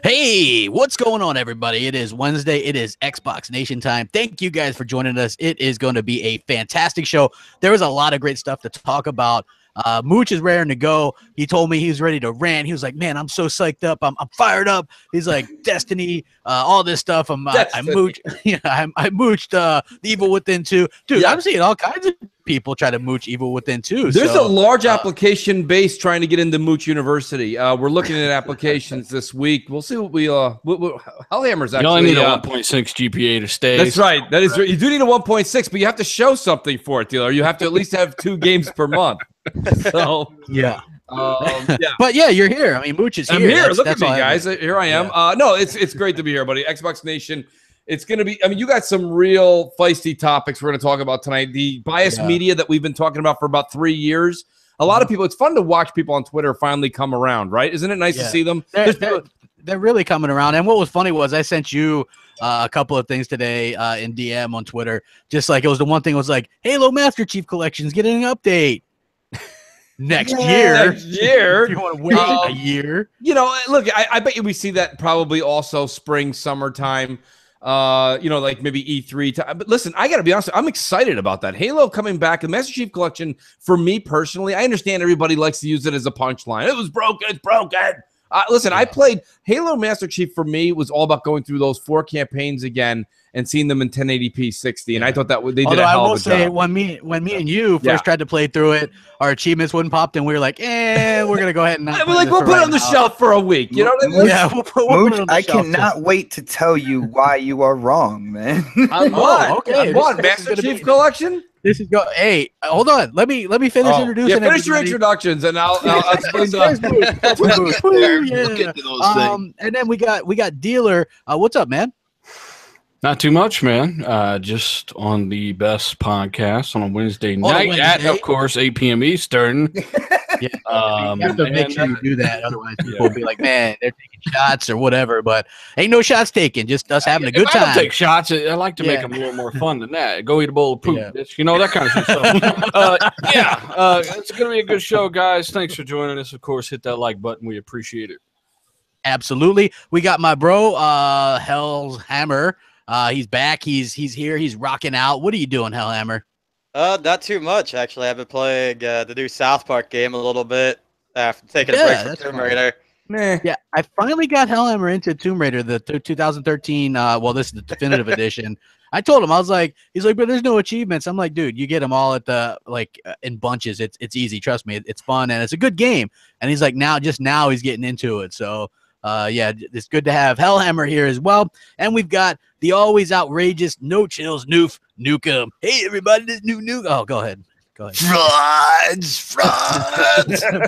Hey, what's going on, everybody? It is Wednesday. It is Xbox Nation time. Thank you guys for joining us. It is going to be a fantastic show. There was a lot of great stuff to talk about. Mooch is raring to go. He told me he was ready to rant. He was like, "Man, I'm so psyched up. I'm fired up." He's like, "Destiny, all this stuff." I mooched. Yeah, I mooched the Evil Within 2. Dude, yeah. I'm seeing all kinds of people try to mooch Evil Within 2. There's a large application base trying to get into Mooch University. We're looking at applications this week. We'll see what we Hellhammer's actually. You only need a 1.6 GPA to stay. That's right. That is right. You do need a 1.6, but you have to show something for it, dealer. You have to at least have 2 games per month. So yeah. Yeah. But yeah, you're here. I mean, Mooch is here. I'm here. Look at me, guys. Here I am. Yeah. No, it's great to be here, buddy. Xbox Nation. It's going to be, I mean, you got some real feisty topics we're going to talk about tonight. The biased media that we've been talking about for about 3 years. A lot of people, it's fun to watch people on Twitter finally come around, right? Isn't it nice to see them? They're really coming around. And what was funny was I sent you a couple of things today in DM on Twitter. Just like it was the one thing was like, Halo Master Chief Collection's getting an update. Next year. Next year. If you want to wait a year. You know, look, I bet you we see that probably also spring, summertime. You know, like maybe E3 time. But listen, I got to be honest, I'm excited about that. Halo coming back, the Master Chief Collection, for me personally, I understand everybody likes to use it as a punchline. It was broken, it's broken. Listen, I played Halo Master Chief. For me, was all about going through those 4 campaigns again and seeing them in 1080p 60. And I thought that they did a hell of a job. When me and you first tried to play through it, our achievements wouldn't pop, and we were like, we're gonna go ahead and we'll put it on the shelf for a week. You know what I mean? Yeah, we'll put it on the I shelf. cannot wait to tell you why you are wrong, man. I'm on. Okay, Master Chief Collection. This is go. Hey, hold on. Let me finish introducing. Yeah, finish your introductions, and I'll explain We'll get to those things. And then we got Dealer. What's up, man? Not too much, man. Just on the best podcast on a Wednesday night at, of course, 8 p.m. Eastern. Yeah, you have to make sure you do that. Otherwise, people will be like, man, they're taking shots or whatever. But ain't no shots taken. Just us having a good time. I don't take shots. I like to make them a little more fun than that. Go eat a bowl of poop. You know, that kind of shit. So, it's going to be a good show, guys. Thanks for joining us. Of course, hit that like button. We appreciate it. Absolutely. We got my bro, Hell's Hammer. He's back. He's here. He's rocking out. What are you doing, Hellhammer? Not too much, actually. I've been playing the new South Park game a little bit after taking a break from Tomb Raider. Yeah, I finally got Hellhammer into Tomb Raider, the 2013. Well, this is the definitive edition. I told him, I was like, he's like, but there's no achievements. I'm like, dude, you get them all at the in bunches. It's easy. Trust me, it's fun and it's a good game. And he's like, now he's getting into it. So. Yeah, it's good to have Hellhammer here as well. And we've got the always outrageous No Chills Nukem. Hey, everybody, this new Nuke. Oh, go ahead. Frauds.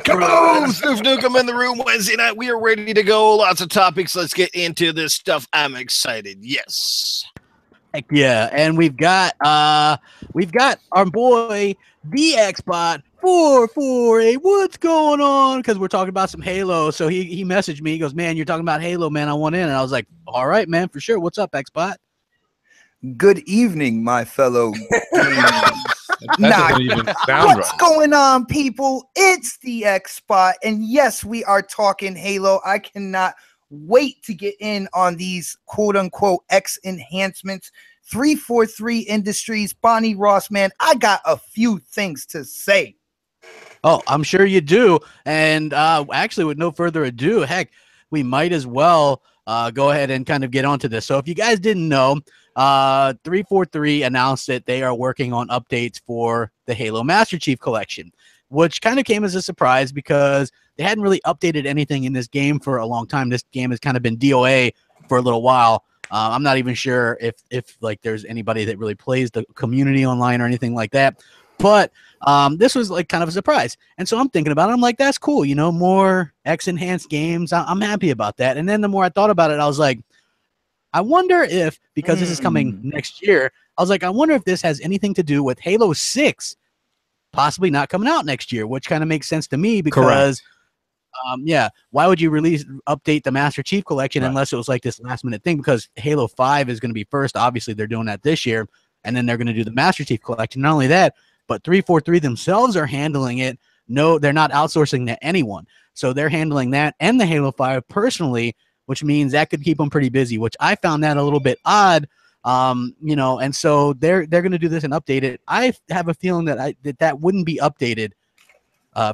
Come on, Snoof Nukem in the room Wednesday night. We are ready to go. Lots of topics. Let's get into this stuff. I'm excited. Yes. Heck yeah. And we've got our boy, the Xbot 448. What's going on? Because we're talking about some Halo. So he messaged me. He goes, man, you're talking about Halo, man. I want in. And I was like, all right, man, for sure. What's up, Xbot? Good evening, my fellow what's going on, people? It's the Xbot. And yes, we are talking Halo. I cannot wait to get in on these quote-unquote X enhancements. 343 Industries, Bonnie Ross, man, I got a few things to say. Oh, I'm sure you do. And actually, with no further ado, heck, we might as well go ahead and kind of get onto this. So if you guys didn't know, 343 announced that they are working on updates for the Halo Master Chief Collection, which kind of came as a surprise because they hadn't really updated anything in this game for a long time. This game has kind of been DOA for a little while. I'm not even sure if like there's anybody that really plays the community online or anything like that. But this was like kind of a surprise. And so I'm thinking about it. I'm like, that's cool. You know, more X enhanced games. I'm happy about that. And then the more I thought about it, I was like, I wonder if, because this is coming next year, I was like, I wonder if this has anything to do with Halo 6 possibly not coming out next year, which kind of makes sense to me because, why would you update the Master Chief Collection unless it was like this last minute thing? Because Halo 5 is going to be first. Obviously, they're doing that this year, and then they're going to do the Master Chief Collection. Not only that, but 343 themselves are handling it. No, they're not outsourcing to anyone. So they're handling that and the Halo 5 personally which means that could keep them pretty busy, which I found that a little bit odd. And so they're going to do this and update it. I have a feeling that that wouldn't be updated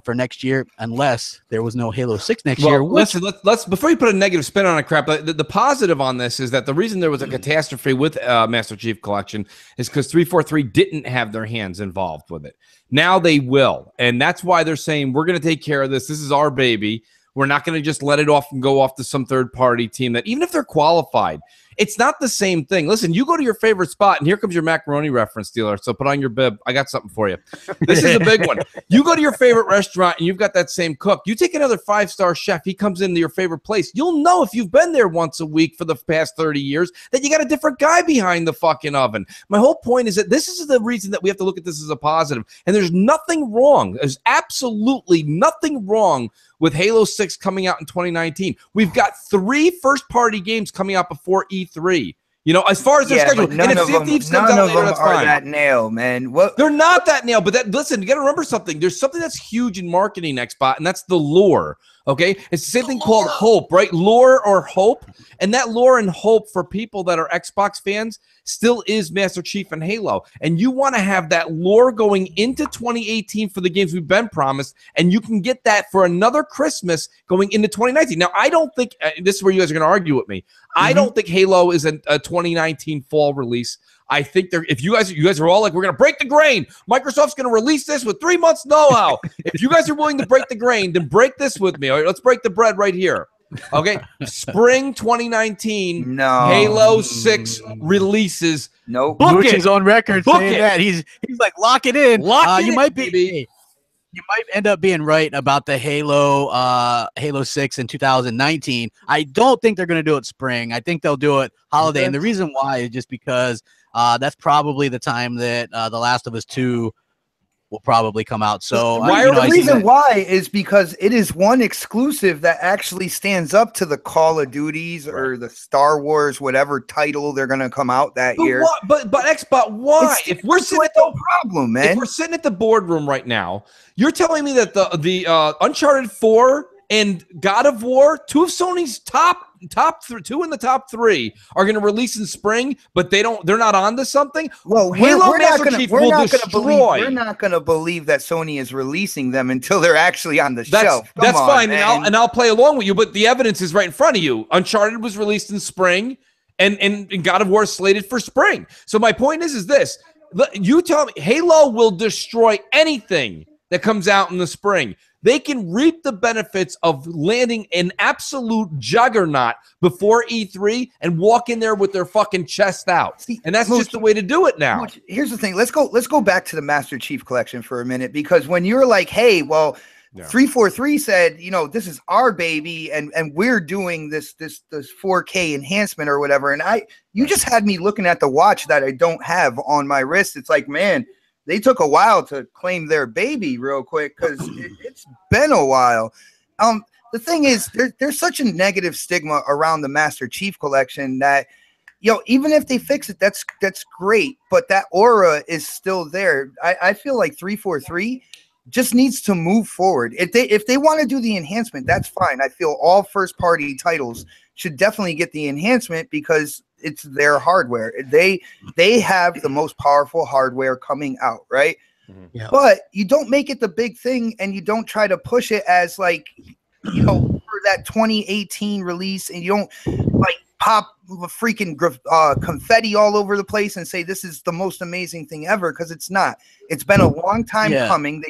for next year unless there was no Halo 6 next year. Listen, let's before you put a negative spin on it, crap. The positive on this is that the reason there was a catastrophe with Master Chief Collection is because 343 didn't have their hands involved with it. Now they will, and that's why they're saying we're going to take care of this. This is our baby. We're not going to just let it off and go off to some third-party team that, even if they're qualified, it's not the same thing. Listen, you go to your favorite spot, and here comes your macaroni reference, dealer. So put on your bib. I got something for you. This is a big one. You go to your favorite restaurant, and you've got that same cook. You take another 5-star chef. He comes into your favorite place. You'll know if you've been there once a week for the past 30 years that you got a different guy behind the fucking oven. My whole point is that this is the reason that we have to look at this as a positive. And there's nothing wrong. There's absolutely nothing wrong with Halo 6 coming out in 2019. We've got 3 first-party games coming out before E3. You know, as far as their schedule, and if Sea of Thieves comes out later, that's fine. That nail, man. They're not that nail, but listen, you got to remember something. There's something that's huge in marketing, Xbot, and that's the lore. Okay, it's the same thing called hope, right? Lore or hope, and that lore and hope for people that are Xbox fans still is Master Chief and Halo, and you want to have that lore going into 2018 for the games we've been promised, and you can get that for another Christmas going into 2019. Now, I don't think this is where you guys are going to argue with me. I don't think Halo is a 2019 fall release. I think if you guys are all like, we're going to break the grain. Microsoft's going to release this with 3 months know-how. If you guys are willing to break the grain, then break this with me. All right, let's break the bread right here. Okay, spring 2019. No, Halo 6 releases. Nope. Moochie's on record saying that he's like, lock it in. You might end up being right about the Halo 6 in 2019. I don't think they're going to do it spring. I think they'll do it holiday, and the reason why is just because that's probably the time that The Last of Us 2 will probably come out. So the reason why is because it is one exclusive that actually stands up to the Call of Duties or the Star Wars, whatever title they're going to come out that year. But Xbox, why? If we're sitting at the problem, man. If we're sitting at the boardroom right now, you're telling me that the Uncharted 4 and God of War, 2 of Sony's top 2 in the top 3 are going to release in spring, but they're not onto something. Well, we're not going to believe that Sony is releasing them until they're actually on the shelf. That's fine, and I'll play along with you. But the evidence is right in front of you. Uncharted was released in spring, and God of War is slated for spring. So my point is this: you tell me, Halo will destroy anything that comes out in the spring. They can reap the benefits of landing an absolute juggernaut before E3 and walk in there with their fucking chest out. And that's just the way to do it now. Here's the thing. Let's go back to the Master Chief Collection for a minute, because when you're like, hey, well, 343 said, this is our baby, and we're doing this 4K enhancement or whatever. And you just had me looking at the watch that I don't have on my wrist. It's like, man, they took a while to claim their baby real quick, because it's been a while. The thing is, there's such a negative stigma around the Master Chief Collection that, even if they fix it, that's great. But that aura is still there. I feel like 343 just needs to move forward. If they want to do the enhancement, that's fine. I feel all first-party titles should definitely get the enhancement because it's their hardware. They have the most powerful hardware coming out, right? Mm-hmm. Yeah. But you don't make it the big thing, and you don't try to push it as like, for that 2018 release, and you don't like pop a freaking confetti all over the place and say this is the most amazing thing ever, because it's not. It's been a long time coming.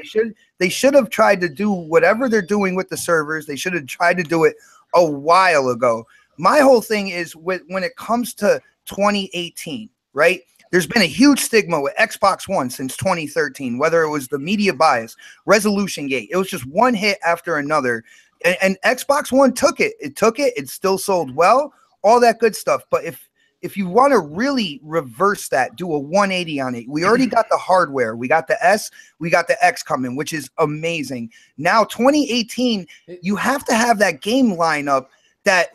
They should have tried to do whatever they're doing with the servers. They should have tried to do it a while ago. My whole thing is when it comes to 2018, right? There's been a huge stigma with Xbox One since 2013, whether it was the media bias, Resolution Gate. It was just one hit after another. And Xbox One took it. It still sold well, all that good stuff. But if you want to really reverse that, do a 180 on it. We already got the hardware. We got the S, we got the X coming, which is amazing. Now, 2018, you have to have that game lineup that,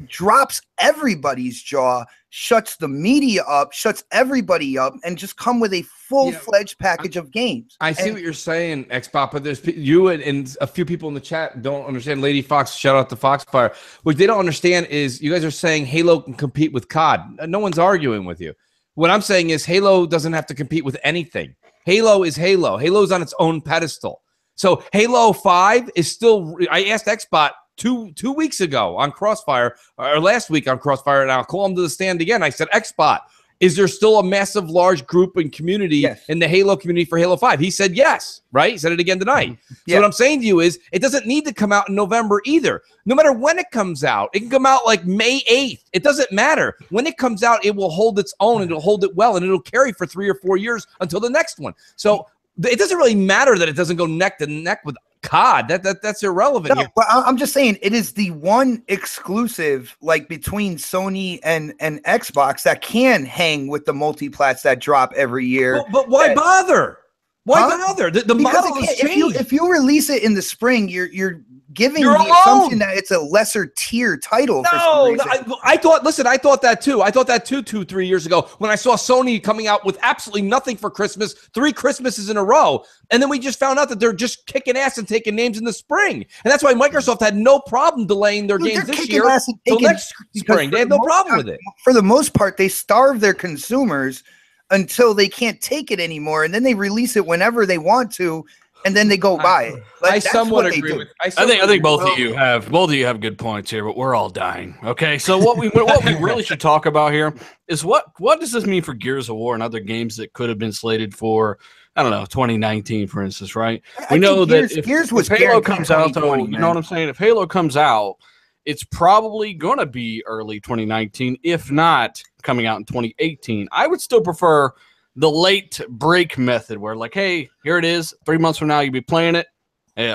drops everybody's jaw, shuts the media up, shuts everybody up, and just come with a full-fledged package of games. I see what you're saying, Xbox, but there's you and a few people in the chat don't understand. Lady Fox, shout out to Foxfire. What they don't understand is you guys are saying Halo can compete with COD. No one's arguing with you. What I'm saying is Halo doesn't have to compete with anything. Halo is Halo. Halo's on its own pedestal. So Halo 5 is still, I asked Xbox two weeks ago on Crossfire, or last week on Crossfire, and I'll call him to the stand again. I said, Xbox, is there still a massive, large group and community in the Halo community for Halo 5? He said yes, right? He said it again tonight. So what I'm saying to you is it doesn't need to come out in November either. No matter when it comes out, it can come out like May 8th. It doesn't matter. When it comes out, it will hold its own, and it'll hold it well, and it'll carry for 3 or 4 years until the next one. So it doesn't really matter that it doesn't go neck to neck with COD. That's irrelevant. No, but I'm just saying it is the one exclusive, like between Sony and Xbox, that can hang with the multiplats that drop every year. But why bother? Why bother? The model has changed. If you release it in the spring, you're giving You're the alone. assumption that it's a lesser tier title. No, I thought that too. I thought that too 2-3 years ago when I saw Sony coming out with absolutely nothing for Christmas, 3 Christmases in a row. And then we just found out that they're just kicking ass and taking names in the spring. And that's why Microsoft had no problem delaying their games this year till next spring. They had no problem with it. For the most part, they starve their consumers until they can't take it anymore. And then they release it whenever they want to. And then they go buy it. Like, I somewhat agree with. I think both of you have good points here, but we're all dying. Okay, so what we really should talk about here is what does this mean for Gears of War and other games that could have been slated for, I don't know, 2019, for instance, right? We know that if Halo comes out, though, you know what I'm saying? If Halo comes out, it's probably going to be early 2019, if not coming out in 2018. I would still prefer the late break method where, like, hey, here it is. 3 months from now, you'll be playing it.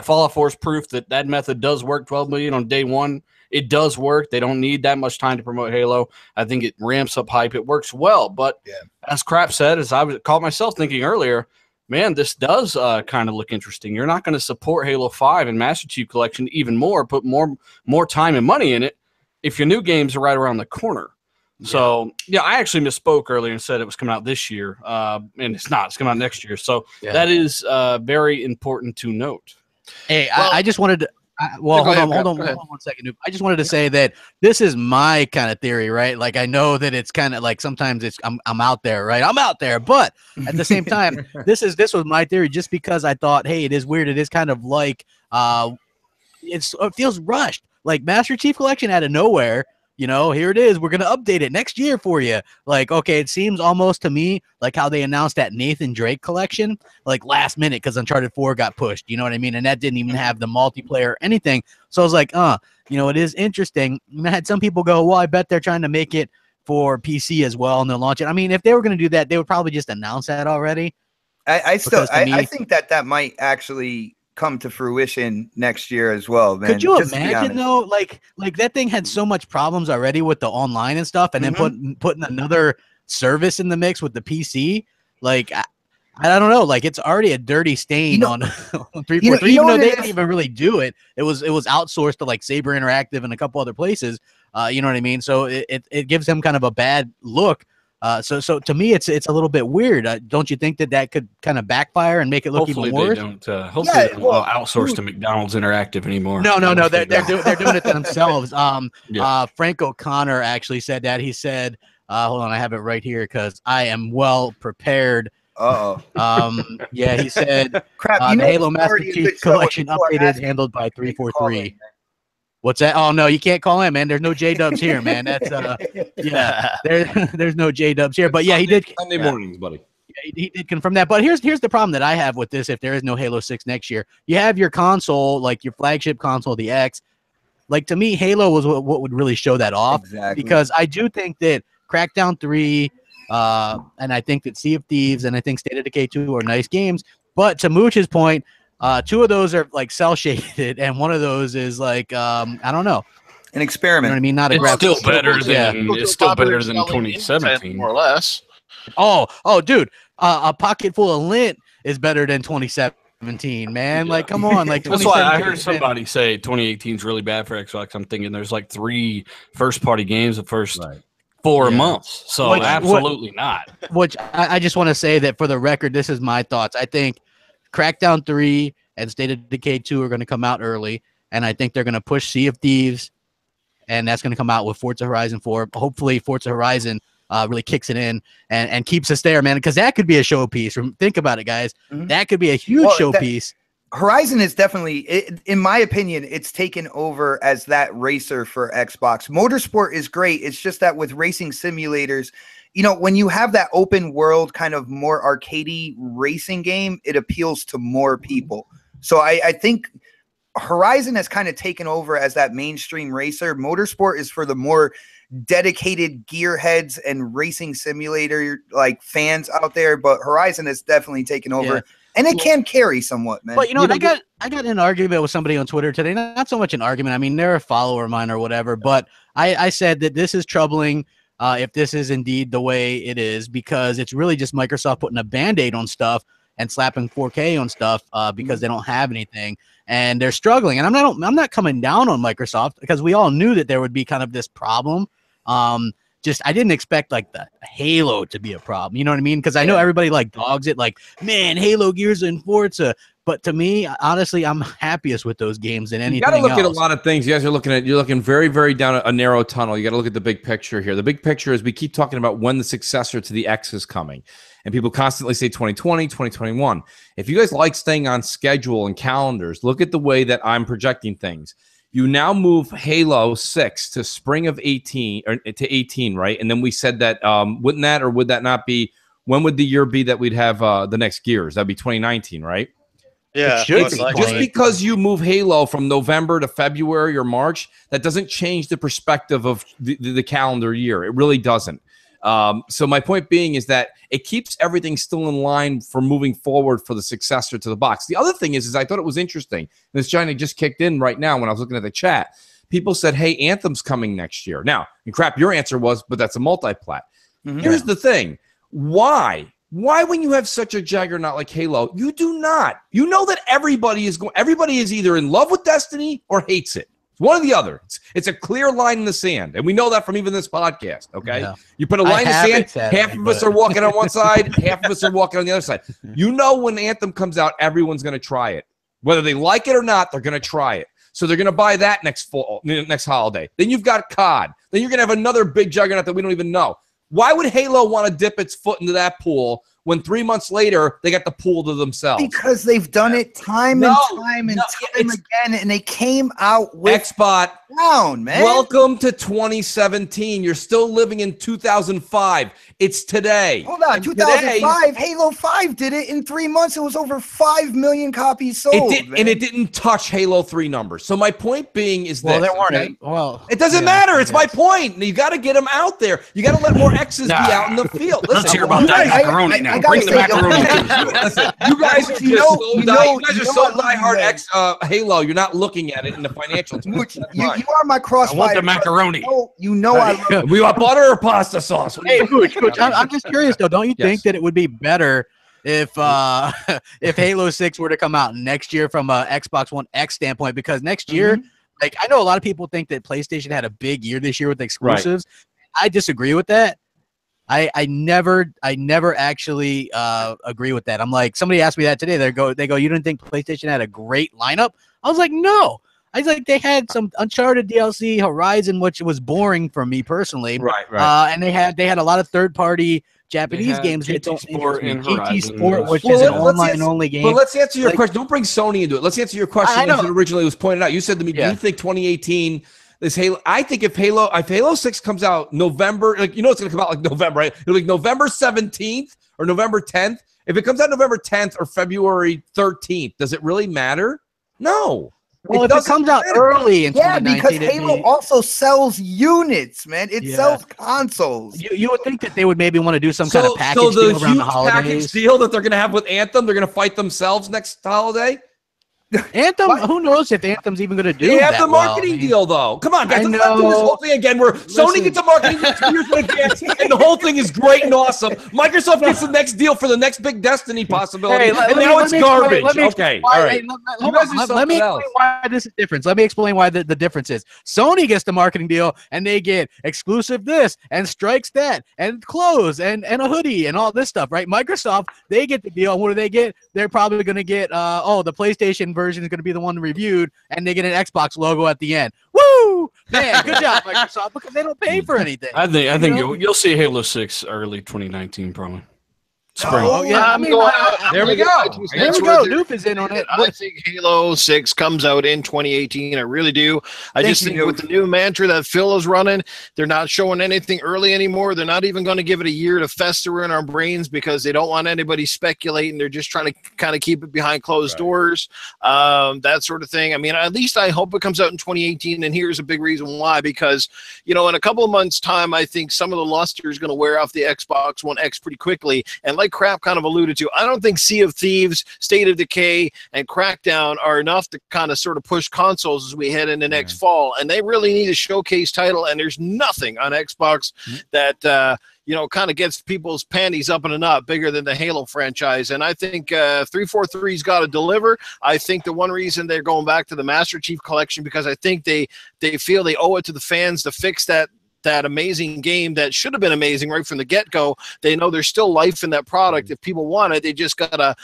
Fallout 4 is proof that method does work. 12 million on day one. It does work. They don't need that much time to promote Halo. I think it ramps up hype. It works well. But as Crap said, as I caught myself thinking earlier, man, this does kind of look interesting. You're not going to support Halo 5 and Master Chief Collection even more, put more time and money in it if your new games are right around the corner. So, I actually misspoke earlier and said it was coming out this year, and it's not. It's coming out next year. So that is very important to note. Hey, I just wanted to hold on 1 second. I just wanted to say that this is my kind of theory, right? Like, I know that it's kind of like sometimes I'm out there, right? I'm out there, but at the same time, this was my theory just because I thought, hey, it is weird. It is kind of like it feels rushed. Like Master Chief Collection out of nowhere. You know, here it is. We're going to update it next year for you. Like, okay, it seems almost to me like how they announced that Nathan Drake collection, like last minute because Uncharted 4 got pushed. You know what I mean? And that didn't even have the multiplayer or anything. So I was like, it is interesting. And I had some people go, well, I bet they're trying to make it for PC as well and they'll launch it. I mean, if they were going to do that, they would probably just announce that already. I think that might actually come to fruition next year as well, man. Could you imagine though, like that thing had so much problems already with the online and stuff, and then putting another service in the mix with the PC, like I don't know, like it's already a dirty stain on 343. Even though they didn't even really do it, it was outsourced to like Saber Interactive and a couple other places. You know what I mean? So it gives them kind of a bad look. So to me, it's a little bit weird. Don't you think that could kind of backfire and make it look even worse? Hopefully they don't outsource to McDonald's Interactive anymore. No. They're doing it themselves. Frank O'Connor actually said that. He said, hold on, I have it right here because I am well prepared. He said, the Halo Master Chief Collection updated, handled by 343. What's that? Oh no, you can't call him, man. There's no J-dubs here, man. That's there's no J-dubs here. But he did Sunday mornings, buddy. He did confirm that. But here's the problem that I have with this. If there is no Halo 6 next year, you have your console, like your flagship console, the X. Like to me, Halo was what would really show that off. Exactly. Because I do think that Crackdown 3, and I think that Sea of Thieves, and I think State of Decay 2 are nice games. But to Mooch's point, 2 of those are like cell shaded, and one of those is like I don't know, an experiment. You know what I mean? Not a graphic. It's still better than 2017, more or less. Oh, dude, a pocket full of lint is better than 2017. 2017, man. Like, come on. Like, that's why I 2017 heard somebody say 2018 is really bad for Xbox. I'm thinking there's like 3 first-party games the first 4 months. So absolutely not. Which I just want to say that for the record, this is my thoughts. I think Crackdown 3 and State of Decay 2 are going to come out early, and I think they're going to push Sea of Thieves, and that's going to come out with Forza Horizon 4. Hopefully, Forza Horizon really kicks it in and keeps us there, man, because that could be a showpiece. Think about it, guys. That could be a huge showpiece. Horizon is definitely, in my opinion, it's taken over as that racer for Xbox. Motorsport is great. It's just that with racing simulators, you know, when you have that open world kind of more arcadey racing game, it appeals to more people. So I think Horizon has kind of taken over as that mainstream racer. Motorsport is for the more dedicated gearheads and racing simulator like fans out there, but Horizon has definitely taken over, and it can carry somewhat, man. But you know, I got in an argument with somebody on Twitter today. Not so much an argument. I mean, they're a follower of mine or whatever, but I said that this is troubling if this is indeed the way it is, because it's really just Microsoft putting a Band-Aid on stuff and slapping 4K on stuff because they don't have anything and they're struggling. And I'm not coming down on Microsoft, because we all knew that there would be kind of this problem. Just I didn't expect like the Halo to be a problem. You know what I mean? Because I know everybody like dogs it, like, man, Halo, Gears, and Forza. But to me, honestly, I'm happiest with those games than anything else. You got to look at a lot of things. You guys are you're looking very, very down a narrow tunnel. You got to look at the big picture here. The big picture is we keep talking about when the successor to the X is coming. And people constantly say 2020, 2021. If you guys like staying on schedule and calendars, look at the way that I'm projecting things. You now move Halo 6 to spring of 18, or to 18, right? And then we said that wouldn't that, or would that not be, when would the year be that we'd have the next Gears? That'd be 2019, right? Yeah. Just because you move Halo from November to February or March, that doesn't change the perspective of the calendar year. It really doesn't. So my point being is that it keeps everything still in line for moving forward for the successor to the box. The other thing is I thought it was interesting. This China just kicked in right now when I was looking at the chat. People said, hey, Anthem's coming next year. Now, and crap, your answer was, but that's a multi-plat. Here's the thing. Why when you have such a juggernaut like Halo, you do not. You know that everybody is either in love with Destiny or hates it. It's one or the other. It's a clear line in the sand. And we know that from even this podcast, okay? Yeah. You put a line in the sand, half of us are walking on one side, half of us are walking on the other side. You know when Anthem comes out, everyone's going to try it. Whether they like it or not, they're going to try it. So they're going to buy that next holiday. Then you've got COD. Then you're going to have another big juggernaut that we don't even know. Why would Halo want to dip its foot into that pool when 3 months later they got the pool to themselves? Because they've done it time and time again, and they came out with Xbox down, man. Welcome to 2017. You're still living in 2005. It's today. Hold on, 2005. Halo 5 did it in 3 months. It was over 5 million copies sold. And it didn't touch Halo 3 numbers. So my point being is that it doesn't matter. It's my point. You got to get them out there. You got to let more X's be out in the field. Let's hear about that macaroni now. Bring the macaroni. Listen, you guys are so diehard X Halo. You're not looking at it in the financial terms. You are my crossfire. I want the macaroni. You know I love We want butter or pasta sauce? Hey, Coach, I'm just curious though. Don't you think that it would be better if Halo 6 were to come out next year from a Xbox One X standpoint? Because next year, like, I know a lot of people think that PlayStation had a big year this year with exclusives. Right. I disagree with that. I never actually agree with that. I'm like, somebody asked me that today. They go, you didn't think PlayStation had a great lineup? I was like, no. I was like, they had some Uncharted DLC, Horizon, which was boring for me personally. Right. And they had a lot of third-party Japanese games. GT Sport and GT Sport, which is an online-only game. But let's answer your question. Don't bring Sony into it. Let's answer your question as it originally was pointed out. You said to me, do you think 2018 this Halo? I think if Halo 6 comes out November, like, you know, it's going to come out like November, right? It'll be November 17th or November 10th. If it comes out November 10th or February 13th, does it really matter? No. Well, if it comes out early in 2019, because Halo also sells units, man. It sells consoles. You would think that they would maybe want to do some kind of package deal around the holidays. Package deal that they're going to have with Anthem, they're going to fight themselves next holiday. Anthem, who knows if Anthem's even going to do They have that the marketing deal, though. Come on, guys. Let's not do this whole thing again where Sony gets a marketing deal 2 years in advance, and the whole thing is great and awesome. Microsoft gets the next deal for the next big Destiny possibility, and now it's garbage. Okay, all right. Let me explain why this is different. Let me explain why the difference is. Sony gets the marketing deal, and they get exclusive this, and strikes that, and clothes, and a hoodie, and all this stuff, right? Microsoft, they get the deal, and what do they get? They're probably going to get, the PlayStation version is going to be the one reviewed, and they get an Xbox logo at the end. Woo! Man, good job, Microsoft, because they don't pay for anything. I think you'll see Halo 6 early 2019. Probably. Spring. Oh, yeah. There we go. There we go. Noof is in on it. I think Halo 6 comes out in 2018. I really do. I just think with the new mantra that Phil is running, they're not showing anything early anymore. They're not even going to give it a year to fester in our brains because they don't want anybody speculating. They're just trying to kind of keep it behind closed doors, that sort of thing. I mean, at least I hope it comes out in 2018. And here's a big reason why, because, in a couple of months' time, I think some of the luster is going to wear off the Xbox One X pretty quickly. And like Crap kind of alluded to, I don't think Sea of Thieves, State of Decay, and Crackdown are enough to kind of sort of push consoles as we head into next fall. And they really need a showcase title, and there's nothing on Xbox that kind of gets people's panties up in a knot bigger than the Halo franchise. And I think 343's got to deliver. I think the one reason they're going back to the Master Chief Collection, because I think they feel they owe it to the fans to fix that amazing game that should have been amazing right from the get-go. They know there's still life in that product. If people want it, they just gotta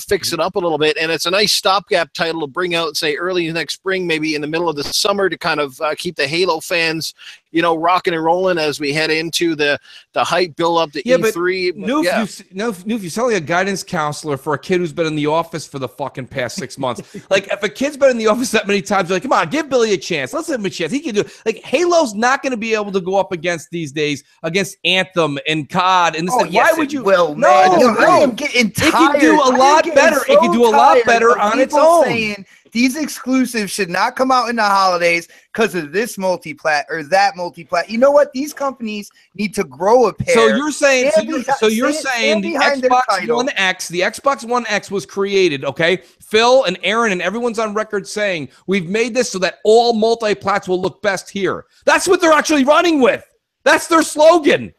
fix it up a little bit. And it's a nice stopgap title to bring out, say, early next spring, maybe in the middle of the summer, to kind of keep the Halo fans rocking and rolling as we head into the hype build up to E3. Noof, you sound like a guidance counselor for a kid who's been in the office for the fucking past 6 months. Like, if a kid's been in the office that many times, you're like, come on, give Billy a chance. Let's give him a chance. He can do it. Like, Halo's not going to be able to go up against these days against Anthem and COD and this. Why would you? Well, no, I am getting tired. It can do a lot better. It can do a lot better on its own. Saying these exclusives should not come out in the holidays because of this multi-plat or that multi-plat. You know what? These companies need to grow a pair. So you're saying, the Xbox One X, the Xbox One X was created, okay? Phil and Aaron and everyone's on record saying we've made this so that all multi-plats will look best here. That's what they're actually running with. That's their slogan.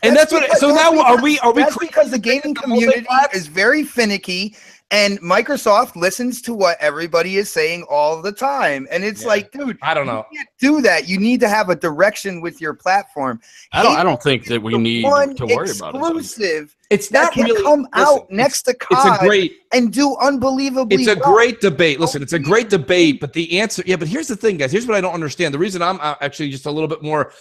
And that's what. So now are we? That's because the gaming community is very finicky, and Microsoft listens to what everybody is saying all the time. And it's like, dude, I don't know. You can't do that. You need to have a direction with your platform. I don't think that we need to worry about it. Exclusive. It's that not can really come out next to COD and do unbelievably well. It's a great debate. Listen, it's a great debate, but the answer, but here's the thing, guys. Here's what I don't understand. The reason I'm actually just a little bit more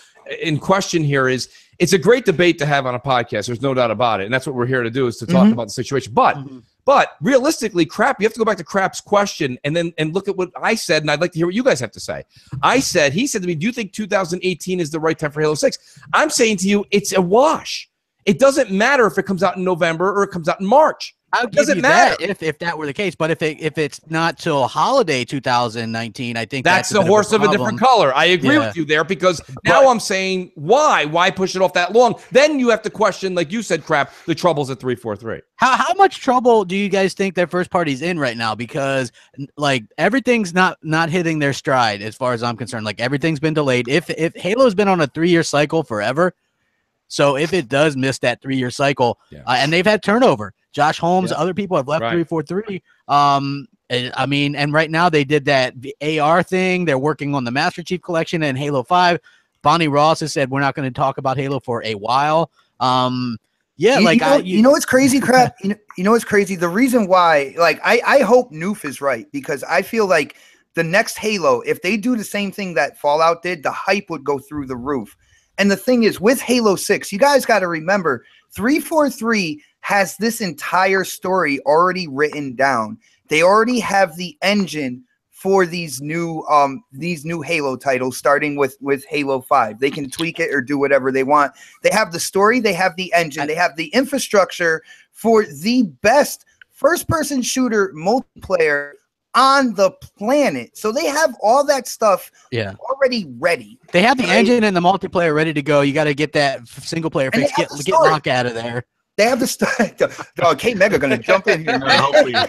in question here is it's a great debate to have on a podcast. There's no doubt about it. And that's what we're here to do, is to talk about the situation. But realistically, Crap, you have to go back to Crap's question and look at what I said, and I'd like to hear what you guys have to say. He said to me, do you think 2018 is the right time for Halo 6? I'm saying to you, it's a wash. It doesn't matter if it comes out in November or it comes out in March. I'll give you that if that were the case. But if it's not till holiday 2019, I think that's the horse of a different color. I agree with you there, because now I'm saying why push it off that long? Then you have to question, like you said, Crap, the troubles at 343. How much trouble do you guys think their first party's in right now? Because like everything's not hitting their stride as far as I'm concerned. Like everything's been delayed. If Halo's been on a 3-year cycle forever, so if it does miss that 3-year cycle, and they've had turnover. Josh Holmes, other people have left 343. I mean, and right now they did that AR thing. They're working on the Master Chief Collection and Halo 5. Bonnie Ross has said we're not going to talk about Halo for a while. You know what's crazy, Crap? You know what's crazy? The reason why, like, I hope Noof is right, because I feel like the next Halo, if they do the same thing that Fallout did, the hype would go through the roof. And the thing is, with Halo 6, you guys got to remember, 343 has this entire story already written down. They already have the engine for these new Halo titles, starting with Halo 5. They can tweak it or do whatever they want. They have the story, they have the engine, they have the infrastructure for the best first-person shooter multiplayer on the planet. So they have all that stuff already ready. They have the engine and the multiplayer ready to go. You got to get that single player fix, get Locke out of there. They have to start. K Mega gonna jump in here.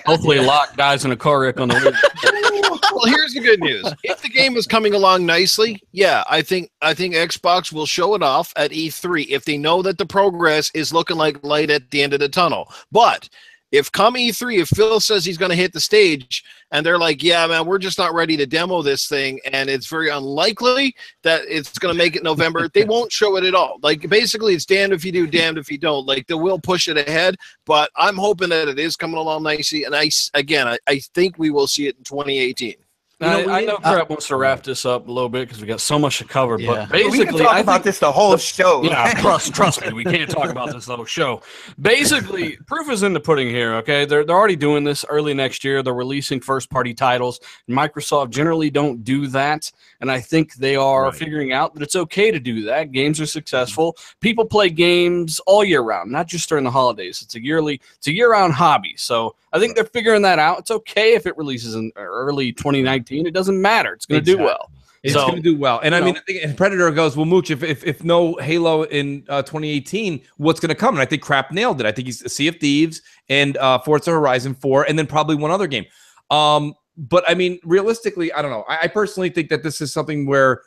Hopefully, Locke dies in a car wreck on the way. Well, here's the good news. If the game is coming along nicely, yeah, I think Xbox will show it off at E3 if they know that the progress is looking like light at the end of the tunnel. But if come E3, if Phil says he's going to hit the stage and they're like, yeah, man, we're just not ready to demo this thing, and it's very unlikely that it's going to make it November, they won't show it at all. Like, basically, it's damned if you do, damned if you don't. Like, they will push it ahead, but I'm hoping that it is coming along nicely, and I think we will see it in 2018. I know Crap wants to wrap this up a little bit because we got so much to cover. Yeah. But basically, we can talk about this the whole show. Yeah, trust me, we can't talk about this the whole show. Basically, proof is in the pudding here. Okay, they're already doing this early next year. They're releasing first-party titles. Microsoft generally don't do that, and I think they are figuring out that it's okay to do that. Games are successful. People play games all year round, not just during the holidays. It's a year-round hobby. So I think they're figuring that out. It's okay if it releases in early 2019. It doesn't matter. It's going to do well. It's going to do well. And I mean, I think, and Predator goes, well, Mooch, if no Halo in 2018, what's going to come? And I think Crap nailed it. I think he's Sea of Thieves and Forza Horizon 4, and then probably one other game. But I mean, realistically, I don't know. I personally think that this is something where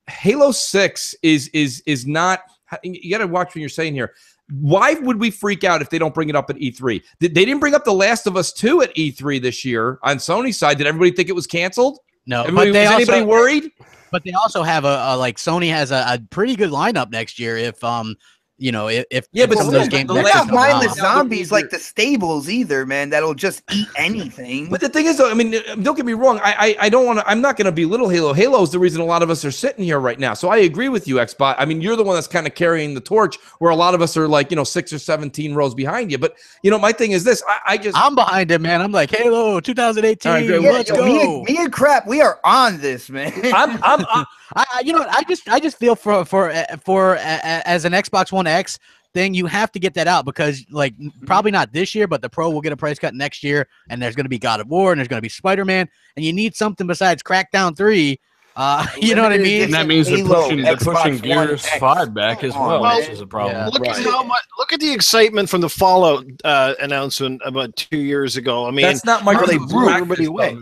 Halo 6 is not. You got to watch what you're saying here. Why would we freak out if they don't bring it up at E3? They didn't bring up The Last of Us 2 at E3 this year on Sony's side. Did everybody think it was canceled? No. Was anybody worried? But they also have like Sony has a pretty good lineup next year if but some of those games they have mindless zombies like the stables either, man, that'll just eat anything. But the thing is, though, I mean, don't get me wrong, I don't want to, I'm not going to belittle Halo. Halo is the reason a lot of us are sitting here right now. So I agree with you, Xbot. I mean, you're the one that's kind of carrying the torch where a lot of us are like, 6 or 17 rows behind you. But my thing is this, I'm behind it, man. I'm like, Halo 2018, right, let's go. Me and Crap, we are on this, man. I just feel for as an Xbox One X thing, you have to get that out because probably not this year, but the Pro will get a price cut next year, and there's going to be God of War and there's going to be Spider-Man, and you need something besides Crackdown 3 you know what I mean? And that means they're pushing Gears 5 back as well, which is a problem. Yeah. Look at the excitement from the Fallout announcement about 2 years ago. I mean, that's not Microsoft's everybody away.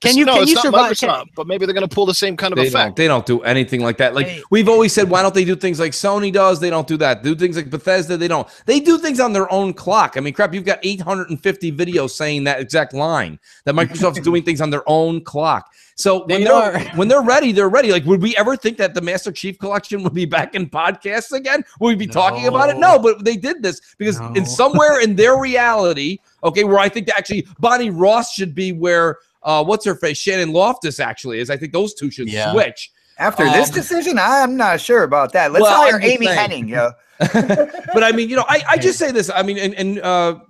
Can you survive? But maybe they're going to pull the same kind of effect. They don't do anything like that. Like we've always said, why don't they do things like Sony does? They don't do that. Do things like Bethesda? They don't. They do things on their own clock. I mean, Crap, you've got 850 videos saying that exact line, that Microsoft's doing things on their own clock. So when they're ready, they're ready. Like, would we ever think that the Master Chief Collection would be back in podcasts again? Would we be talking about it? No, but they did this because in somewhere in their reality, where I think that actually Bonnie Ross should be where what's her face? Shannon Loftus actually is. I think those two should switch. After this decision, I'm not sure about that. Let's hire Amy Hennig, yo. But I mean, I just say this. I mean, and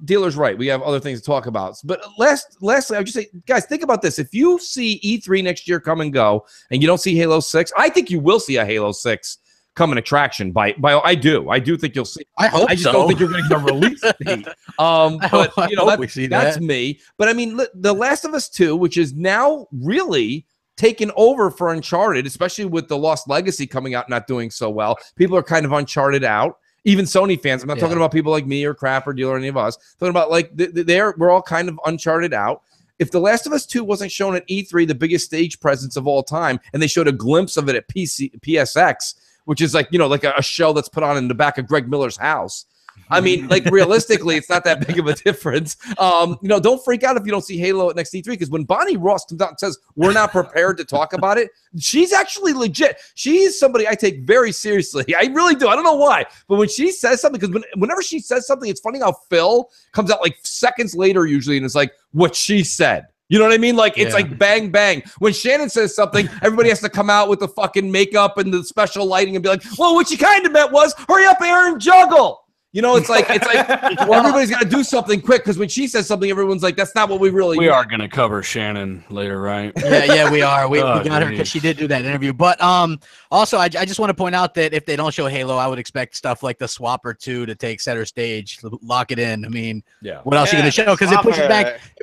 Dealer's right. We have other things to talk about. But lastly, I would just say, guys, think about this. If you see E3 next year come and go, and you don't see Halo 6, I think you will see a Halo 6 coming attraction. By I do think you'll see. I hope I just don't think you're going to get a release date. But that's me. But I mean, The Last of Us 2, which is now really taken over for Uncharted, especially with the Lost Legacy coming out not doing so well. People are kind of Uncharted out. Even Sony fans. I'm not talking about people like me or Crap or Dealer or any of us. I'm talking about like we're all kind of Uncharted out. If The Last of Us 2 wasn't shown at E3, the biggest stage presence of all time, and they showed a glimpse of it at PSX, which is like a show that's put on in the back of Greg Miller's house. I mean, like realistically, it's not that big of a difference. Don't freak out if you don't see Halo at next E3 because when Bonnie Ross comes out and says we're not prepared to talk about it, she's actually legit. She's somebody I take very seriously. I really do. I don't know why, but when she says something, because whenever she says something, it's funny how Phil comes out like seconds later usually and it's like what she said. You know what I mean? Like, it's like bang, bang. When Shannon says something, everybody has to come out with the fucking makeup and the special lighting and be like, well, what you kind of meant was, hurry up, Aaron, juggle. It's like everybody's got to do something quick because when she says something, everyone's like, that's not what we really We are going to cover Shannon later, right? Yeah, we are. We got her because she did do that interview. But also, I just want to point out that if they don't show Halo, I would expect stuff like the Swapper 2 to take center stage, lock it in. I mean, what else are you going to show? Because it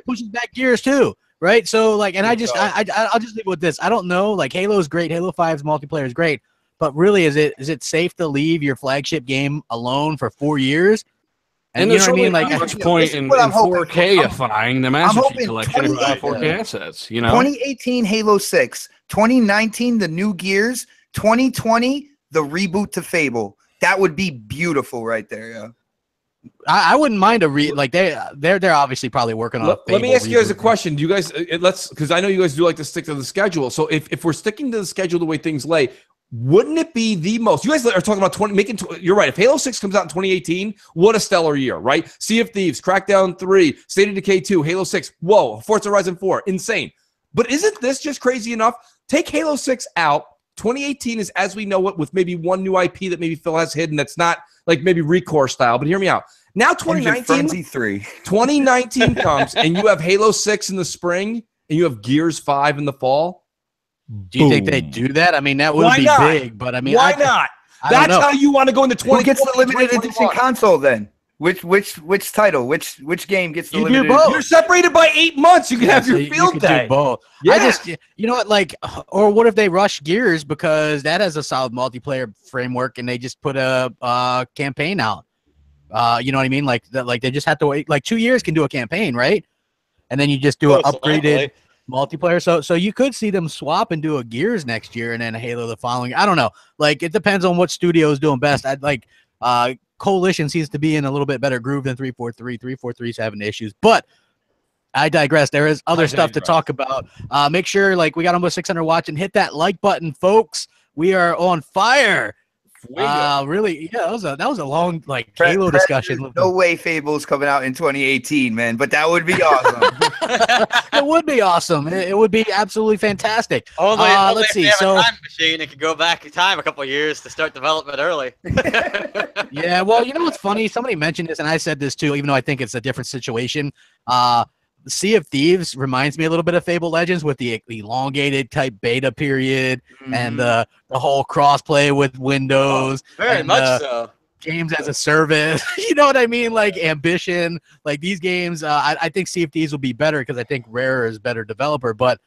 pushes back Gears too, right? So, like, and I'll just leave it with this. I don't know. Like, Halo is great. Halo 5's multiplayer is great. but really, is it safe to leave your flagship game alone for 4 years? And you there's know what I really mean? not Like, much point in 4K-ifying the Master Chief Collection with 4K assets. You know, 2018 Halo 6, 2019 the new Gears, 2020 the reboot to Fable. That would be beautiful right there. Yeah. I wouldn't mind they're obviously probably working on. Let me ask you guys a question. Do you guys because I know you guys do like to stick to the schedule. So if we're sticking to the schedule the way things lay, wouldn't it be the most? You guys are talking about you're right. If Halo 6 comes out in 2018, what a stellar year, right? Sea of Thieves, Crackdown 3, State of Decay 2, Halo 6. Whoa, Forza Horizon 4, insane. But isn't this just crazy enough? Take Halo 6 out. 2018 is as we know it, with maybe one new IP that maybe Phil has hidden that's not like maybe Recore style. But hear me out. Now 2019 comes and you have Halo 6 in the spring and you have Gears 5 in the fall. Do you think they do that? I mean, that would be big, but I mean, why not? That's how you want to go into 2020. Who gets the limited edition console then? Which title? Which game gets the limited? Both. You're separated by 8 months. You can have your field day. Do both. Yeah. You know what? Like, or what if they rush Gears because that has a solid multiplayer framework and they just put a campaign out. You know what I mean? Like they just have to wait. Like 2 years can do a campaign, right? And then you just do an upgraded multiplayer. So you could see them swap and do a Gears next year and then a Halo the following. I don't know. Like it depends on what studio is doing best. I'd like Coalition seems to be in a little bit better groove than 343. 343's having issues, but I digress. There is other stuff to talk about. Make sure like we got almost 600 watching. Hit that like button, folks. We are on fire. Really, yeah, that was a long like Halo discussion. No way Fable's coming out in 2018, man, but that would be awesome. It would be awesome. It would be absolutely fantastic. Only let's see. So time machine, it could go back in time a couple of years to start development early. Yeah, well, you know what's funny? Somebody mentioned this, and I said this too, even though I think it's a different situation. Sea of Thieves reminds me a little bit of Fable Legends with the elongated type beta period and the whole crossplay with Windows. Very much so. Games as a service. You know what I mean? Like Ambition. Like these games, I think Sea of Thieves will be better because I think Rare is better developer. But,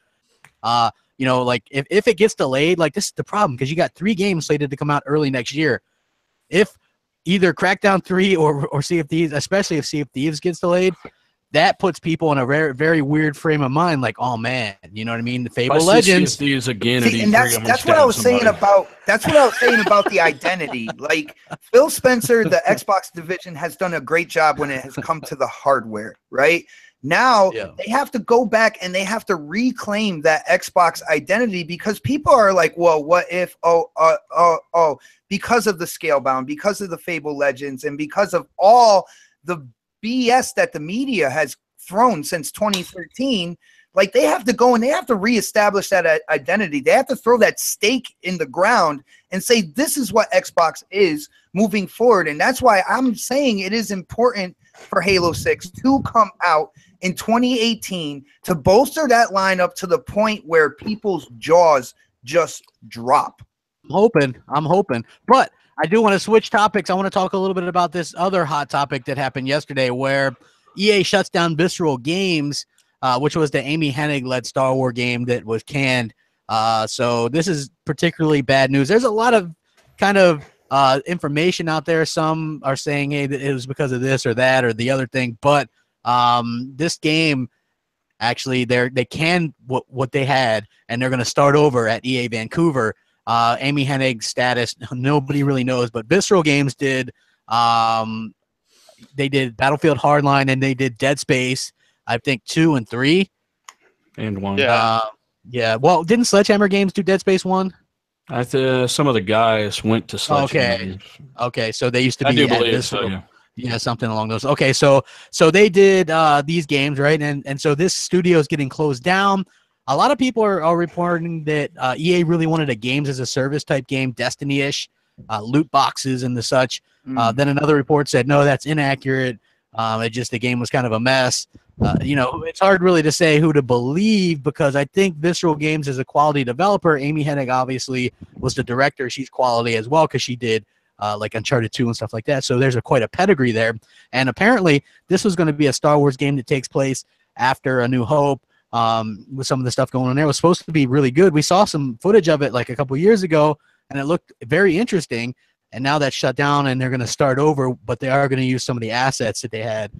you know, like if it gets delayed, like this is the problem because you got 3 games slated to come out early next year. If either Crackdown 3 or Sea of Thieves, especially if Sea of Thieves gets delayed, that puts people in a very, very weird frame of mind. Like, oh man, you know what I mean? The Fable Legends. These again, and that's what I was saying about. That's what I was saying about the identity. Like Phil Spencer, the Xbox division has done a great job when it has come to the hardware. Right now, they have to go back and they have to reclaim that Xbox identity because people are like, well, what if? Oh, because of the Scalebound, because of the Fable Legends, and because of all the BS that the media has thrown since 2013, like they have to go and they have to reestablish that identity. They have to throw that stake in the ground and say, this is what Xbox is moving forward. And that's why I'm saying it is important for Halo 6 to come out in 2018 to bolster that lineup to the point where people's jaws just drop. I'm hoping. But I do want to switch topics. I want to talk a little bit about this other hot topic that happened yesterday where EA shuts down Visceral Games, which was the Amy Hennig-led Star Wars game that was canned. So this is particularly bad news. There's a lot of kind of information out there. Some are saying, hey, it was because of this or that or the other thing. But this game, actually, they canned what they had, and they're going to start over at EA Vancouver. Amy Hennig's status, nobody really knows, but Visceral Games did. They did Battlefield Hardline and they did Dead Space, I think 2 and 3. And 1. Yeah. Well, didn't Sledgehammer Games do Dead Space 1? Some of the guys went to Sledgehammer. Okay. So they used to be. I do believe Visceral. so. Yeah. Yeah, something along those. Okay, so they did these games, right? And so this studio is getting closed down. A lot of people are reporting that EA really wanted a games as a service type game, Destiny-ish, loot boxes and the such. Then another report said, no, that's inaccurate. The game was kind of a mess. It's hard really to say who to believe because I think Visceral Games is a quality developer. Amy Hennig obviously was the director. She's quality as well because she did like Uncharted 2 and stuff like that. So there's quite a pedigree there. And apparently this was going to be a Star Wars game that takes place after A New Hope. With some of the stuff going on there, it was supposed to be really good. We saw some footage of it like a couple years ago, and it looked very interesting. And now that's shut down, and they're going to start over, but they are going to use some of the assets that they had.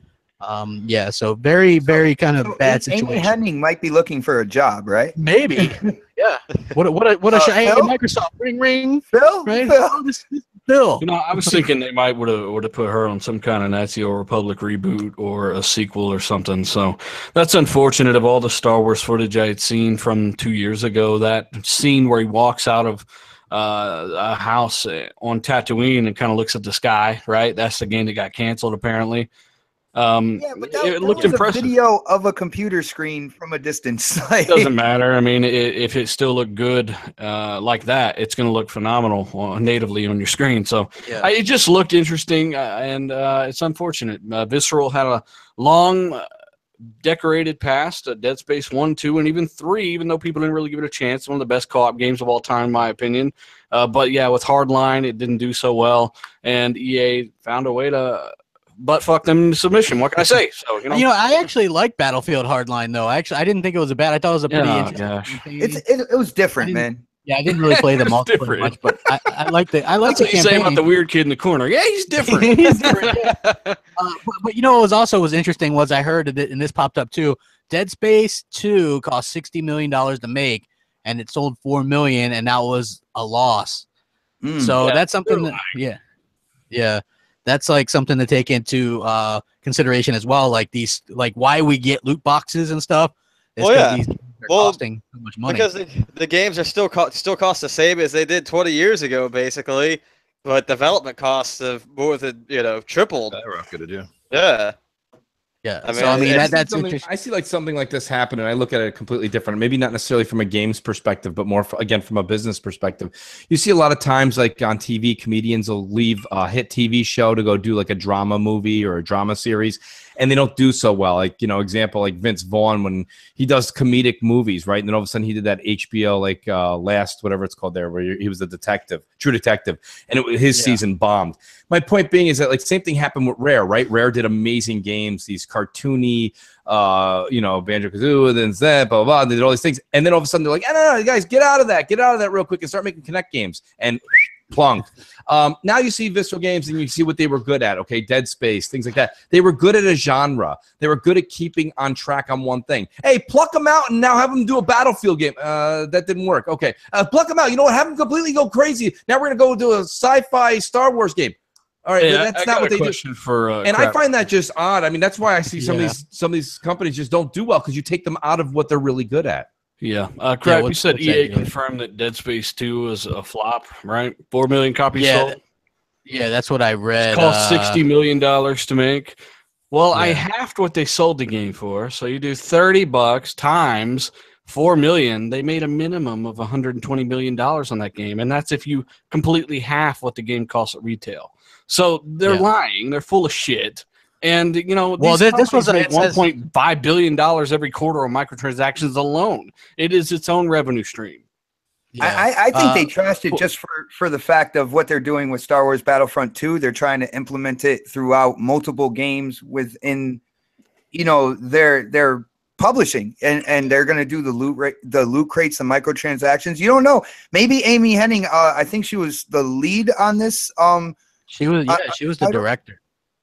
Yeah, so very kind of bad situation. Amy Henning might be looking for a job, right? Maybe. Yeah. What a shame. Hey, Microsoft, ring, Phil, right? Phil. Phil. You know, I was thinking they might would have put her on some kind of Nazi or Republic reboot or a sequel or something. So that's unfortunate. Of all the Star Wars footage I had seen from 2 years ago, that scene where he walks out of a house on Tatooine and kind of looks at the sky, right? That's the game that got canceled apparently. Yeah, but it looked impressive. A video of a computer screen from a distance. It doesn't matter. I mean, if it still looked good like that, it's going to look phenomenal natively on your screen. So it just looked interesting, and it's unfortunate. Visceral had a long, decorated past, Dead Space 1, 2, and even 3, even though people didn't really give it a chance. One of the best co-op games of all time, in my opinion. But yeah, with Hardline, it didn't do so well, and EA found a way to butt fuck them into submission. What can I say? So you know, I actually like Battlefield Hardline though. I didn't think it was a bad. I thought it was a pretty interesting thing. It was different, man. Yeah, I didn't really play the multiplayer much, but I like the That's what you say about the weird kid in the corner. Yeah, he's different. He's different. Yeah. But you know what was interesting was I heard that, and this popped up too. Dead Space 2 cost $60 million to make, and it sold $4 million, and that was a loss. So that's something that yeah. That's like something to take into consideration as well. Like why we get loot boxes and stuff. These are costing so much money. Because the games are still cost the same as they did 20 years ago, basically. But development costs have more than tripled. Yeah. Yeah, I mean, that's I see like something like this happen, and I look at it completely different. Maybe not necessarily from a games perspective, but more again from a business perspective. You see a lot of times, like on TV, comedians will leave a hit TV show to go do like a drama movie or a drama series, and they don't do so well. Like example like Vince Vaughn when he does comedic movies, right? And then all of a sudden he did that HBO like last whatever it's called there, where he was a detective, True Detective, and his season bombed. My point being is that like same thing happened with Rare, right? Rare did amazing games, these cartoony, Banjo-Kazooie, then Zed, blah, blah, blah, they did all these things. And then all of a sudden they're like, no, guys, get out of that real quick and start making Connect games. And plunked. Now you see Visceral Games and you see what they were good at, okay? Dead Space, things like that. They were good at a genre. They were good at keeping on track on one thing. Hey, pluck them out and now have them do a Battlefield game. That didn't work. Okay, pluck them out. You know what? Have them completely go crazy. Now we're going to go do a sci-fi Star Wars game. All right, that's not what they do. And I find that just odd. I mean, that's why I see some of these companies just don't do well because you take them out of what they're really good at. Yeah, Crap, you said EA confirmed that Dead Space 2 was a flop, right? 4 million copies sold. Yeah, that's what I read. It cost $60 million to make. Well, I halved what they sold the game for. So you do $30 times 4 million. They made a minimum of $120 million on that game, and that's if you completely half what the game costs at retail. So they're lying. They're full of shit. And, this was make $1.5 billion every quarter on microtransactions alone. It is its own revenue stream. Yeah. I think they trashed it just for the fact of what they're doing with Star Wars Battlefront 2. They're trying to implement it throughout multiple games within, their publishing, and they're going to do the loot crates and microtransactions. You don't know. Maybe Amy Henning, I think she was the lead on this. She was the director.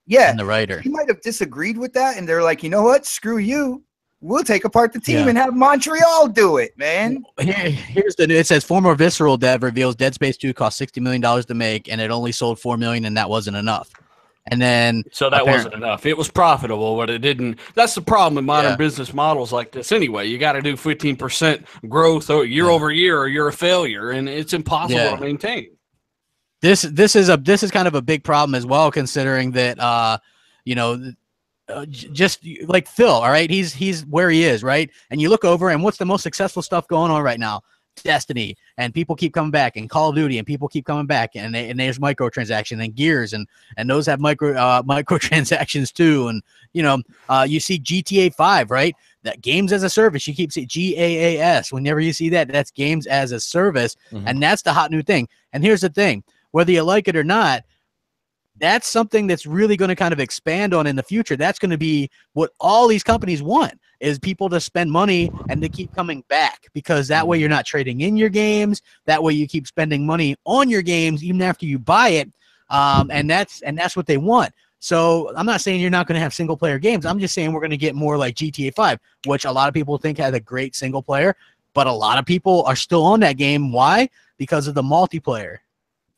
Yeah, and the writer. He might have disagreed with that, and they're like, you know what? Screw you. We'll take apart the team and have Montreal do it, man. Here's the news. It says former Visceral dev reveals Dead Space 2 cost $60 million to make, and it only sold $4 million, and that wasn't enough. And then wasn't enough. It was profitable, but it didn't. That's the problem with modern business models like this. Anyway, you got to do 15% growth year over year, or you're a failure, and it's impossible to maintain. This is kind of a big problem as well, considering that just like Phil, all right, he's where he is, right? And you look over, and what's the most successful stuff going on right now? Destiny, and people keep coming back, and Call of Duty, and people keep coming back, and there's microtransactions, and Gears, and those have microtransactions too, and you see GTA 5, right? That games as a service, you keep saying GAAS. Whenever you see that, that's games as a service, and that's the hot new thing. And here's the thing: whether you like it or not, that's something that's really going to kind of expand on in the future. That's going to be what all these companies want, is people to spend money and to keep coming back, because that way you're not trading in your games. That way you keep spending money on your games even after you buy it. And that's what they want. So I'm not saying you're not going to have single player games. I'm just saying we're going to get more like GTA 5, which a lot of people think has a great single player, but a lot of people are still on that game. Why? Because of the multiplayer.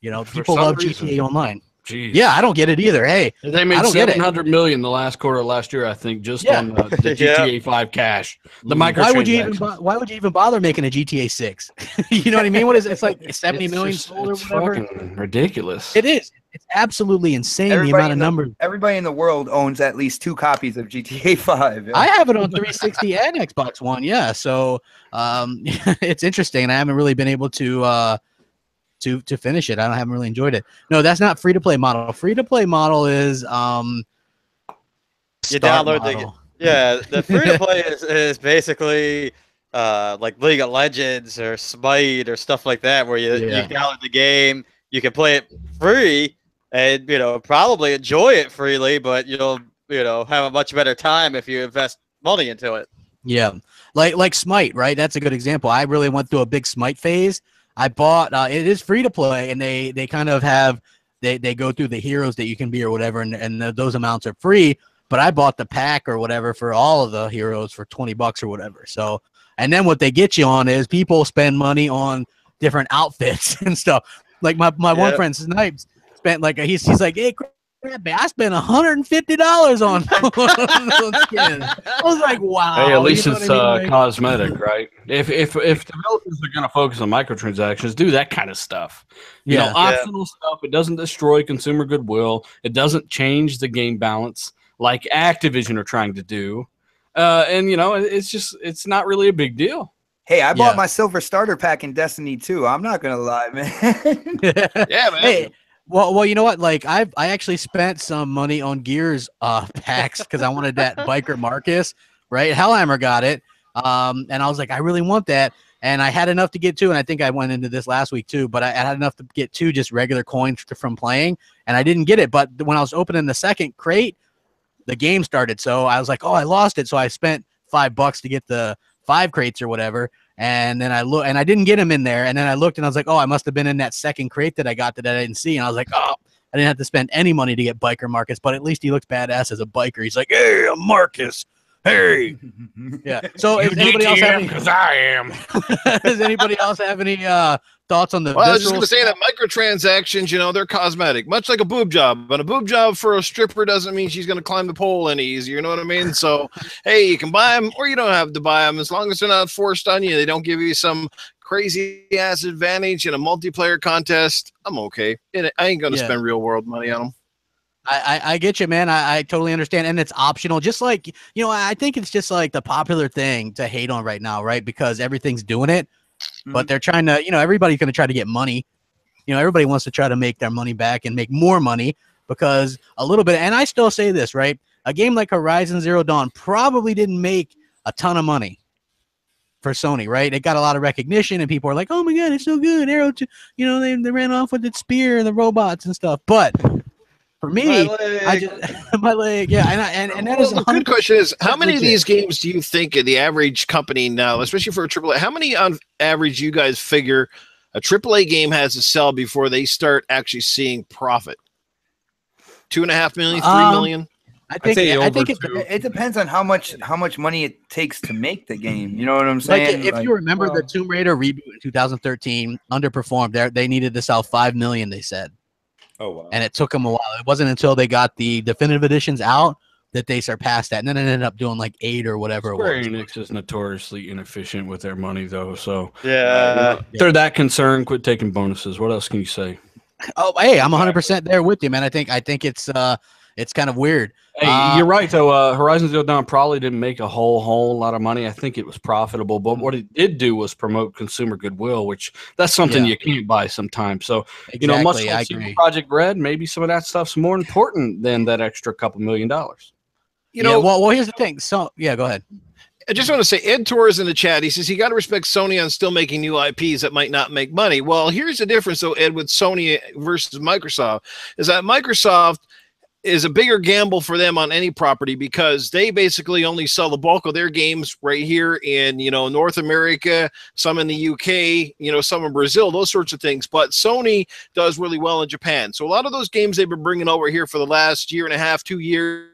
You know, people love GTA Online. Jeez. Yeah, I don't get it either. Hey, they made $700 million the last quarter of last year, I think, just on the GTA 5 cash. The microtransactions. Why would you even bother making a GTA 6? You know what I mean? What is it? It's like 70 million sold or whatever. Fucking ridiculous. It is. It's absolutely insane the amount of numbers. Everybody in the world owns at least 2 copies of GTA 5. Yeah. I have it on 360 and Xbox One. Yeah, so it's interesting. I haven't really been able to finish it. I haven't really enjoyed it. No, that's not free to play model. Free to play model is you download the free to play is basically like League of Legends or Smite or stuff like that, where you download the game, you can play it free and probably enjoy it freely, but you'll have a much better time if you invest money into it. Yeah, like Smite, right? That's a good example. I really went through a big Smite phase. I bought it is free to play, and they kind of have they go through the heroes that you can be or whatever, and those amounts are free. But I bought the pack or whatever for all of the heroes for $20 or whatever. So, and then what they get you on is people spend money on different outfits and stuff. Like my one friend Snipes spent like he's like, hey, I spent $150 on skins. I was like, wow. Hey, at least it's cosmetic, right? If developers are going to focus on microtransactions, do that kind of stuff. You know, optional stuff. It doesn't destroy consumer goodwill. It doesn't change the game balance like Activision are trying to do. And it's not really a big deal. Hey, I bought my silver starter pack in Destiny 2. I'm not gonna lie, man. Yeah, man. Hey, well, you know what? Like, I actually spent some money on Gears packs because I wanted that biker Marcus, right? Hellhammer got it, and I was like, I really want that, and I had enough to get 2, and I think I went into this last week too. But I had enough to get 2 just regular coins from playing, and I didn't get it. But when I was opening the second crate, the game started, so I was like, oh, I lost it. So I spent $5 to get the 5 crates or whatever, and then I look, and I didn't get him in there, and then I looked, and I was like, oh, I must have been in that second crate that I got that I didn't see, and I was like, oh, I didn't have to spend any money to get biker Marcus, but at least he looks badass as a biker. He's like, hey, I'm Marcus. Hey, yeah. So is anybody else have any? Because I am. Does anybody else have any thoughts on the? Well, I was just going to say that microtransactions, they're cosmetic, much like a boob job. But a boob job for a stripper doesn't mean she's going to climb the pole any easier. You know what I mean? So, hey, you can buy them or you don't have to buy them as long as they're not forced on you. They don't give you some crazy ass advantage in a multiplayer contest. I'm okay. I ain't going to spend real world money on them. I get you, man. I totally understand. And it's optional. Just like, I think it's just like the popular thing to hate on right now, right? Because everything's doing it, but they're trying to, everybody's going to try to get money. Everybody wants to try to make their money back and make more money because a little bit. And I still say this, right? A game like Horizon Zero Dawn probably didn't make a ton of money for Sony, right? It got a lot of recognition and people are like, oh my God, it's so good. Arrow 2, they ran off with its spear and the robots and stuff. But for me, my leg, and that is the good question is, how many of these games do you think the average company now, especially for a AAA, how many on average you guys figure a AAA game has to sell before they start actually seeing profit? 2.5 million, 3 million? I think it depends on how much money it takes to make the game. You know what I'm saying? Like, if you remember the Tomb Raider reboot in 2013 underperformed. They needed to sell 5 million, they said. Oh, wow. And it took them a while. It wasn't until they got the definitive editions out that they surpassed that. And then it ended up doing like 8 or whatever Square it was. Enix is notoriously inefficient with their money, though. So if they're that concerned, quit taking bonuses. What else can you say? Oh, hey, I'm 100% there with you, man. I think it's kind of weird. Hey, you're right, though. Horizon Zero Dawn probably didn't make a whole lot of money. I think it was profitable, but what it did do was promote consumer goodwill, which that's something you can't buy sometimes. So, exactly, much like Super Project Red, maybe some of that stuff's more important than that extra couple $1 million. Well, here's the thing. So, yeah, go ahead. I just want to say, Ed Torres in the chat, he says, you got to respect Sony on still making new IPs that might not make money. Well, here's the difference, though, Ed, with Sony versus Microsoft, is that Microsoft is a bigger gamble for them on any property because they basically only sell the bulk of their games right here in, you know, North America, some in the UK, you know, some in Brazil, those sorts of things. But Sony does really well in Japan. So a lot of those games they've been bringing over here for the last year and a half, 2 years,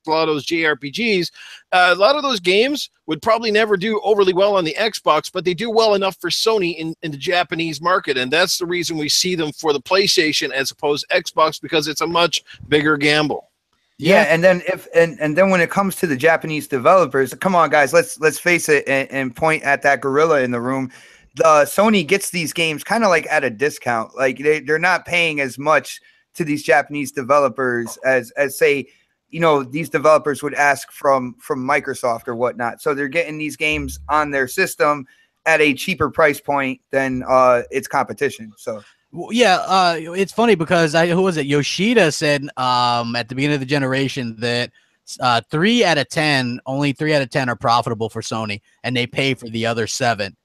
a lot of those JRPGs, a lot of those games would probably never do overly well on the Xbox, but they do well enough for Sony in the Japanese market, and that's the reason we see them for the PlayStation as opposed to Xbox, because it's a much bigger gamble. Yeah, and then and then when it comes to the Japanese developers, come on, guys, let's face it and point at that gorilla in the room. The Sony gets these games kind of like at a discount. Like they're not paying as much to these Japanese developers as say, you know, these developers would ask from Microsoft or whatnot. So they're getting these games on their system at a cheaper price point than its competition. So yeah, it's funny because who was it? Yoshida said at the beginning of the generation that 3 out of 10, only 3 out of 10 are profitable for Sony, and they pay for the other 7.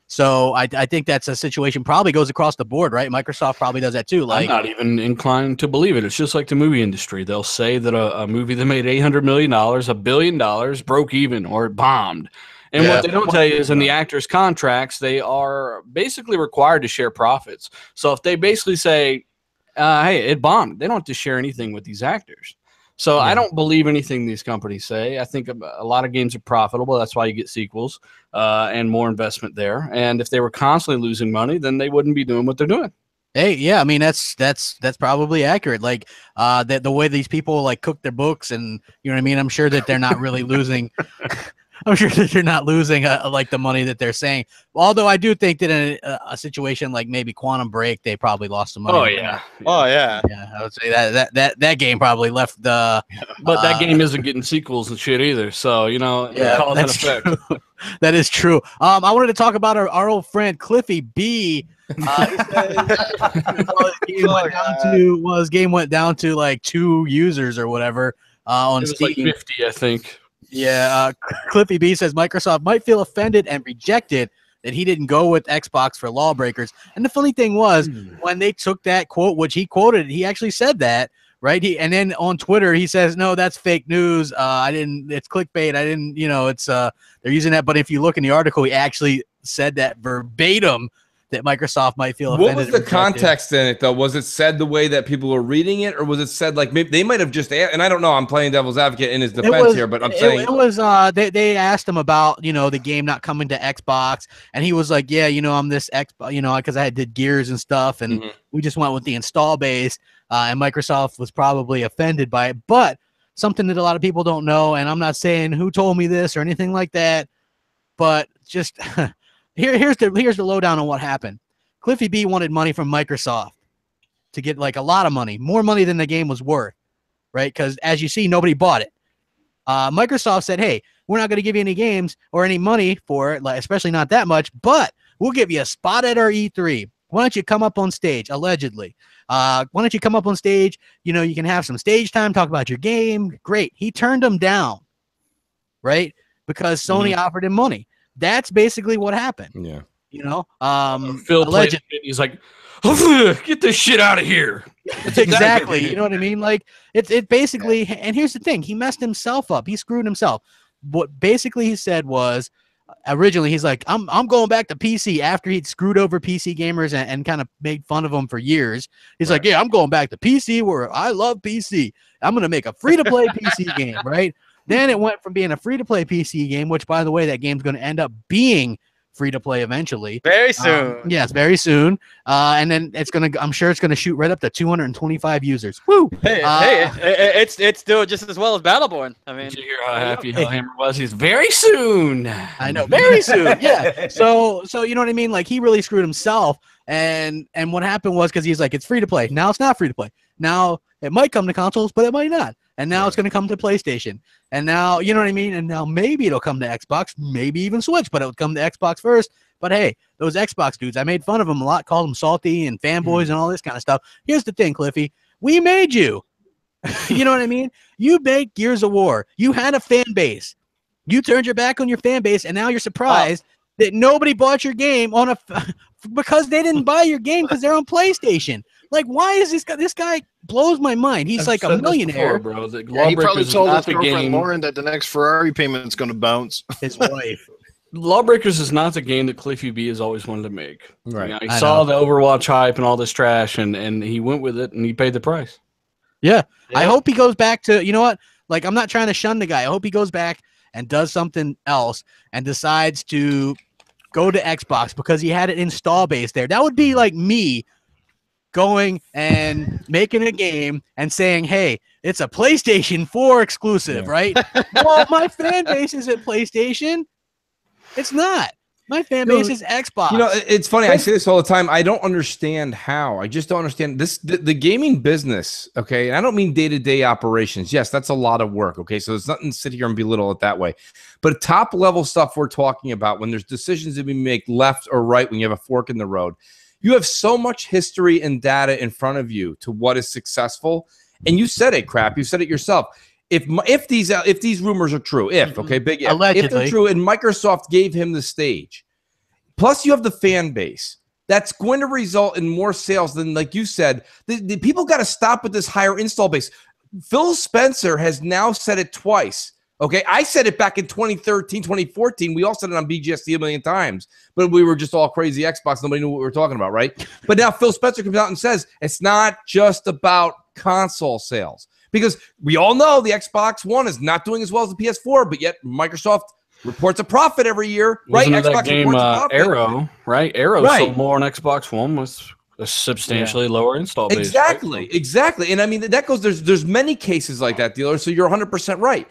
So I think that's a situation probably goes across the board, right? Microsoft probably does that too. Like, I'm not even inclined to believe it. It's just like the movie industry. They'll say that a movie that made $800 million, $1 billion, broke even or bombed. And what they don't tell you is in the actors' contracts, they are basically required to share profits. So if they basically say, hey, it bombed, they don't have to share anything with these actors. So I don't believe anything these companies say. I think a lot of games are profitable. That's why you get sequels and more investment there. And if they were constantly losing money, then they wouldn't be doing what they're doing. Hey, yeah, I mean that's probably accurate. Like that the way these people like cook their books, and you know what I mean. I'm sure that they're not really losing. I'm sure that they're not losing like the money that they're saying. Although I do think that in a situation like maybe Quantum Break, they probably lost some money. Oh yeah, yeah. I would say that game probably left the. But that game isn't getting sequels and shit either. So you know, cause and effect. True. That is true. I wanted to talk about our old friend Cliffy B. His game went down to like 2 users or whatever on Steam. Like 50, I think. Yeah, Cliffy B says Microsoft might feel offended and rejected that he didn't go with Xbox for Lawbreakers. And the funny thing was, when they took that quote, which he quoted, he actually said that, right? And then on Twitter, he says, no, that's fake news. It's clickbait. I didn't, you know, it's, they're using that. But if you look in the article, he actually said that verbatim, that Microsoft might feel offended. What was the context in it, though? Was it said the way that people were reading it, or was it said like maybe they might have just? And I don't know. I'm playing devil's advocate in his defense here, but I'm saying it was. They asked him about, you know, the game not coming to Xbox, and he was like, yeah, you know, I'm this Xbox, you know, because I did Gears and stuff, and we just went with the install base, and Microsoft was probably offended by it. But something that a lot of people don't know, and I'm not saying who told me this or anything like that, but just. Here's the lowdown on what happened. Cliffy B wanted money from Microsoft to get like a lot of money, more money than the game was worth, right? Because as you see, nobody bought it. Microsoft said, "Hey, we're not going to give you any games or any money for it, like especially not that much, but we'll give you a spot at our E3. Why don't you come up on stage?" Allegedly, why don't you come up on stage? You know, you can have some stage time, talk about your game. Great. He turned them down, right? Because Sony offered him money. That's basically what happened. Yeah. You know, Phil played it, he's like, get this shit out of here. Exactly. You know what I mean? Like it basically, and here's the thing, he messed himself up. He screwed himself. What basically he said was, originally he's like, I'm going back to PC after he'd screwed over PC gamers and kind of made fun of them for years. He's like, yeah, I'm going back to PC where I love PC. I'm going to make a free-to-play PC game, right? Then it went from being a free-to-play PC game, which, by the way, that game's going to end up being free-to-play eventually. Very soon. Yes, very soon. And then I'm sure it's going to shoot right up to 225 users. Woo! Hey, it's doing just as well as Battleborn. I mean, did you hear how happy Hellhammer was? He's very soon. I know, very soon. Yeah. So you know what I mean? Like he really screwed himself. And what happened was, because he's like, it's free-to-play. Now it's not free-to-play. Now it might come to consoles, but it might not. And now it's going to come to PlayStation. And now, you know what I mean? And now maybe it'll come to Xbox, maybe even Switch, but it'll come to Xbox first. But hey, those Xbox dudes, I made fun of them a lot, called them salty and fanboys and all this kind of stuff. Here's the thing, Cliffy. We made you. You know what I mean? You made Gears of War. You had a fan base. You turned your back on your fan base, and now you're surprised that nobody bought your game on a because they didn't buy your game because they're on PlayStation. Like, why is this guy blows my mind? He's like a millionaire, before, bro. Yeah, he probably told his girlfriend game. Lauren that the next Ferrari payment is going to bounce. His wife. Lawbreakers is not the game that Cliffy B has always wanted to make. Right. You know, he saw the Overwatch hype and all this trash, and he went with it, and he paid the price. Yeah. I hope he goes back to, you know what? Like, I'm not trying to shun the guy. I hope he goes back and does something else and decides to go to Xbox because he had an install base there. That would be like me going and making a game and saying, hey, it's a PlayStation 4 exclusive, right? Well, my fan base is at PlayStation. It's not. My fan base is Xbox. You know, it's funny. I say this all the time. I don't understand how. I just don't understand this. The gaming business, okay? And I don't mean day-to-day operations. Yes, that's a lot of work, okay? So there's nothing to sit here and belittle it that way. But top-level stuff we're talking about, when there's decisions that we make left or right, when you have a fork in the road, you have so much history and data in front of you to what is successful. And you said it, Crap. You said it yourself. If these rumors are true, okay, big if, allegedly, if they're true, and Microsoft gave him the stage, plus you have the fan base, that's going to result in more sales than, like you said, the people got to stop with this higher install base. Phil Spencer has now said it twice. Okay, I said it back in 2013, 2014. We all said it on BGSD a million times, but we were just all crazy Xbox. Nobody knew what we were talking about, right? But now Phil Spencer comes out and says it's not just about console sales. Because we all know the Xbox One is not doing as well as the PS4, but yet Microsoft reports a profit every year, right? Xbox Xbox game, reports a profit. Arrow, right? Arrow Right. sold more on Xbox One with a substantially lower install base. Exactly, right? exactly. And I mean, that goes, there's many cases like that, dealer, so you're 100% right.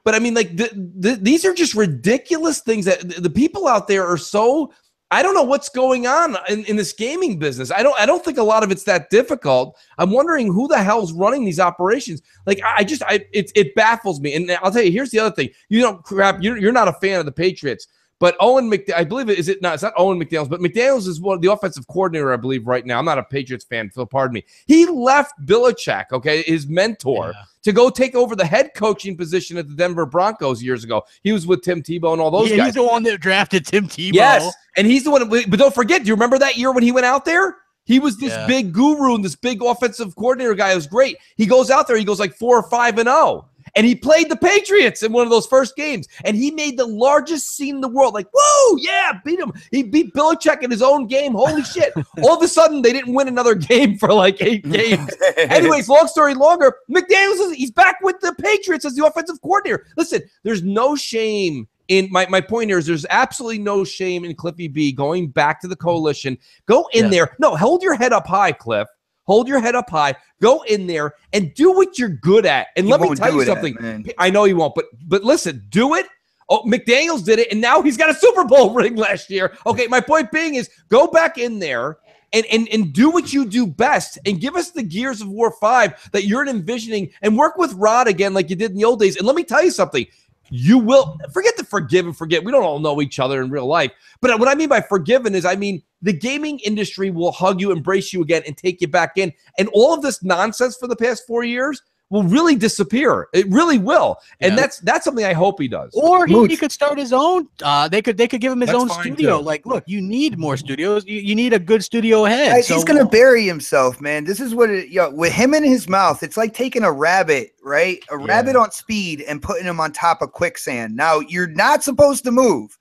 But I mean, like, these are just ridiculous things that the people out there are so, I don't know what's going on in this gaming business. I don't think a lot of it's that difficult. I'm wondering who the hell's running these operations. Like, it baffles me. And I'll tell you, here's the other thing. You know, Crap, you're not a fan of the Patriots, but Owen I believe it's not Owen McDaniels, but McDaniels is one of the offensive coordinator, I believe, right now. I'm not a Patriots fan, so pardon me. He left Belichick, okay, his mentor, to go take over the head coaching position at the Denver Broncos years ago. He was with Tim Tebow and all those guys. He's the one that drafted Tim Tebow. Yes, and he's the one. But don't forget, do you remember that year when he went out there? He was this big guru and this big offensive coordinator guy. It was great. He goes out there, he goes like 4 or 5-0. And he played the Patriots in one of those first games. And he made the largest scene in the world. Like, whoa, yeah, beat him. He beat Belichick in his own game. Holy shit. All of a sudden, they didn't win another game for like 8 games. Anyways, long story longer, McDaniels, he's back with the Patriots as the offensive coordinator. Listen, there's no shame in my point here is there's absolutely no shame in Cliffy B going back to the coalition. Go in there. No, hold your head up high, Cliff. Hold your head up high. Go in there and do what you're good at. And let me tell you something. I know you won't, but listen, do it. Oh, McDaniels did it, and now he's got a Super Bowl ring last year. Okay, my point being is go back in there and do what you do best and give us the Gears of War 5 that you're envisioning and work with Rod again like you did in the old days. And let me tell you something. You will forget to forgive and forget. We don't all know each other in real life. But what I mean by forgiven is, I mean, the gaming industry will hug you, embrace you again, and take you back in. And all of this nonsense for the past 4 years will really disappear. It really will. And that's something I hope he does. Or he could start his own. They could give him his own studio. Too. Like, look, you need more studios. You need a good studio head. Guys, he's gonna bury himself, man. This is what with him in his mouth. It's like taking a rabbit, right? A rabbit on speed and putting him on top of quicksand. Now you're not supposed to move.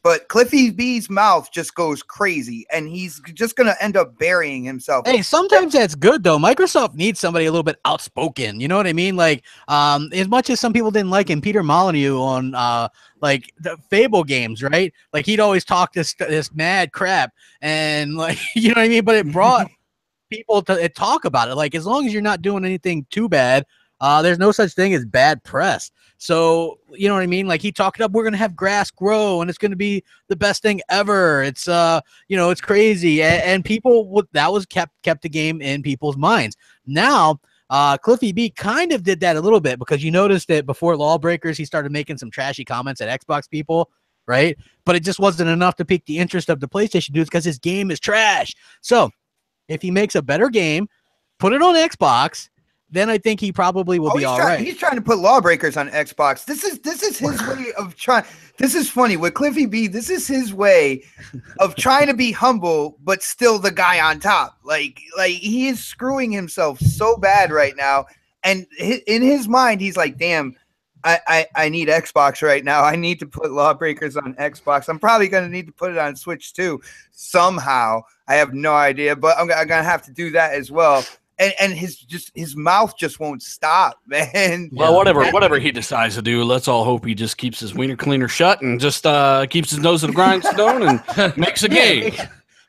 But Cliffy B's mouth just goes crazy, and he's just going to end up burying himself. Hey, sometimes that's good, though. Microsoft needs somebody a little bit outspoken. You know what I mean? Like, as much as some people didn't like him, Peter Molyneux on, like, the Fable games, right? Like, he'd always talk this mad crap, and, like, you know what I mean? But it brought people to talk about it. Like, as long as you're not doing anything too bad, there's no such thing as bad press. So, you know what I mean? Like, he talked up, we're going to have grass grow and it's going to be the best thing ever. It's, you know, it's crazy. And people, that was kept the game in people's minds. Now, Cliffy B kind of did that a little bit because you noticed that before Lawbreakers, he started making some trashy comments at Xbox people, right? But it just wasn't enough to pique the interest of the PlayStation dudes because his game is trash. So if he makes a better game, put it on Xbox, then I think he probably will be all right. He's trying to put Lawbreakers on Xbox. This is his way of trying. This is funny with Cliffy B. This is his way of trying to be humble, but still the guy on top. Like he is screwing himself so bad right now. And in his mind, he's like, damn, I need Xbox right now. I need to put Lawbreakers on Xbox. I'm probably going to need to put it on Switch too somehow. I have no idea, but I'm going to have to do that as well. And his mouth just won't stop, man. Well, whatever he decides to do, let's all hope he just keeps his wiener cleaner shut and just keeps his nose to the grindstone and makes a game.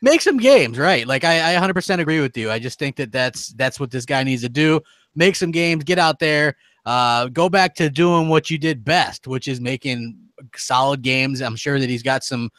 Make some games, right? Like I 100% agree with you. I just think that's what this guy needs to do. Make some games, get out there, go back to doing what you did best, which is making solid games. I'm sure that he's got some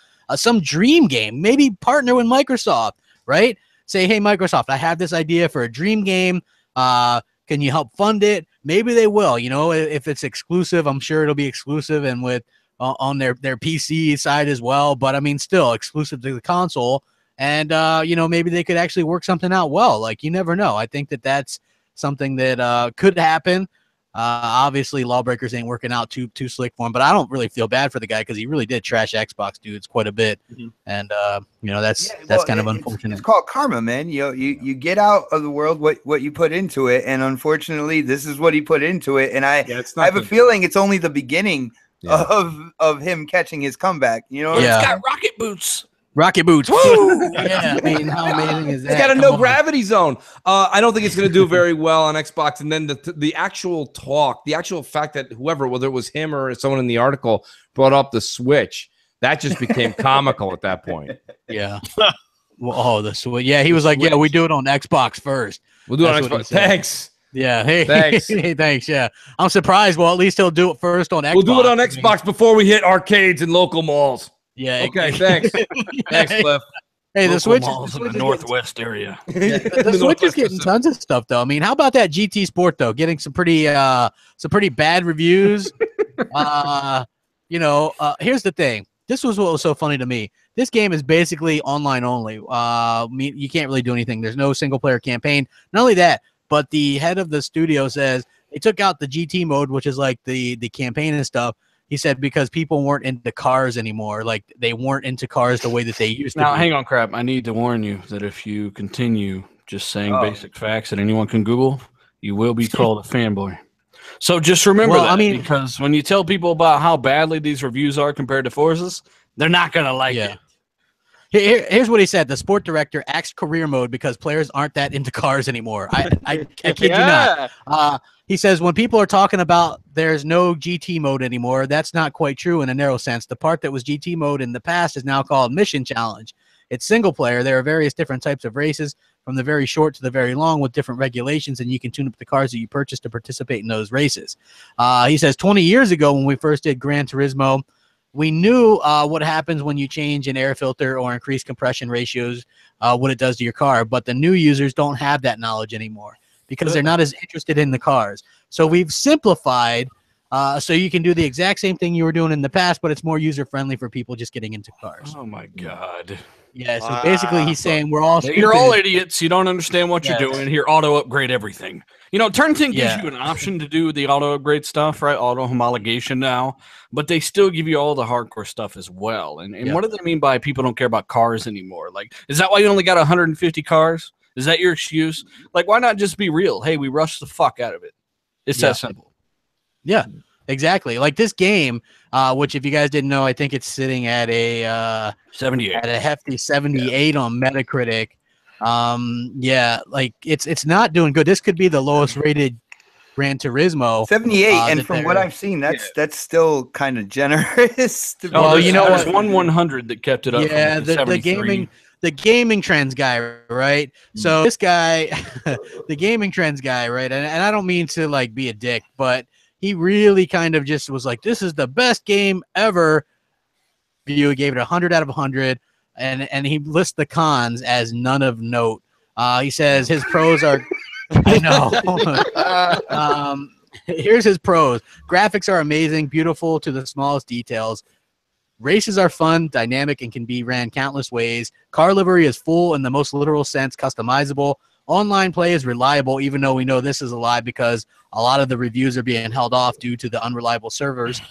dream game. Maybe partner with Microsoft, right? Say, hey, Microsoft, I have this idea for a dream game. Can you help fund it? Maybe they will. You know, if it's exclusive, I'm sure it'll be exclusive and with on their PC side as well. But I mean, still exclusive to the console. And you know, maybe they could actually work something out well. Like, you never know. I think that's something that could happen. Obviously, Lawbreakers ain't working out too slick for him, but I don't really feel bad for the guy because he really did trash Xbox dudes quite a bit, and you know that's kind of unfortunate. It's called karma, man. You get out of the world what you put into it, and unfortunately, this is what he put into it. And I have a feeling it's only the beginning of him catching his comeback. You know, it's got rocket boots. Rocket boots. Woo! Yeah, I mean, how amazing is that? It's got a no gravity zone. I don't think it's going to do very well on Xbox. And then the actual talk, the actual fact that whoever, whether it was him or someone in the article, brought up the Switch, that just became comical at that point. Yeah. Well, the Switch. Yeah, he was like, "Yeah, we do it on Xbox first. We'll do it on Xbox. Thanks." Yeah. Hey, thanks. Hey, thanks. Yeah. I'm surprised. Well, at least he'll do it first on Xbox. We'll do it on Xbox before we hit arcades and local malls. Yeah. Okay. Thanks. Thanks, Cliff. Hey, the Switch is in the Northwest area. The Switch is getting tons of stuff, though. I mean, how about that GT Sport though? Getting some pretty bad reviews. You know, here's the thing. This was what was so funny to me. This game is basically online only. You can't really do anything. There's no single player campaign. Not only that, but the head of the studio says they took out the GT mode, which is like the campaign and stuff. He said because people weren't into cars anymore. Like, they weren't into cars the way that they used to. Now, hang on, Crap. I need to warn you that if you continue just saying basic facts that anyone can Google, you will be called a fanboy. So just remember that, because when you tell people about how badly these reviews are compared to Forza's, they're not going to like it. Here's what he said. The sport director axed career mode because players aren't that into cars anymore. I kid you not. He says when people are talking about there's no GT mode anymore, that's not quite true in a narrow sense. The part that was GT mode in the past is now called Mission Challenge. It's single player. There are various different types of races, from the very short to the very long, with different regulations, and you can tune up the cars that you purchase to participate in those races. He says 20 years ago when we first did Gran Turismo, we knew what happens when you change an air filter or increase compression ratios, what it does to your car. But the new users don't have that knowledge anymore because they're not as interested in the cars. So we've simplified so you can do the exact same thing you were doing in the past, but it's more user-friendly for people just getting into cars. Oh, my God. Yeah, so basically he's saying we're all stupid. You're all idiots. You don't understand what you're doing. Here, auto-upgrade everything. You know, Turn 10 gives you an option to do the auto-upgrade stuff, right? Auto-homologation now. But they still give you all the hardcore stuff as well. And what do they mean by people don't care about cars anymore? Like, is that why you only got 150 cars? Is that your excuse? Like, why not just be real? Hey, we rushed the fuck out of it. It's that simple. Yeah, exactly. Like this game, which if you guys didn't know, I think it's sitting at a 78, at a hefty 78 on Metacritic. Like it's not doing good. This could be the lowest rated Gran Turismo. 78, and from what I've seen, that's still kind of generous. Oh, you know, there's 100 that kept it up. Yeah, the gaming trends guy, right? So this guy, the gaming trends guy, right? And I don't mean to like be a dick, but he really kind of just was like, this is the best game ever. He gave it 100 out of 100, and he lists the cons as none of note. He says his pros are, I know. Here's his pros. Graphics are amazing, beautiful to the smallest details. Races are fun, dynamic, and can be ran countless ways. Car livery is full in the most literal sense, customizable. online play is reliable, even though we know this is a lie because a lot of the reviews are being held off due to the unreliable servers.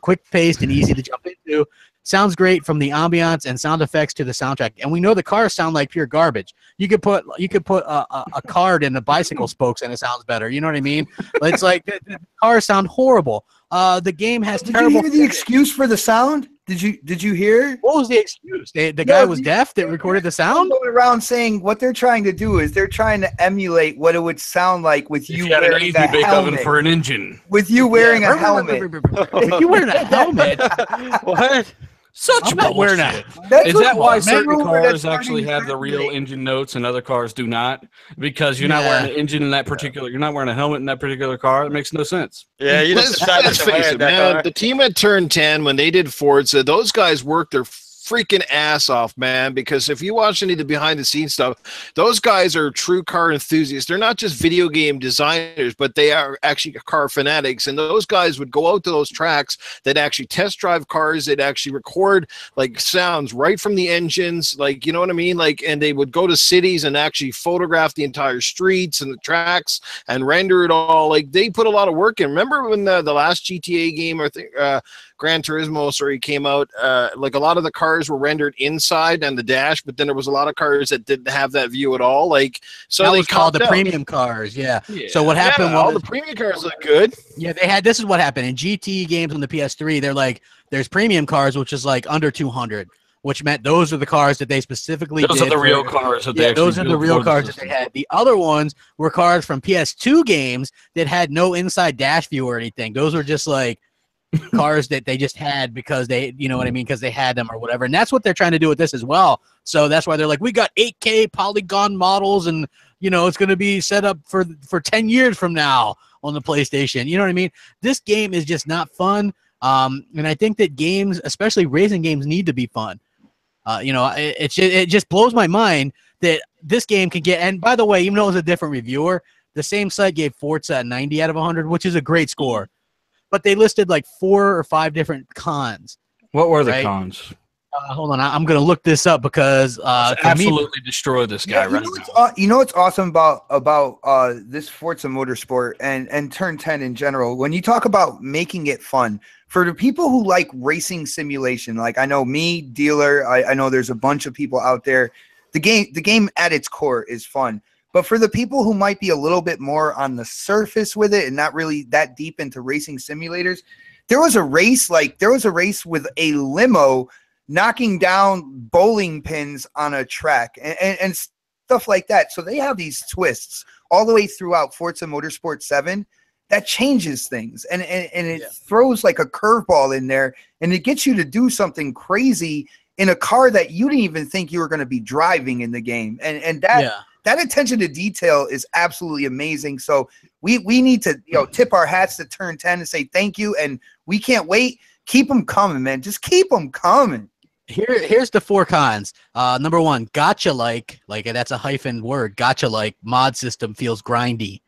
Quick-paced and easy to jump into. Sounds great from the ambiance and sound effects to the soundtrack. And we know the cars sound like pure garbage. You could put a card in the bicycle spokes and it sounds better. You know what I mean? It's like the cars sound horrible. The game has terrible. Did you hear the excuse for the sound? Did you hear? What was the excuse? The guy was deaf that recorded the sound? Going around saying what they're trying to do is they're trying to emulate what it would sound like with you wearing wearing an a easy bake oven helmet. for an engine. With you wearing a helmet. If you wearing a helmet, What? Such I'm not wearing a. Is that why certain remember cars that actually have the real engine notes and other cars do not? Because you're not wearing an engine in that particular, you're not wearing a helmet in that particular car. It makes no sense. Yeah, you just decided Let's to face wear it, that man. car. The team at Turn 10, when they did Forza, those guys worked their freaking ass off, man, because if you watch any of the behind the scenes stuff, those guys are true car enthusiasts. They're not just video game designers, but they are actually car fanatics, and those guys would go out to those tracks that actually test drive cars, they'd actually record like sounds right from the engines, like, you know what I mean, like, and they would go to cities and actually photograph the entire streets and the tracks and render it all. Like, they put a lot of work in. Remember when the last GTA game, or Gran Turismo, sorry, came out, like a lot of the cars were rendered inside and the dash, but then there was a lot of cars that didn't have that view at all. Like, so that they was called the copped out. premium cars. Yeah. So what happened all was the premium cars look good. Yeah, they had. This is what happened in GT games on the PS3. They're like, there's premium cars, which is like under 200, which meant those are the cars that they specifically. Those are the real cars that they. Those are the real cars that they had. The other ones were cars from PS2 games that had no inside dash view or anything. Those were just like cars that they just had because they, you know what I mean, because they had them or whatever. And that's what they're trying to do with this as well. So that's why they're like, we got 8K polygon models, and you know it's going to be set up for 10 years from now on the PlayStation. You know what I mean? This game is just not fun. And I think that games, especially racing games, need to be fun. You know, it just blows my mind that this game can get. And by the way, even though it was a different reviewer, the same site gave Forza a 90 out of 100, which is a great score. But they listed like 4 or 5 different cons. What were the cons? Hold on, I'm gonna look this up because absolutely destroy this guy right now. You know what's awesome about this Forza Motorsport and Turn 10 in general. When you talk about making it fun for the people who like racing simulation, like I know me, Dealer, I know there's a bunch of people out there. The game at its core is fun. But for the people who might be a little bit more on the surface with it and not really that deep into racing simulators, there was a race with a limo knocking down bowling pins on a track and stuff like that. So they have these twists all the way throughout Forza Motorsport 7 that changes things and it throws like a curveball in there, and it gets you to do something crazy in a car that you didn't even think you were going to be driving in the game. And that attention to detail is absolutely amazing. So we need to tip our hats to Turn 10 and say thank you, and we can't wait. Keep them coming, man. Just keep them coming. Here's the 4 cons. Number 1, gotcha like that's a hyphen word. Gotcha like mod system feels grindy.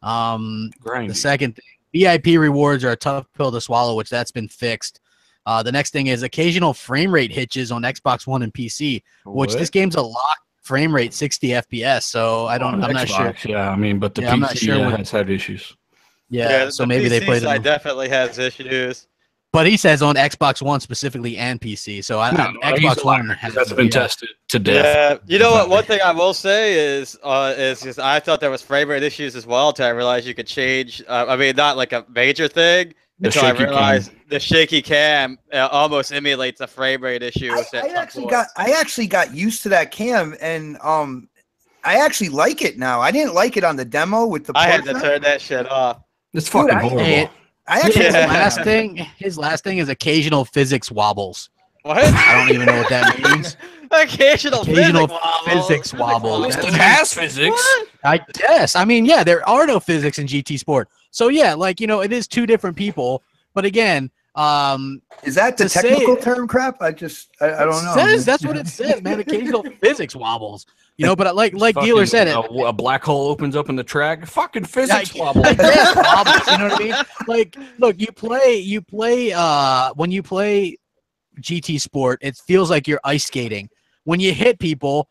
The second thing, VIP rewards are a tough pill to swallow, which that's been fixed. The next thing is occasional frame rate hitches on Xbox One and PC, which this game's a locked frame rate 60 FPS. So I'm not sure. Yeah, I mean, but the PC I'm not sure has had issues. Yeah, so maybe they played it. Definitely has issues. But he says on Xbox One specifically and PC. So Xbox One has been tested to death. Yeah, you know what? One thing I will say is just I thought there was frame rate issues as well until I realized you could change. I mean, not like a major thing. Until I realized the shaky cam almost emulates a frame rate issue. I actually got used to that cam, and I actually like it now. I didn't like it on the demo with the. I had to turn that shit off. It's fucking horrible. I actually his last thing is occasional physics wobbles. What? I don't even know what that means. Occasional physics wobbles. It has physics. What? I guess. I mean, yeah, there are no physics in GT Sport. So yeah, like it is 2 different people. But again, is that the technical term? Crap. I don't know. That's what it says, man. Occasional physics wobbles. But like Dealer said, a black hole opens up in the track. Fucking physics wobble. Yeah, wobbles. You know what I mean? Like, look, you play. When you play GT Sport, it feels like you're ice skating. When you hit people,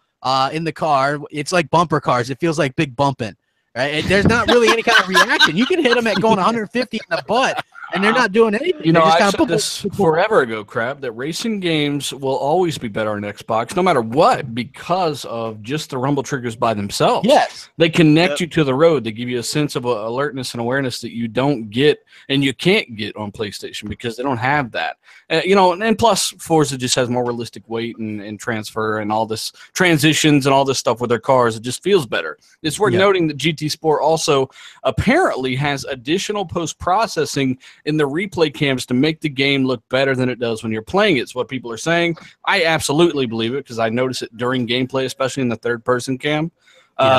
in the car, it's like bumper cars. It feels like big bumping. Right? There's not really any kind of reaction. You can hit them at going 150 in the butt, and they're not doing anything. You know, I said this forever ago, Crab, that racing games will always be better on Xbox, no matter what, because of just the rumble triggers by themselves. Yes. They connect you to the road. They give you a sense of alertness and awareness that you don't get and you can't get on PlayStation because they don't have that. You know, and plus Forza just has more realistic weight and transfer and all this transitions and all this stuff with their cars. It just feels better. It's worth noting that GT Sport also apparently has additional post-processing in the replay cams to make the game look better than it does when you're playing it. It's what people are saying. I absolutely believe it because I notice it during gameplay, especially in the third-person cam.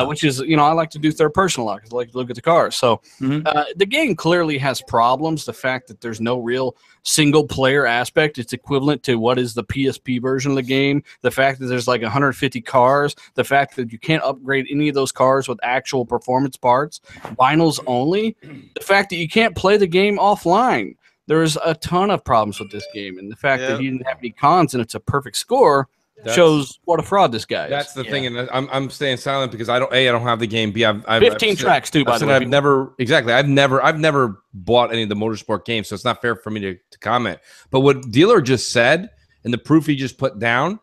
Which is, you know, I like to do third-person lock. I like to look at the cars. So the game clearly has problems. The fact that there's no real single-player aspect, it's equivalent to what is the PSP version of the game. The fact that there's like 150 cars. The fact that you can't upgrade any of those cars with actual performance parts. Vinyls only. The fact that you can't play the game offline. There's a ton of problems with this game. And the fact that he didn't have any cons and it's a perfect score shows what a fraud this guy is. That's the thing, and I'm staying silent because I don't have the game. B, I've 15 tracks too. By the way, I've never bought any of the motorsport games, so it's not fair for me to comment. But what Dealer just said and the proof he just put down,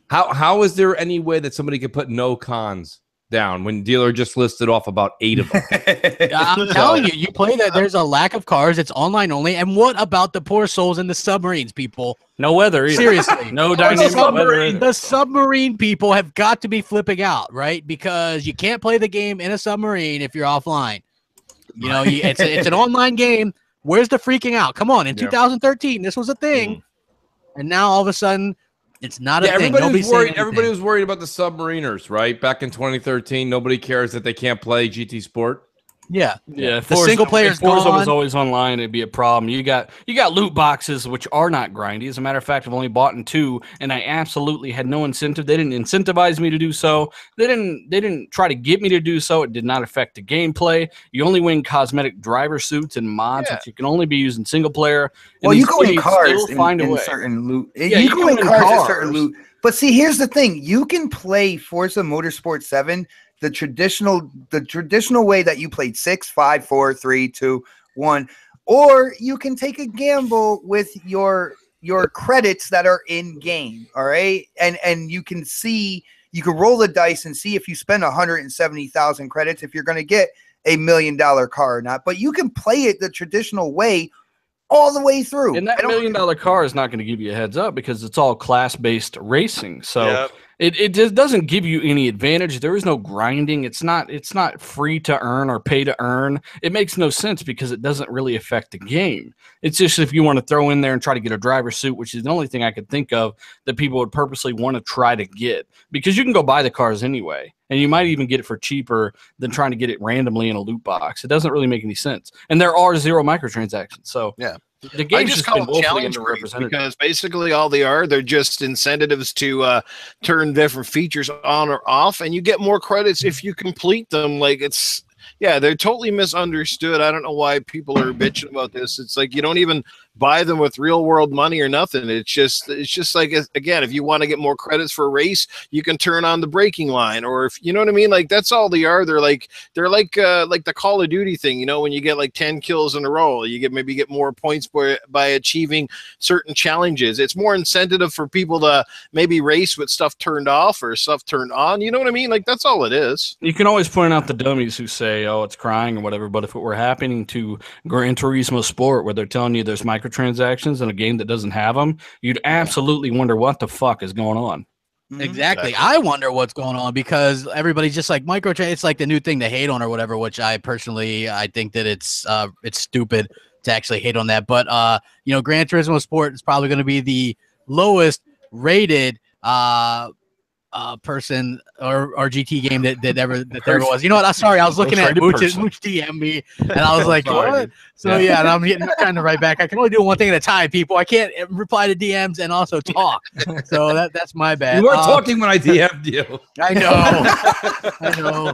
how is there any way that somebody could put no cons down when Dealer just listed off about 8 of them? I'm telling you, you play that. There's a lack of cars. It's online only. And what about the poor souls in the submarines, people? No weather either. Seriously. No dynamic weather. The submarine people have got to be flipping out, right? Because you can't play the game in a submarine if you're offline. You know, it's an online game. Where's the freaking out? Come on. In 2013, this was a thing. And now all of a sudden, it's not a thing. Everybody was worried about the submariners, right? Back in 2013, nobody cares that they can't play GT Sport. Yeah. The single player's gone. Forza was always online. It'd be a problem. You got loot boxes, which are not grindy. As a matter of fact, I've only bought in 2, and I absolutely had no incentive. They didn't incentivize me to do so. They didn't try to get me to do so. It did not affect the gameplay. You only win cosmetic driver suits and mods, which you can only be used in single player. Well, you go in cars in certain loot. You go in cars in certain loot. But see, here's the thing: you can play Forza Motorsport 7. The traditional way that you played 6, 5, 4, 3, 2, 1, or you can take a gamble with your credits that are in game. All right, and you can roll the dice and see if you spend 170,000 credits if you're going to get $1 million car or not. But you can play it the traditional way all the way through. And that $1 million car is not going to give you a heads up because it's all class-based racing. So it just doesn't give you any advantage. There is no grinding. It's not free to earn or pay to earn. It makes no sense because it doesn't really affect the game. It's just if you want to throw in there and try to get a driver's suit, which is the only thing I could think of that people would purposely want to try to get, because you can go buy the cars anyway. And you might even get it for cheaper than trying to get it randomly in a loot box. It doesn't really make any sense. And there are 0 microtransactions. So the game's just been woefully underrepresented because basically all they're just incentives to turn different features on or off, and you get more credits if you complete them. Like they're totally misunderstood. I don't know why people are bitching about this. It's like you don't even buy them with real world money or nothing. It's just like, again, if you want to get more credits for a race, you can turn on the braking line, or if you know what I mean, like that's all they are. They're like the Call of Duty thing, you know, when you get like 10 kills in a row, you get more points by achieving certain challenges. It's more incentive for people to maybe race with stuff turned off or stuff turned on. You know what I mean? Like that's all it is. You can always point out the dummies who say, "Oh, it's crying" or whatever. But if it were happening to Gran Turismo Sport, where they're telling you there's microtransactions in a game that doesn't have them, you'd absolutely wonder what the fuck is going on. Exactly. I wonder what's going on because everybody's just like it's like the new thing to hate on or whatever, which I think that it's stupid to actually hate on that. But you know, Gran Turismo Sport is probably going to be the lowest rated person or GT game that ever was. You know what? I'm sorry. I was looking at Mooch DM me, and I was like, what? So yeah, and I'm getting kind of right back. I can only do one thing at a time, people. I can't reply to DMs and also talk. So that's my bad. You weren't talking when I DM'd you. I know. I know.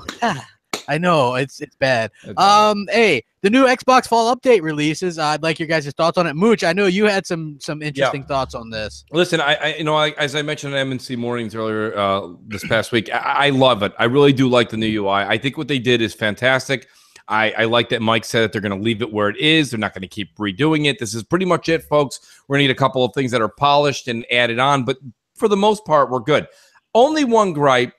I know it's bad. That's Hey, the new Xbox Fall update releases. I'd like your guys' thoughts on it. Mooch, I know you had some interesting thoughts on this. Listen, as I mentioned in MNC Mornings earlier this past week, I love it. I really do like the new UI. I think what they did is fantastic. I like that Mike said that they're going to leave it where it is. They're not going to keep redoing it. This is pretty much it, folks. We're going to need a couple of things that are polished and added on, but for the most part, we're good. Only one gripe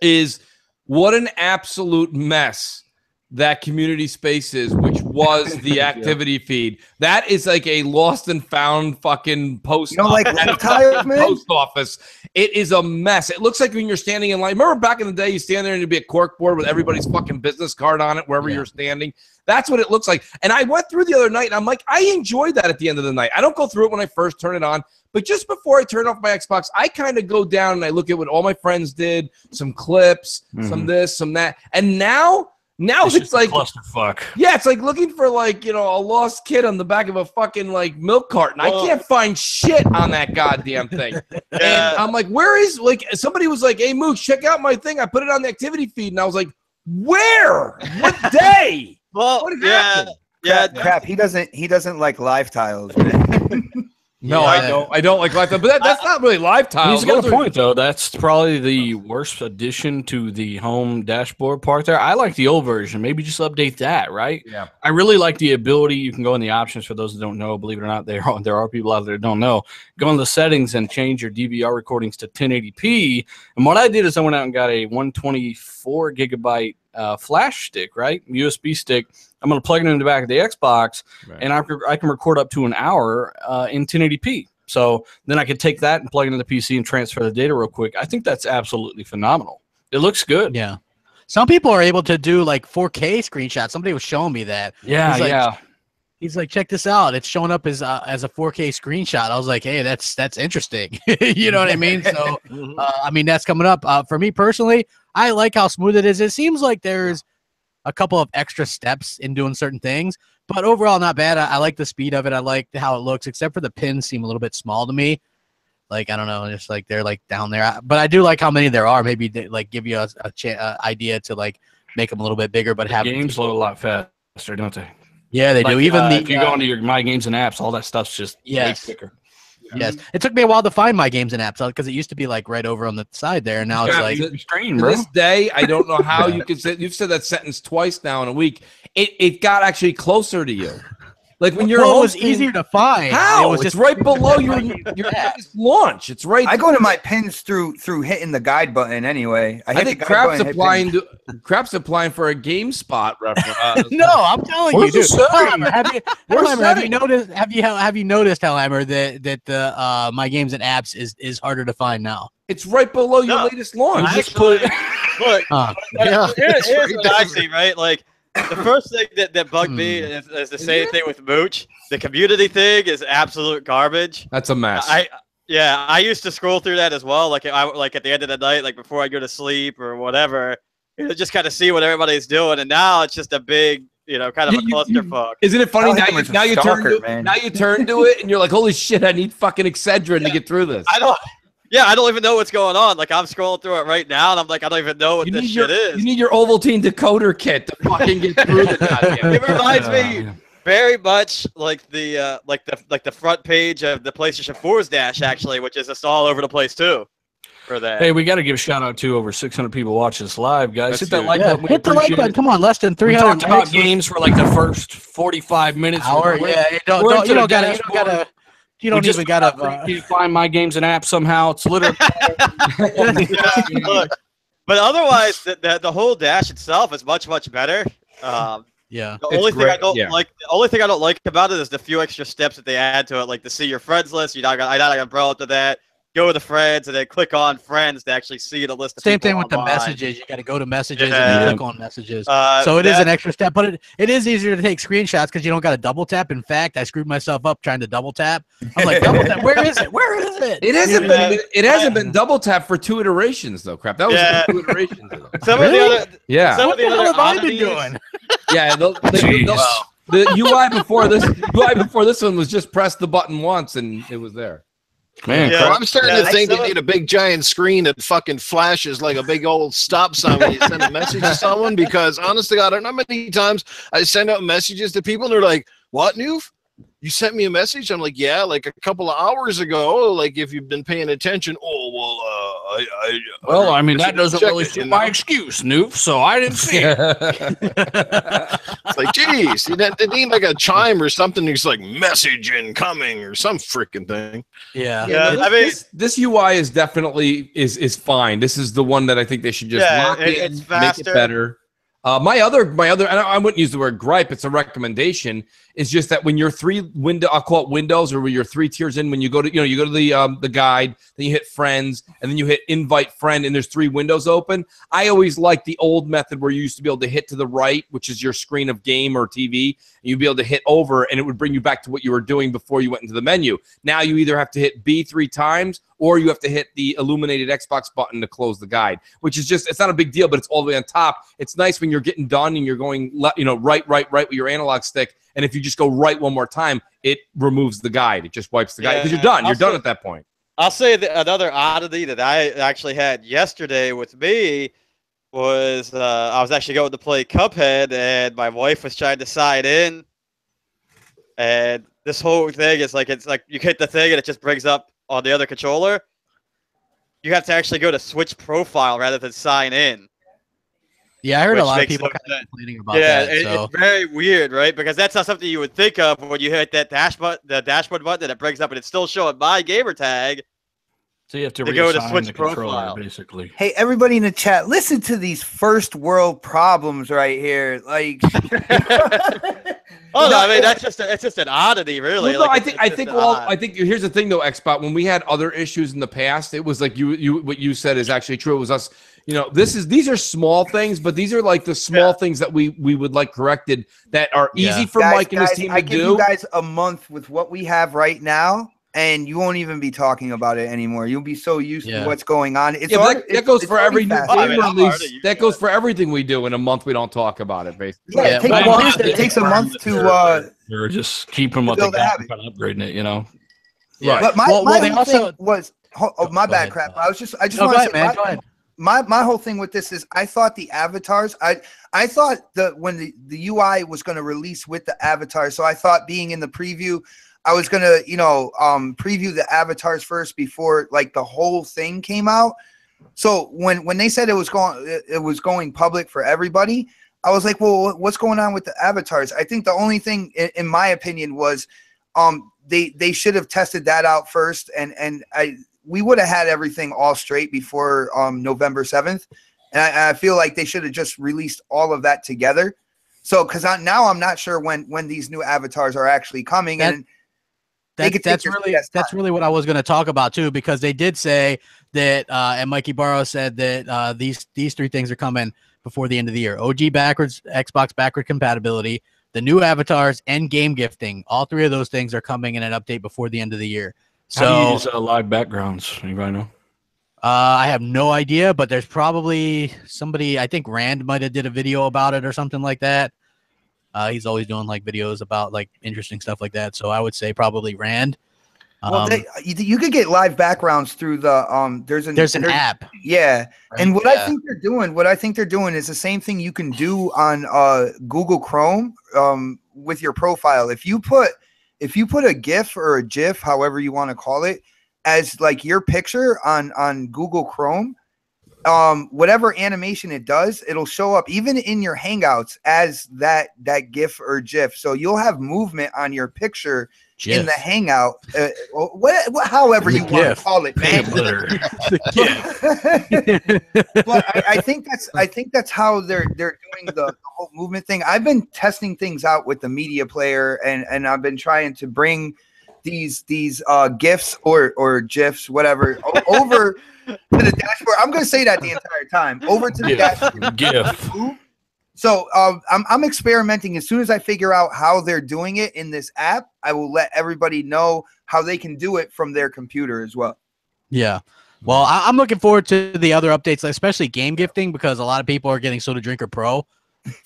is what an absolute mess that community space is, which was the activity feed. That is like a lost and found fucking post office. It is a mess. It looks like when you're standing in line. Remember back in the day, you stand there and it'd be a cork board with everybody's fucking business card on it wherever you're standing. That's what it looks like. And I went through the other night and I'm like, I enjoyed that at the end of the night. I don't go through it when I first turn it on, but just before I turn off my Xbox, I kind of go down and I look at what all my friends did, some clips, some this, some that. And now it's like clusterfuck. Yeah, it's like looking for like, a lost kid on the back of a fucking like milk carton. I can't find shit on that goddamn thing. And I'm like, where is, like, somebody was like, hey Mooch, check out my thing. I put it on the activity feed and I was like, where? What day? Well, what happened? Crap. He doesn't like live tiles, man. No, I don't like live tiles, but that's not really live tiles. He's got a point, though. That's probably the worst addition to the home dashboard part there. I like the old version. Maybe just update that, right? Yeah. I really like the ability. You can go in the options for those that don't know. Believe it or not, there are people out there that don't know. Go in the settings and change your DVR recordings to 1080p. And what I did is I went out and got a 124 gigabyte flash stick, right? USB stick. I'm going to plug it in the back of the Xbox, and I can record up to an hour in 1080p. So then I could take that and plug it into the PC and transfer the data real quick. I think that's absolutely phenomenal. It looks good. Yeah. Some people are able to do like 4K screenshots. Somebody was showing me that. Yeah, He's like, check this out. It's showing up as a 4K screenshot. I was like, hey, that's interesting. You know what I mean? So, I mean, that's coming up. For me personally, I like how smooth it is. It seems like there's a couple of extra steps in doing certain things, but overall not bad. I like the speed of it. I like how it looks, except for the pins seem a little bit small to me. Like, I don't know, just like they're like down there, but I do like how many there are. Maybe they like give you a idea to like make them a little bit bigger, but have games load a lot faster, don't they? Yeah, they do. Even if you go into your My Games and Apps, all that stuff's just way quicker. Yes, it took me a while to find My Games and Apps because it used to be like right over on the side there, and now it's like to this day. I don't know how you could say you've said that sentence twice now in a week. It got actually closer to you. Like when you're hosting, it was easier to find. How? It was just right below your launch. It's right. I go to my pins through hitting the guide button anyway. I think Crap's applying for a GameSpot reference. No, I'm telling you, dude. Have you noticed? Have you noticed, Hellhammer, that the My Games and Apps is harder to find now? It's right below your latest launch. Actually, look, here's what I see, right? Like, the first thing that bugged me is the same thing with Mooch. The community thing is absolute garbage. That's a mess. I used to scroll through that as well. Like at the end of the night, like before I go to sleep or whatever, just kind of see what everybody's doing. And now it's just a big, kind of a clusterfuck. Isn't it funny? Now you turn to it and you're like, holy shit, I need fucking Excedrin to get through this. I don't even know what's going on. Like, I'm scrolling through it right now, and I'm like, I don't even know what this shit is. You need your Ovaltine decoder kit to fucking get through the goddamn. It reminds me very much like the front page of the PlayStation 4's dash, actually, which is just all over the place too. For that. Hey, we got to give a shout out to over 600 people watching this live, guys. Hit that like button. Hit the like button. Come on, less than 300. We talked about games for like the first 45 minutes. Hour. Yeah, you don't gotta. You don't even gotta find My Games and Apps somehow. It's literally. Look, but otherwise, the whole dash itself is much better. Yeah. The only thing I don't like about it is the few extra steps that they add to it, like to see your friends list. I gotta bro up to that. Go to friends and then click on friends to actually see the list of Same people thing with online. the messages. You got to go to messages and then click on messages. So it is an extra step, but it is easier to take screenshots because you don't got to double tap. In fact, I screwed myself up trying to double tap. I'm like, double tap. Where is it? Where is it? It hasn't been double tap for 2 iterations though. Crap, that was 2 iterations. Some of the other, what the hell have I been doing? Yeah, the UI before this one was just press the button once and it was there. Man, Yeah. I'm starting to think they need a big giant screen that fucking flashes like a big old stop sign when you send a message to someone, because honest to God, I don't know how many times I send out messages to people and they're like, "What, Noof? You sent me a message?" I'm like, "Yeah, like a couple of hours ago, like if you've been paying attention." "Oh, well, well, I mean, that doesn't really suit my excuse, Noof, so I didn't see it. It's like, geez, they need like a chime or something. It's like message incoming or some freaking thing. Yeah. Yeah, I mean, this UI is definitely is fine. This is the one that I think they should just lock it, it's make faster. it better. My other, and I wouldn't use the word gripe. It's a recommendation. Is just that when you're I'll call it windows, or when you're 3 tiers in, when you go to, you go to the guide, then you hit friends, and then you hit invite friend, and there's 3 windows open. I always like the old method where you used to be able to hit to the right, which is your screen of game or TV, and you'd be able to hit over, and it would bring you back to what you were doing before you went into the menu. Now you either have to hit B 3 times, or you have to hit the illuminated Xbox button to close the guide, which is just, it's not a big deal, but it's all the way on top. It's nice when you're getting done and you're going, right with your analog stick. And if you just go right one more time, it removes the guide. It just wipes the guide because you're done. You're done at that point. I'll say another oddity that I actually had yesterday with me was I was actually going to play Cuphead, and my wife was trying to sign in. And this whole thing is like, it's like you hit the thing and it just brings up on the other controller. You have to actually go to switch profile rather than sign in. Yeah, I heard a lot of people kind of complaining about that. So. It's very weird, right? Because that's not something you would think of when you hit that the dashboard button, and it brings up, and it's still showing my gamer tag. So you have to go to reassign switch the controller, profile. basically. Hey, everybody in the chat, listen to these first world problems right here. Like, oh no, I mean that's just it's just an oddity, really. Well, no, like, I think here's the thing though, Xbot. When we had other issues in the past, it was like you what you said is actually true. It was us. These are small things, but these are like the small things that we would like corrected that are easy for Mike and his team to do. I give you guys a month with what we have right now, and you won't even be talking about it anymore. You'll be so used to what's going on. That goes for every new game release. That goes for everything we do. In a month, we don't talk about it, basically. Yeah, it takes a month to. Or just keep them what they got and upgrading it, Yeah. Right. But my whole thing was. Oh, my bad, crap. I just want to say, go ahead. My whole thing with this is I thought the avatars, I thought that when the UI was going to release with the avatars, so I thought being in the preview, I was going to, preview the avatars first before like the whole thing came out. So when they said it was going public for everybody, I was like, well, what's going on with the avatars? I think the only thing, in my opinion, was they should have tested that out first, and we would have had everything all straight before November 7th. And I feel like they should have just released all of that together. So, because now I'm not sure when these new avatars are actually coming. That's really what I was going to talk about too, because they did say that, and Mikey Barrow said that these 3 things are coming before the end of the year: OG backwards, Xbox backward compatibility, the new avatars, and game gifting. All 3 of those things are coming in an update before the end of the year. So, how do you use live backgrounds? Anybody know? I have no idea, but there's probably somebody. I think Rand might have did a video about it or something like that. He's always doing like videos about like interesting stuff like that. So I would say probably Rand. Well, you could get live backgrounds through the there's an app. Yeah, and what I think they're doing is the same thing you can do on Google Chrome with your profile. If you put a GIF or a GIF, however you want to call it, as like your picture on Google Chrome, whatever animation it does, it'll show up even in your Hangouts as that GIF or GIF. So you'll have movement on your picture in the Hangout, however you want to call it, man. But I think that's how they're doing the whole movement thing. I've been testing things out with the media player, and I've been trying to bring these GIFs or GIFs, whatever, over to the dashboard. I'm going to say that the entire time. Over to the dashboard. GIF. So I'm experimenting. As soon as I figure out how they're doing it in this app, I will let everybody know how they can do it from their computer as well. Yeah. Well, I'm looking forward to the other updates, especially game gifting, because a lot of people are getting Soda Drinker Pro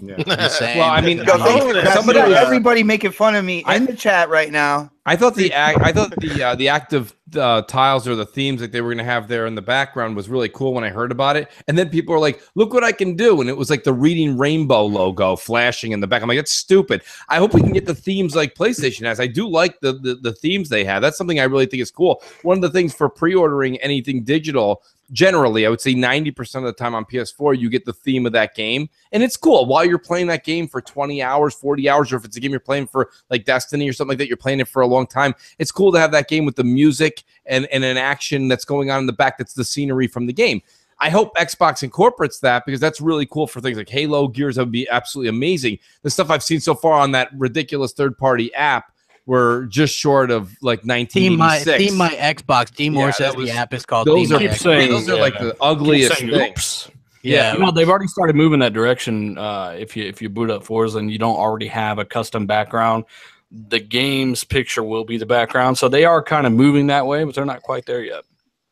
Well, I mean, somebody, everybody making fun of me in the chat right now. I thought the active tiles or the themes that they were going to have there in the background was really cool when I heard about it. And then people were like, "Look what I can do!" And it was like the Reading Rainbow logo flashing in the back. I'm like, "That's stupid." I hope we can get the themes like PlayStation has. I do like the themes they have. That's something I really think is cool. One of the things for pre-ordering anything digital, generally, I would say 90% of the time on PS4, you get the theme of that game. And it's cool. While you're playing that game for 20 hours, 40 hours, or if it's a game you're playing for like Destiny or something like that, you're playing it for a long time. It's cool to have that game with the music and an action that's going on in the back that's the scenery from the game. I hope Xbox incorporates that because that's really cool for things like Halo, Gears. That would be absolutely amazing. The stuff I've seen so far on that ridiculous third-party app were just short of like 1986. Theme My Xbox. D Moore says the app is called those Theme are, My Xbox. Those are like the ugliest things. Yeah, well, they've already started moving that direction. If you boot up Forza and you don't already have a custom background, the game's picture will be the background. So they are kind of moving that way, but they're not quite there yet.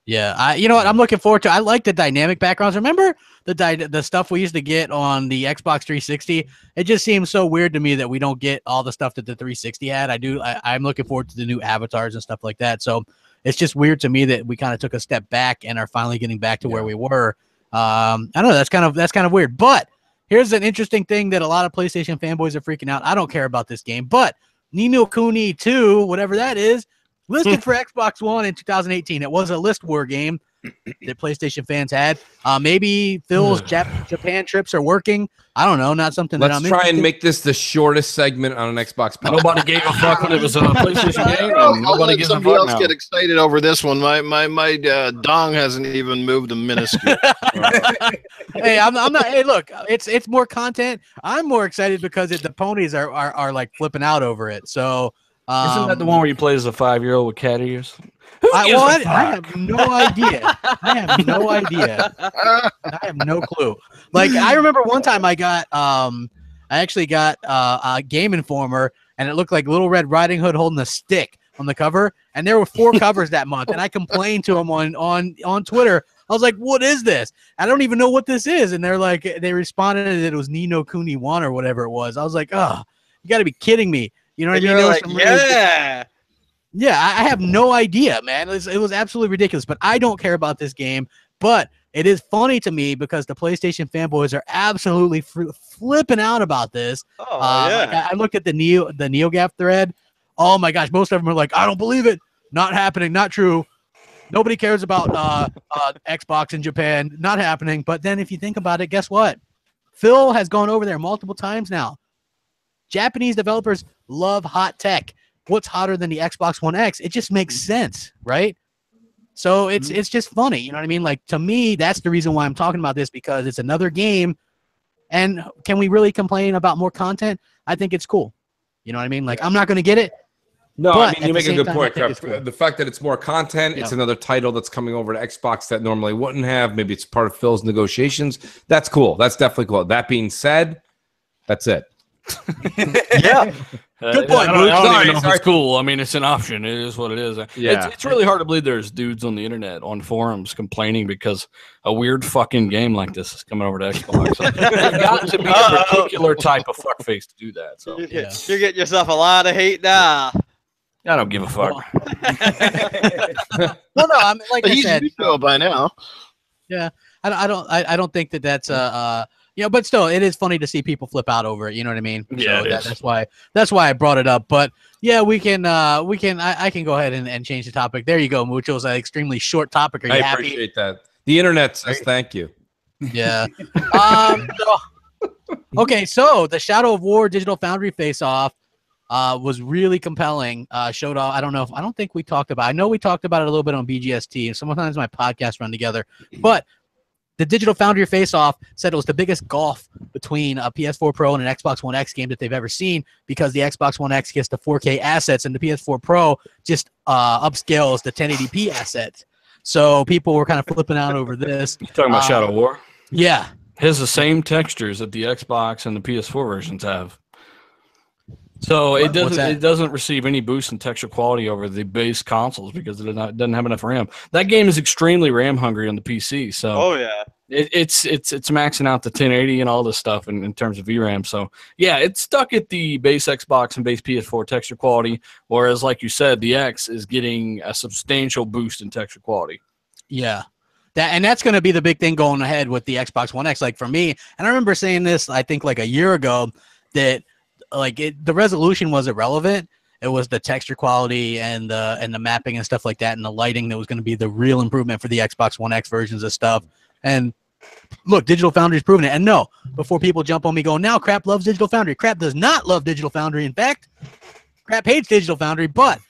Yeah, you know what I'm looking forward to? I like the dynamic backgrounds. Remember the stuff we used to get on the Xbox 360? It just seems so weird to me that we don't get all the stuff that the 360 had. I'm looking forward to the new avatars and stuff like that. So it's just weird to me that we kind of took a step back and are finally getting back to where we were. I don't know. That's kind of weird. But here's an interesting thing that a lot of PlayStation fanboys are freaking out. I don't care about this game, but Ni no Kuni 2, whatever that is, listed for Xbox One in 2018. It was a list war game that PlayStation fans had. Maybe Phil's Japan trips are working. I don't know. Not something that I'm Let's try and make this the shortest segment on an Xbox podcast. Nobody gave a fuck when it was a PlayStation game. And nobody gives a fuck else now. Get excited over this one. My dong hasn't even moved a minuscule. Hey, I'm not. Hey, look, it's more content. I'm more excited because the ponies are like flipping out over it. So. Isn't that the one where you play as a 5-year-old with cat ears? I have no idea. I have no idea. I have no clue. Like I remember one time I actually got a Game Informer, and it looked like Little Red Riding Hood holding a stick on the cover, and there were 4 covers that month, and I complained to them on Twitter. I was like, "What is this? I don't even know what this is." And they responded that it was Ni no Kuni 1 or whatever it was. I was like, "Oh, you got to be kidding me." You know what I mean? Like, yeah. Yeah, I have no idea, man. It was absolutely ridiculous, but I don't care about this game. But it is funny to me because the PlayStation fanboys are absolutely flipping out about this. Oh, yeah. Like I looked at the NeoGAF thread. Oh, my gosh. Most of them are like, I don't believe it. Not happening. Not true. Nobody cares about Xbox in Japan. Not happening. But then if you think about it, guess what? Phil has gone over there multiple times now. Japanese developers love hot tech. What's hotter than the Xbox One X? It just makes sense, right? So it's just funny, you know what I mean? Like to me, that's the reason why I'm talking about this, because it's another game. And can we really complain about more content? I think it's cool. You know what I mean? Like I'm not going to get it. No, but I mean you make a good point, Crap. Cool. The fact that it's more content, it's another title that's coming over to Xbox that normally wouldn't have. Maybe it's part of Phil's negotiations. That's cool. That's definitely cool. That being said, that's it. Yeah. Good point. I don't even know if it's cool. I mean, it's an option. It is what it is. Yeah. It's really hard to believe there's dudes on the internet, on forums, complaining because a weird fucking game like this is coming over to Xbox. So you've got to be a particular type of fuckface to do that. So You're getting yourself a lot of hate now. I don't give a fuck. Well, no, I'm like I He's said. used to it by now. Yeah, I don't think that's you know, but still, it is funny to see people flip out over it. You know what I mean? Yeah, so that's why I brought it up. But yeah, I can go ahead and change the topic. There you go, Mucho. It's an extremely short topic. Are you happy? Appreciate that. The internet says thank you. Yeah. Okay, so the Shadow of War Digital Foundry face-off was really compelling. Showed off. I don't think we talked about it. I know we talked about it a little bit on BGST, and sometimes my podcasts run together. But the Digital Foundry face-off said it was the biggest gulf between a PS4 Pro and an Xbox One X game that they've ever seen, because the Xbox One X gets the 4K assets and the PS4 Pro just upscales the 1080p assets. So people were kind of flipping out over this. You talking about Shadow of War? Yeah. It has the same textures that the Xbox and the PS4 versions have. So it doesn't receive any boost in texture quality over the base consoles because it doesn't have enough RAM. That game is extremely RAM hungry on the PC. So It's maxing out the 1080 and all this stuff in terms of VRAM. So yeah, it's stuck at the base Xbox and base PS4 texture quality, whereas like you said, the X is getting a substantial boost in texture quality. Yeah. That's going to be the big thing going ahead with the Xbox One X. Like for me, and I remember saying this, I think like a year ago, that like the resolution was irrelevant. It was the texture quality and the mapping and stuff like that, and the lighting that was going to be the real improvement for the Xbox One X versions of stuff. And look, Digital Foundry's proven it. And no, before people jump on me going, now Crap loves Digital Foundry. Crap does not love Digital Foundry. In fact, Crap hates Digital Foundry. But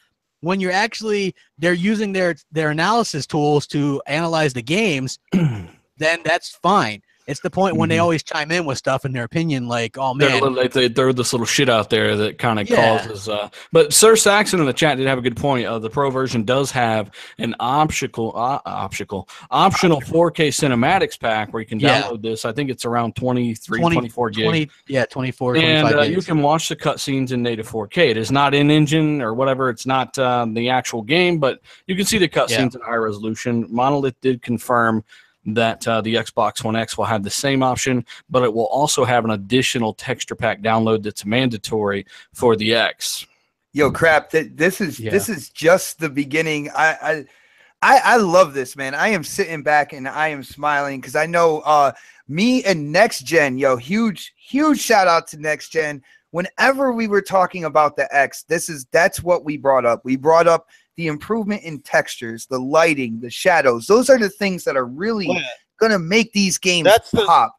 when you're actually, they're using their analysis tools to analyze the games, then that's fine. It's the point when they always chime in with stuff in their opinion, like, oh, man. They throw this little shit out there that kind of causes. But Sir Saxon in the chat did have a good point. The Pro version does have an optional 4K cinematics pack where you can download this. I think it's around 24 gig. 24, 25 and gigs. you can watch the cutscenes in native 4K. It is not in-engine or whatever. It's not the actual game, but you can see the cutscenes in high resolution. Monolith did confirm that the Xbox One X will have the same option, but it will also have an additional texture pack download that's mandatory for the X. Yo, Crap, this is just the beginning. I love this, man. I am sitting back and I am smiling because I know me and Next Gen, yo, huge shout out to Next Gen. Whenever we were talking about the X, that's what we brought up. We brought up the improvement in textures, the lighting, the shadows. Those are the things that are really going to make these games pop.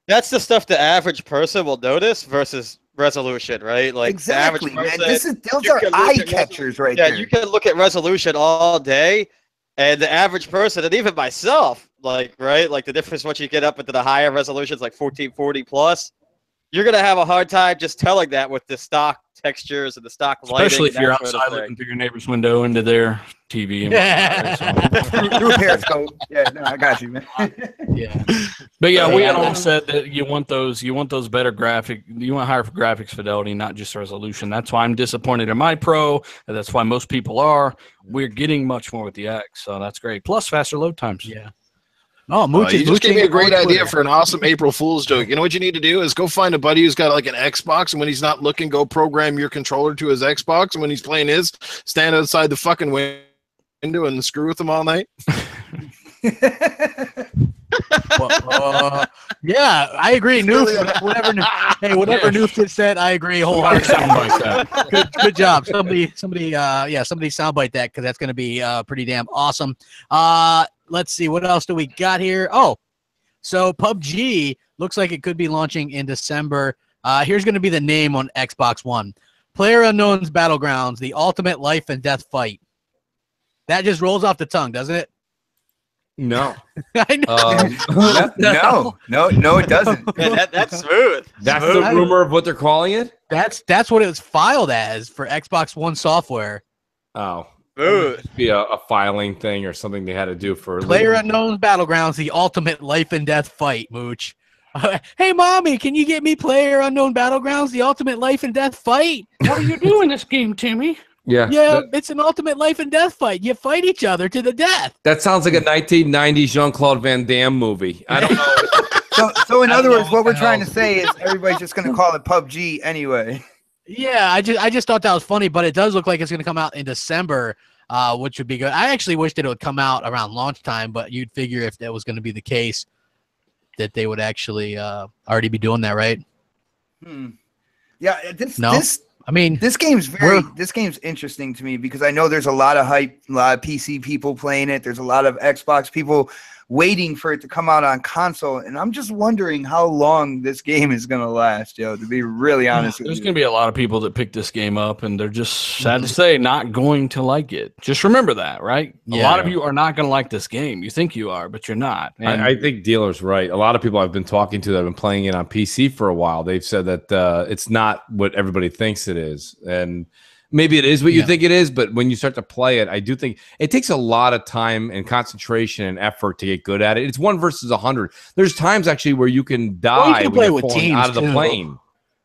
That's the stuff the average person will notice versus resolution, right? Like exactly, the average man. person, Those are eye catchers right there. Yeah, you can look at resolution all day, and the average person, and even myself, like, right, like the difference once you get up into the higher resolutions, like 1440 plus, you're gonna have a hard time just telling that with the stock textures and the stock lighting. Especially if you're outside looking through your neighbor's window into their TV. And through Periscope. Yeah, no, I got you, man. Yeah, but yeah, we had all said that you want those better you want higher graphics fidelity, not just resolution. That's why I'm disappointed in my Pro, and that's why most people are. We're getting much more with the X, so that's great. Plus faster load times. Yeah. Oh, you just gave me a great idea for an awesome April Fool's joke. You know what you need to do is go find a buddy who's got like an Xbox, and when he's not looking, go program your controller to his Xbox, and when he's playing his, stand outside the fucking window and screw with him all night. Yeah, I agree. Whatever Noof said, I agree wholeheartedly. Good job. Somebody soundbite that, because that's going to be pretty damn awesome. Let's see, what else do we got here? Oh, so PUBG looks like it could be launching in December. Here's going to be the name on Xbox One: PlayerUnknown's Battlegrounds, the ultimate life and death fight. That just rolls off the tongue, doesn't it? No. I know. No, it doesn't. That's smooth. That's the rumor of what they're calling it? That's what it was filed as for Xbox One software. Oh. It would be a filing thing or something they had to do for PlayerUnknown's Battlegrounds, the ultimate life and death fight, Mooch. Hey, Mommy, can you get me PlayerUnknown Battlegrounds, the ultimate life and death fight? What are you doing this game, Timmy? Yeah, it's an ultimate life and death fight. You fight each other to the death. That sounds like a 1990s Jean-Claude Van Damme movie. I don't know. So in other words, what we're trying to say is everybody's just going to call it PUBG anyway. Yeah, I just thought that was funny, but it does look like it's going to come out in December, which would be good. I actually wish that it would come out around launch time, but you'd figure if that was going to be the case, that they would actually already be doing that, right? Yeah, this game's interesting to me because I know there's a lot of hype, a lot of PC people playing it. There's a lot of Xbox people waiting for it to come out on console, and I'm just wondering how long this game is going to last, yo, to be really honest with you. There's going to be a lot of people that pick this game up, and they're just, sad to say, not going to like it. Just remember that, right? Yeah. A lot of you are not going to like this game. You think you are, but you're not. And I think Dealer's right. A lot of people I've been talking to that have been playing it on PC for a while, they've said that it's not what everybody thinks it is. And maybe it is what you think it is, but when you start to play it, I do think it takes a lot of time and concentration and effort to get good at it. It's 1 versus 100. There's times actually where you can die you can play with teams out of the plane.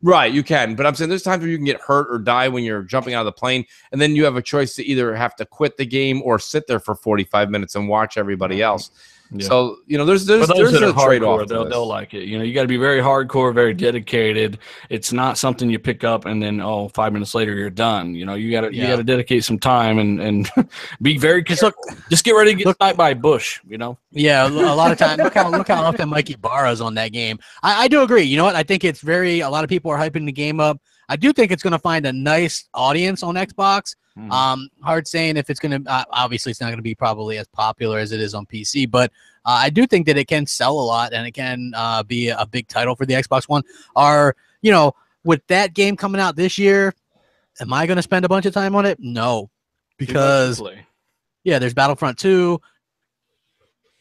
Right, you can. But I'm saying there's times where you can get hurt or die when you're jumping out of the plane, and then you have a choice to either have to quit the game or sit there for 45 minutes and watch everybody else. Yeah. So there's For those that a are trade-off. hardcore, they'll like it. You got to be very hardcore, very dedicated. It's not something you pick up and then 5 minutes later you're done. You got to dedicate some time and be very careful. Just get ready to get sniped by a bush. Yeah, a lot of time. Look how often Mikey borrows on that game. I do agree. You know what? I think it's a lot of people are hyping the game up. I do think it's going to find a nice audience on Xbox. Hard saying if it's going to, obviously it's not going to be probably as popular as it is on PC, but I do think that it can sell a lot and it can be a big title for the Xbox One. With that game coming out this year, am I going to spend a bunch of time on it? No, because there's Battlefront 2,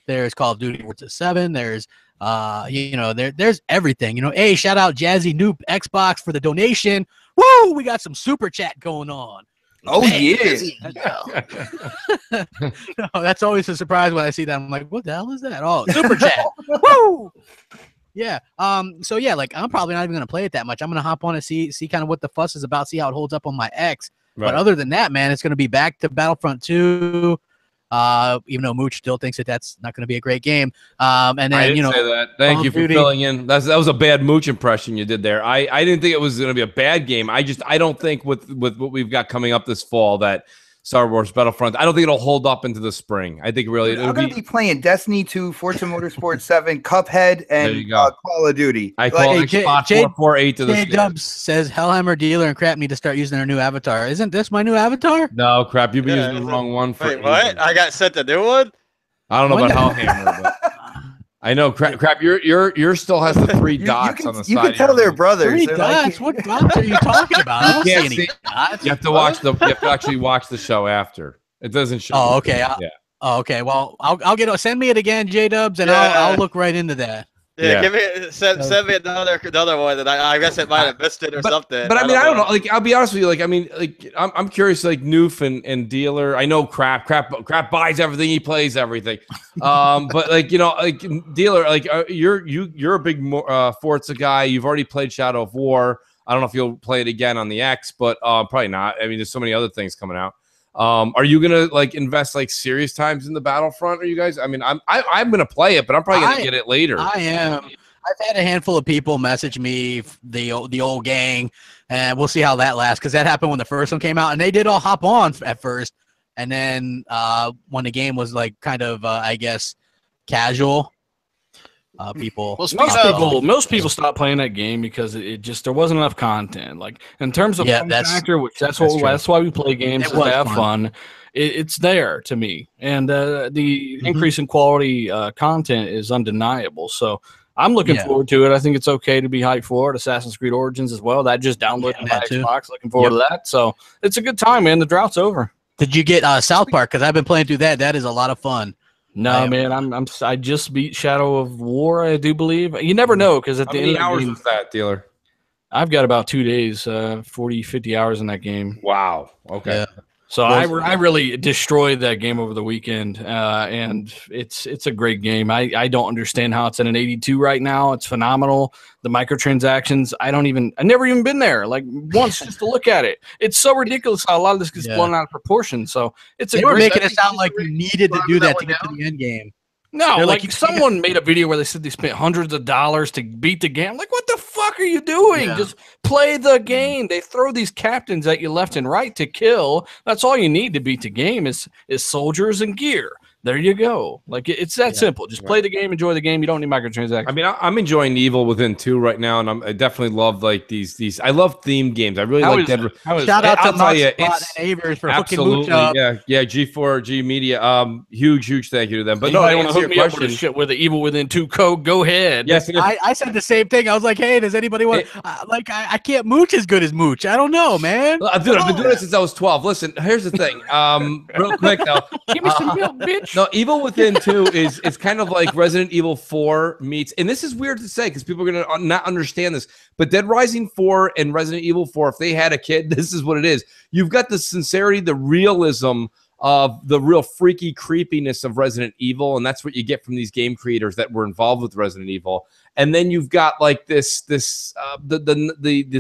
there's Call of Duty World War 7, there's there's everything. Hey, shout out Jazzy Noob Xbox for the donation. Woo, we got some super chat going on. Oh, yeah. No, that's always a surprise when I see that. I'm like, what the hell is that? Oh, super chat. Woo! Yeah. So yeah, I'm probably not even gonna play it that much. I'm gonna hop on and see kind of what the fuss is about, see how it holds up on my X. Right. But other than that, man, it's gonna be back to Battlefront 2. Even though Mooch still thinks that's not going to be a great game. And then, I didn't say that. Thank you for filling in. That was a bad Mooch impression you did there. I didn't think it was going to be a bad game. I don't think with what we've got coming up this fall that Star Wars Battlefront, I don't think it'll hold up into the spring. I think really I'm going to be playing Destiny 2, Forza Motorsport 7, Cuphead, and Call of Duty. I call Xbox 448 to the J Dubs says Hellhammer Dealer and Crap need to start using their new avatar. Isn't this my new avatar? No, Crap, you've been using the wrong one. Wait, what? I got sent a new one? I don't know about Hellhammer, but I know Crap. Your still has the 3 dots on the side. You can tell they're brothers. 3 dots? What dots are you talking about? I don't see any dots. You have to watch you have to actually watch the show after. It doesn't show. Oh, okay. Okay. Well, I'll send me it again, J Dubs, and I'll look right into that. Yeah, send me another one, and I guess it might have missed it or something. But I don't know. I'll be honest with you. I'm curious. Noof and Dealer. I know Crap buys everything. He plays everything. But Dealer, you're a big Forza guy. You've already played Shadow of War. I don't know if you'll play it again on the X, but probably not. I mean, there's so many other things coming out. Are you gonna invest serious times in the Battlefront? Are you guys? I mean, I'm gonna play it, but I'm probably gonna get it later. I am. I've had a handful of people message me, the old gang, and we'll see how that lasts, because that happened when the first one came out, and they did all hop on at first, and then when the game was kind of I guess casual. People. Well, most people stopped playing that game because there wasn't enough content. In terms of fun factor, which that's why we play games to have fun. It's there to me, and the increase in quality content is undeniable. So I'm looking forward to it. I think it's okay to be hyped for it. Assassin's Creed Origins as well. That just downloaded on my Xbox. Looking forward to that. So it's a good time, man. The drought's over. Did you get South Park? Because I've been playing through that. That is a lot of fun. No, man, I just beat Shadow of War, I do believe. You never know, because at the end of the game... How many hours was that, Dealer? I've got about 2 days, 40, 50 hours in that game. Wow. Okay. Yeah. So I really destroyed that game over the weekend, and it's a great game. I don't understand how it's at an 82 right now. It's phenomenal. The microtransactions, I've never even been there once just to look at it. It's so ridiculous how a lot of this gets blown out of proportion. So they were making it sound like you needed to do that to get to the end game. No, someone made a video where they said they spent hundreds of dollars to beat the game. Like, what the fuck are you doing? Yeah. Just play the game. They throw these captains at you left and right to kill. That's all you need to beat the game is soldiers and gear. There you go. It's that simple. Just play the game, enjoy the game. You don't need microtransactions. I mean, I'm enjoying Evil Within 2 right now, and I definitely love these. I love themed games. I really like Dead. Shout out to Mark and Avers for hooking Mooch up. Yeah, G4G Media. Huge thank you to them. But I want to hook me up with the shit with the Evil Within 2 code. Go ahead. Yes, I said the same thing. I was like, hey, does anybody want? I can't Mooch as good as Mooch. I don't know, man. Dude, I've been doing it since I was 12. Listen, here's the thing. Real quick though, give me some milk, bitch. No, Evil Within 2 is kind of like Resident Evil 4 meets, and this is weird to say because people are going to not understand this, but Dead Rising 4 and Resident Evil 4, if they had a kid, this is what it is. You've got the sincerity, the realism of the real freaky creepiness of Resident Evil, and that's what you get from these game creators that were involved with Resident Evil. And then you've got the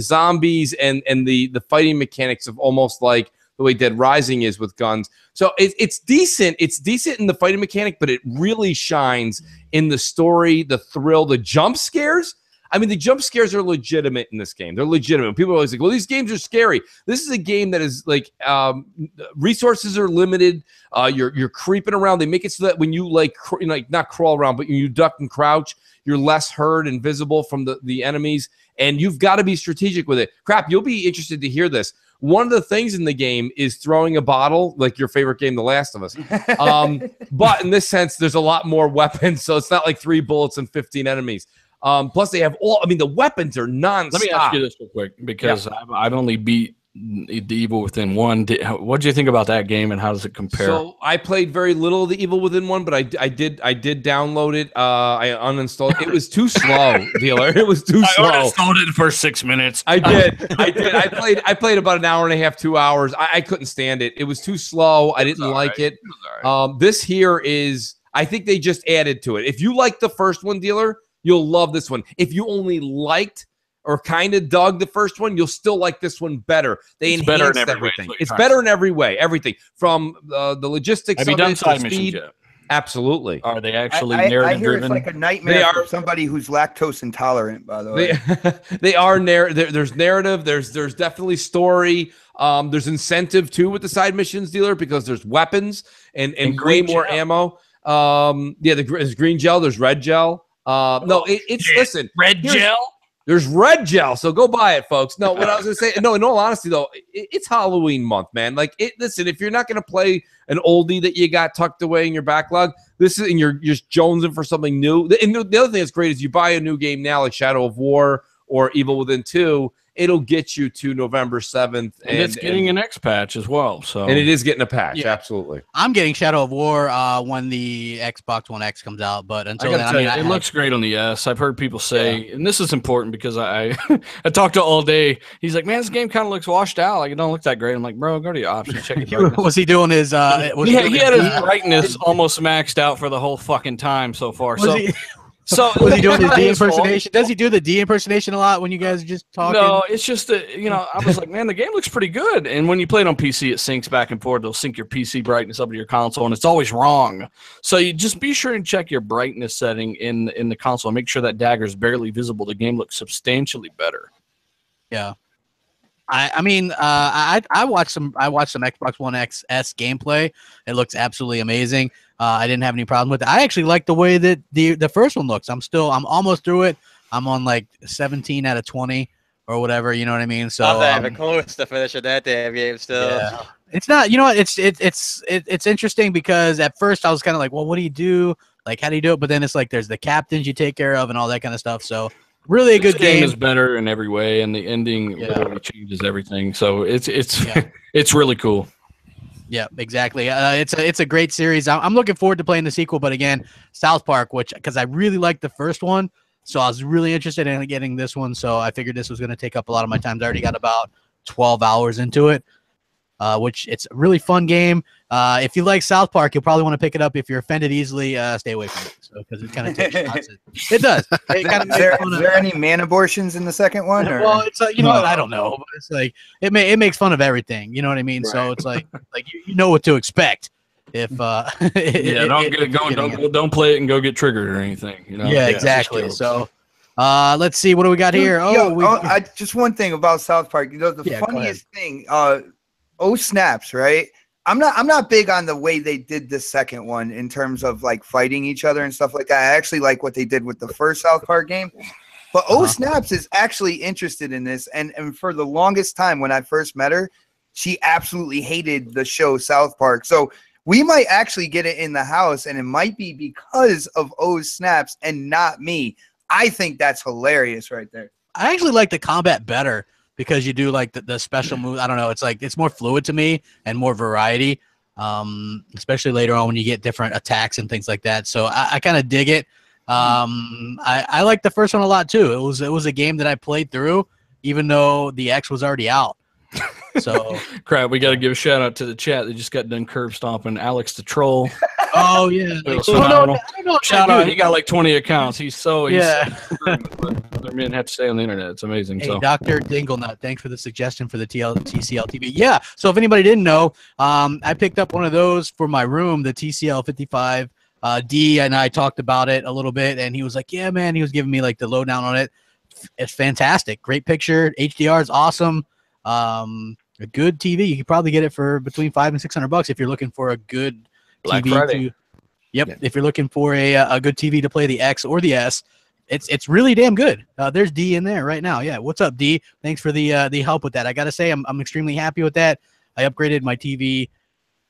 zombies and the fighting mechanics of almost like the way Dead Rising is with guns. So it's decent. It's decent in the fighting mechanic, but it really shines in the story, the thrill, the jump scares. I mean, the jump scares are legitimate in this game. They're legitimate. People are always like, well, these games are scary. This is a game that is like resources are limited. You're creeping around. They make it so that when you like not crawl around, but you duck and crouch, you're less heard and visible from the enemies. And you've got to be strategic with it. Crap, you'll be interested to hear this. One of the things in the game is throwing a bottle, like your favorite game, The Last of Us. But in this sense, there's a lot more weapons, so it's not like 3 bullets and 15 enemies. Plus, they have the weapons are nonstop. Let me ask you this real quick, because I've only beat The Evil Within 1. What do you think about that game, and how does it compare? So I played very little of The Evil Within 1, but I did download it. I uninstalled it. It was too slow, dealer. It was too slow. I uninstalled it for 6 minutes. I did. I played about an hour and a half, 2 hours. I couldn't stand it. It was too slow. I didn't like it. This here is, I think they just added to it. If you like the first one, dealer, you'll love this one. If you only liked or kind of dug the first one, you'll still like this one better. They enhanced everything. It's better in every way. Everything from the logistics. Have you done side missions yet? Absolutely. Are they actually narrative driven? It's like a nightmare for somebody who's lactose intolerant, by the way. They are there's narrative, there's definitely story. There's incentive too with the side missions, dealer, because there's weapons and way more ammo. There's green gel, there's red gel. Listen, red gel. There's red gel, so go buy it, folks. No, what I was gonna say, no, in all honesty, though, it's Halloween month, man. Like, listen, if you're not gonna play an oldie that you got tucked away in your backlog, and you're just jonesing for something new. And the other thing that's great is you buy a new game now, like Shadow of War or Evil Within 2. It'll get you to November 7th. And it's getting an X patch as well. So and it is getting a patch, absolutely. I'm getting Shadow of War when the Xbox One X comes out, but until then, it looks great on the S. I've heard people say, and this is important because I I talked to all day. He's like, man, this game kind of looks washed out. Like, it don't look that great. I'm like, bro, go to your options. Check it. Was he doing his? He had his brightness almost maxed out for the whole fucking time so far. So was he doing the D impersonation? Does he do the D impersonation a lot when you guys are just talking? No, it's just that, I was like, man, the game looks pretty good. And when you play it on PC, it syncs back and forth. They'll sync your PC brightness up to your console, and it's always wrong. So you just be sure and check your brightness setting in the console and make sure that dagger is barely visible. The game looks substantially better. Yeah. I watched some Xbox One XS gameplay. It looks absolutely amazing. I didn't have any problem with it. I actually like the way that the first one looks. I'm almost through it. I'm on like 17 out of 20 or whatever. You know what I mean? So I'm close to finishing that damn game still. Yeah. It's not. You know what? It's interesting because at first I was kind of like, well, what do you do? Like, how do you do it? But then it's like there's the captains you take care of and all that kind of stuff. So. Really a good game. Game is better in every way, and the ending literally changes everything. So it's it's really cool. Yeah, exactly. It's a great series. I'm looking forward to playing the sequel. But again, South Park, because I really liked the first one, so I was really interested in getting this one. So I figured this was going to take up a lot of my time. I already got about 12 hours into it, which it's a really fun game. If you like South Park, you'll probably want to pick it up. If you're offended easily, stay away from it. So because it kind of takes nonsense. It does. It kind of is there any man abortions in the second one? Or? Well, it's you know what, I don't know. But it's like it makes fun of everything. You know what I mean? Right. So it's like you know what to expect. If don't play it and go get triggered or anything. Yeah, exactly. So. Let's see. What do we got here? Just one thing about South Park. The funniest thing. Snaps, right? I'm not big on the way they did the second one in terms of like fighting each other and stuff like that. I actually like what they did with the first South Park game. But Snaps is actually interested in this, and for the longest time when I first met her, she absolutely hated the show South Park. So we might actually get it in the house, and it might be because of Snaps and not me. I think that's hilarious right there. I actually like the combat better because you do like the special move. I don't know. It's more fluid to me and more variety, especially later on when you get different attacks and things like that. So I kind of dig it. I like the first one a lot too. It was a game that I played through, even though the X was already out. So crap, we got to give a shout out to the chat. They just got done curb stomping Alex the Troll. Oh yeah. It was Oh, no, phenomenal. I don't know what Shout that out, dude- he got like 20 accounts. He's so Yeah. other men have to stay on the internet. It's amazing. Hey, So Dr. Dinglenut, thanks for the suggestion for the TCL TV. Yeah, so if anybody didn't know, I picked up one of those for my room, the TCL 55 D, and I talked about it a little bit, and he was like, yeah, man, he was giving me like the lowdown on it. It's fantastic. Great picture. HDR is awesome. A good TV. You could probably get it for between $500 and $600 if you're looking for a good Black TV. Friday. Yep. If you're looking for a good TV to play the X or the S, it's really damn good. There's D in there right now. Yeah. What's up, D? Thanks for the help with that. I gotta say, I'm extremely happy with that. I upgraded my TV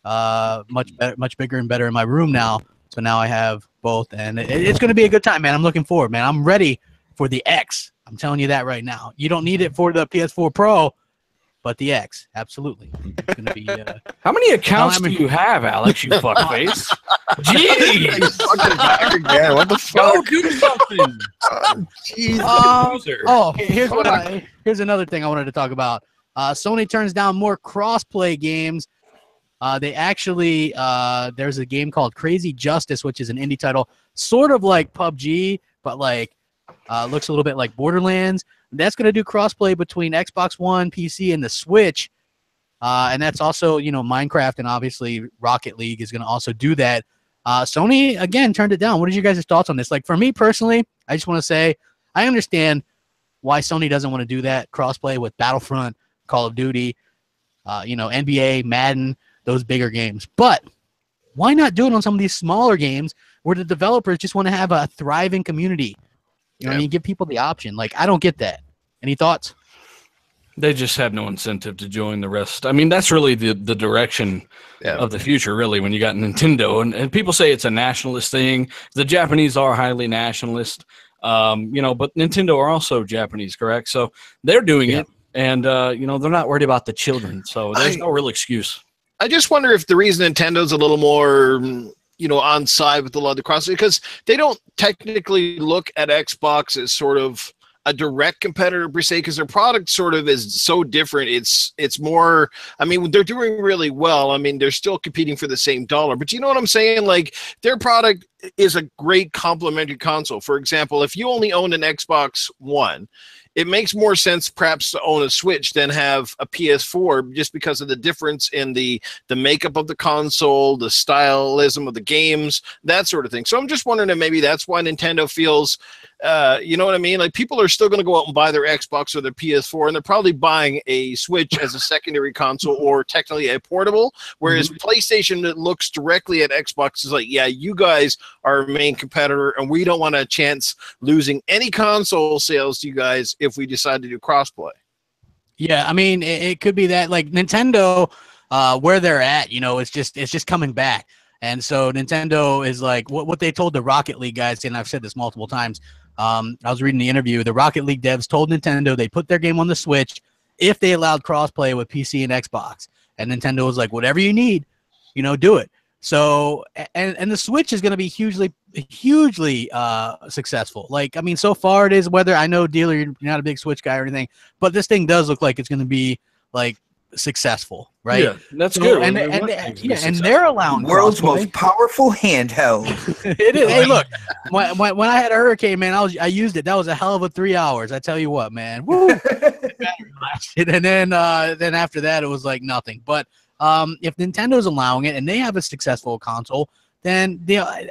much better, much bigger and better in my room now. So now I have both, and it's going to be a good time, man. I'm looking forward, man. I'm ready for the X. I'm telling you that right now. You don't need it for the PS4 Pro, but the X, absolutely. It's going to be. how many accounts do you have, Alex? You fuckface. Jeez. Fucking back again. What the Go fuck? do something. Loser. Here's another thing I wanted to talk about. Sony turns down more cross-play games. They actually there's a game called Crazy Justice, which is an indie title, sort of like PUBG, but like looks a little bit like Borderlands. That's going to do crossplay between Xbox One, PC, and the Switch. And that's also, Minecraft, and obviously Rocket League is going to also do that. Sony, again, turned it down. What are you guys' thoughts on this? Like, for me personally, I just want to say I understand why Sony doesn't want to do that crossplay with Battlefront, Call of Duty, NBA, Madden, those bigger games. But why not do it on some of these smaller games where the developers just want to have a thriving community? You know what I mean? Give people the option. Like, I don't get that. Any thoughts? They just have no incentive to join the rest. I mean, that's really the direction of the future, really, when you got Nintendo. And people say it's a nationalist thing. The Japanese are highly nationalist, but Nintendo are also Japanese, correct? So they're doing it, and, they're not worried about the children. So there's no real excuse. I just wonder if the reason Nintendo's a little more, on side with a lot of the cross, because they don't technically look at Xbox as sort of a direct competitor per se, because their product sort of is so different. It's more, I mean, they're doing really well. I mean, they're still competing for the same dollar, but you know what I'm saying? Like, their product is a great complementary console. For example, if you only own an Xbox One, it makes more sense perhaps to own a Switch than have a PS4, just because of the difference in the makeup of the console, the stylism of the games, that sort of thing. So I'm just wondering if maybe that's why Nintendo feels, you know what I mean? Like, people are still going to go out and buy their Xbox or their PS4, and they're probably buying a Switch as a secondary console or technically a portable, whereas PlayStation that looks directly at Xbox is like, yeah, you guys are our main competitor, and we don't want a chance losing any console sales to you guys if we decide to do crossplay. Yeah, I mean, it could be that, like, Nintendo, where they're at, it's just coming back. And so Nintendo is like what they told the Rocket League guys, and I've said this multiple times. I was reading the interview. The Rocket League devs told Nintendo they put their game on the Switch if they allowed crossplay with PC and Xbox. And Nintendo was like, whatever you need, do it. So, and the Switch is going to be hugely successful. Like, I mean, so far it is, whether I know, Dealer, you're not a big Switch guy or anything, but this thing does look like it's going to be, like, successful, right? Yeah, that's good. And they're allowing world's crossplay. most powerful handheld. It is. Hey, look, when I had a Hurricane, man, I used it. That was a hell of a 3 hours. I tell you what, man. Woo! And then after that, it was like nothing. But if Nintendo's allowing it and they have a successful console, then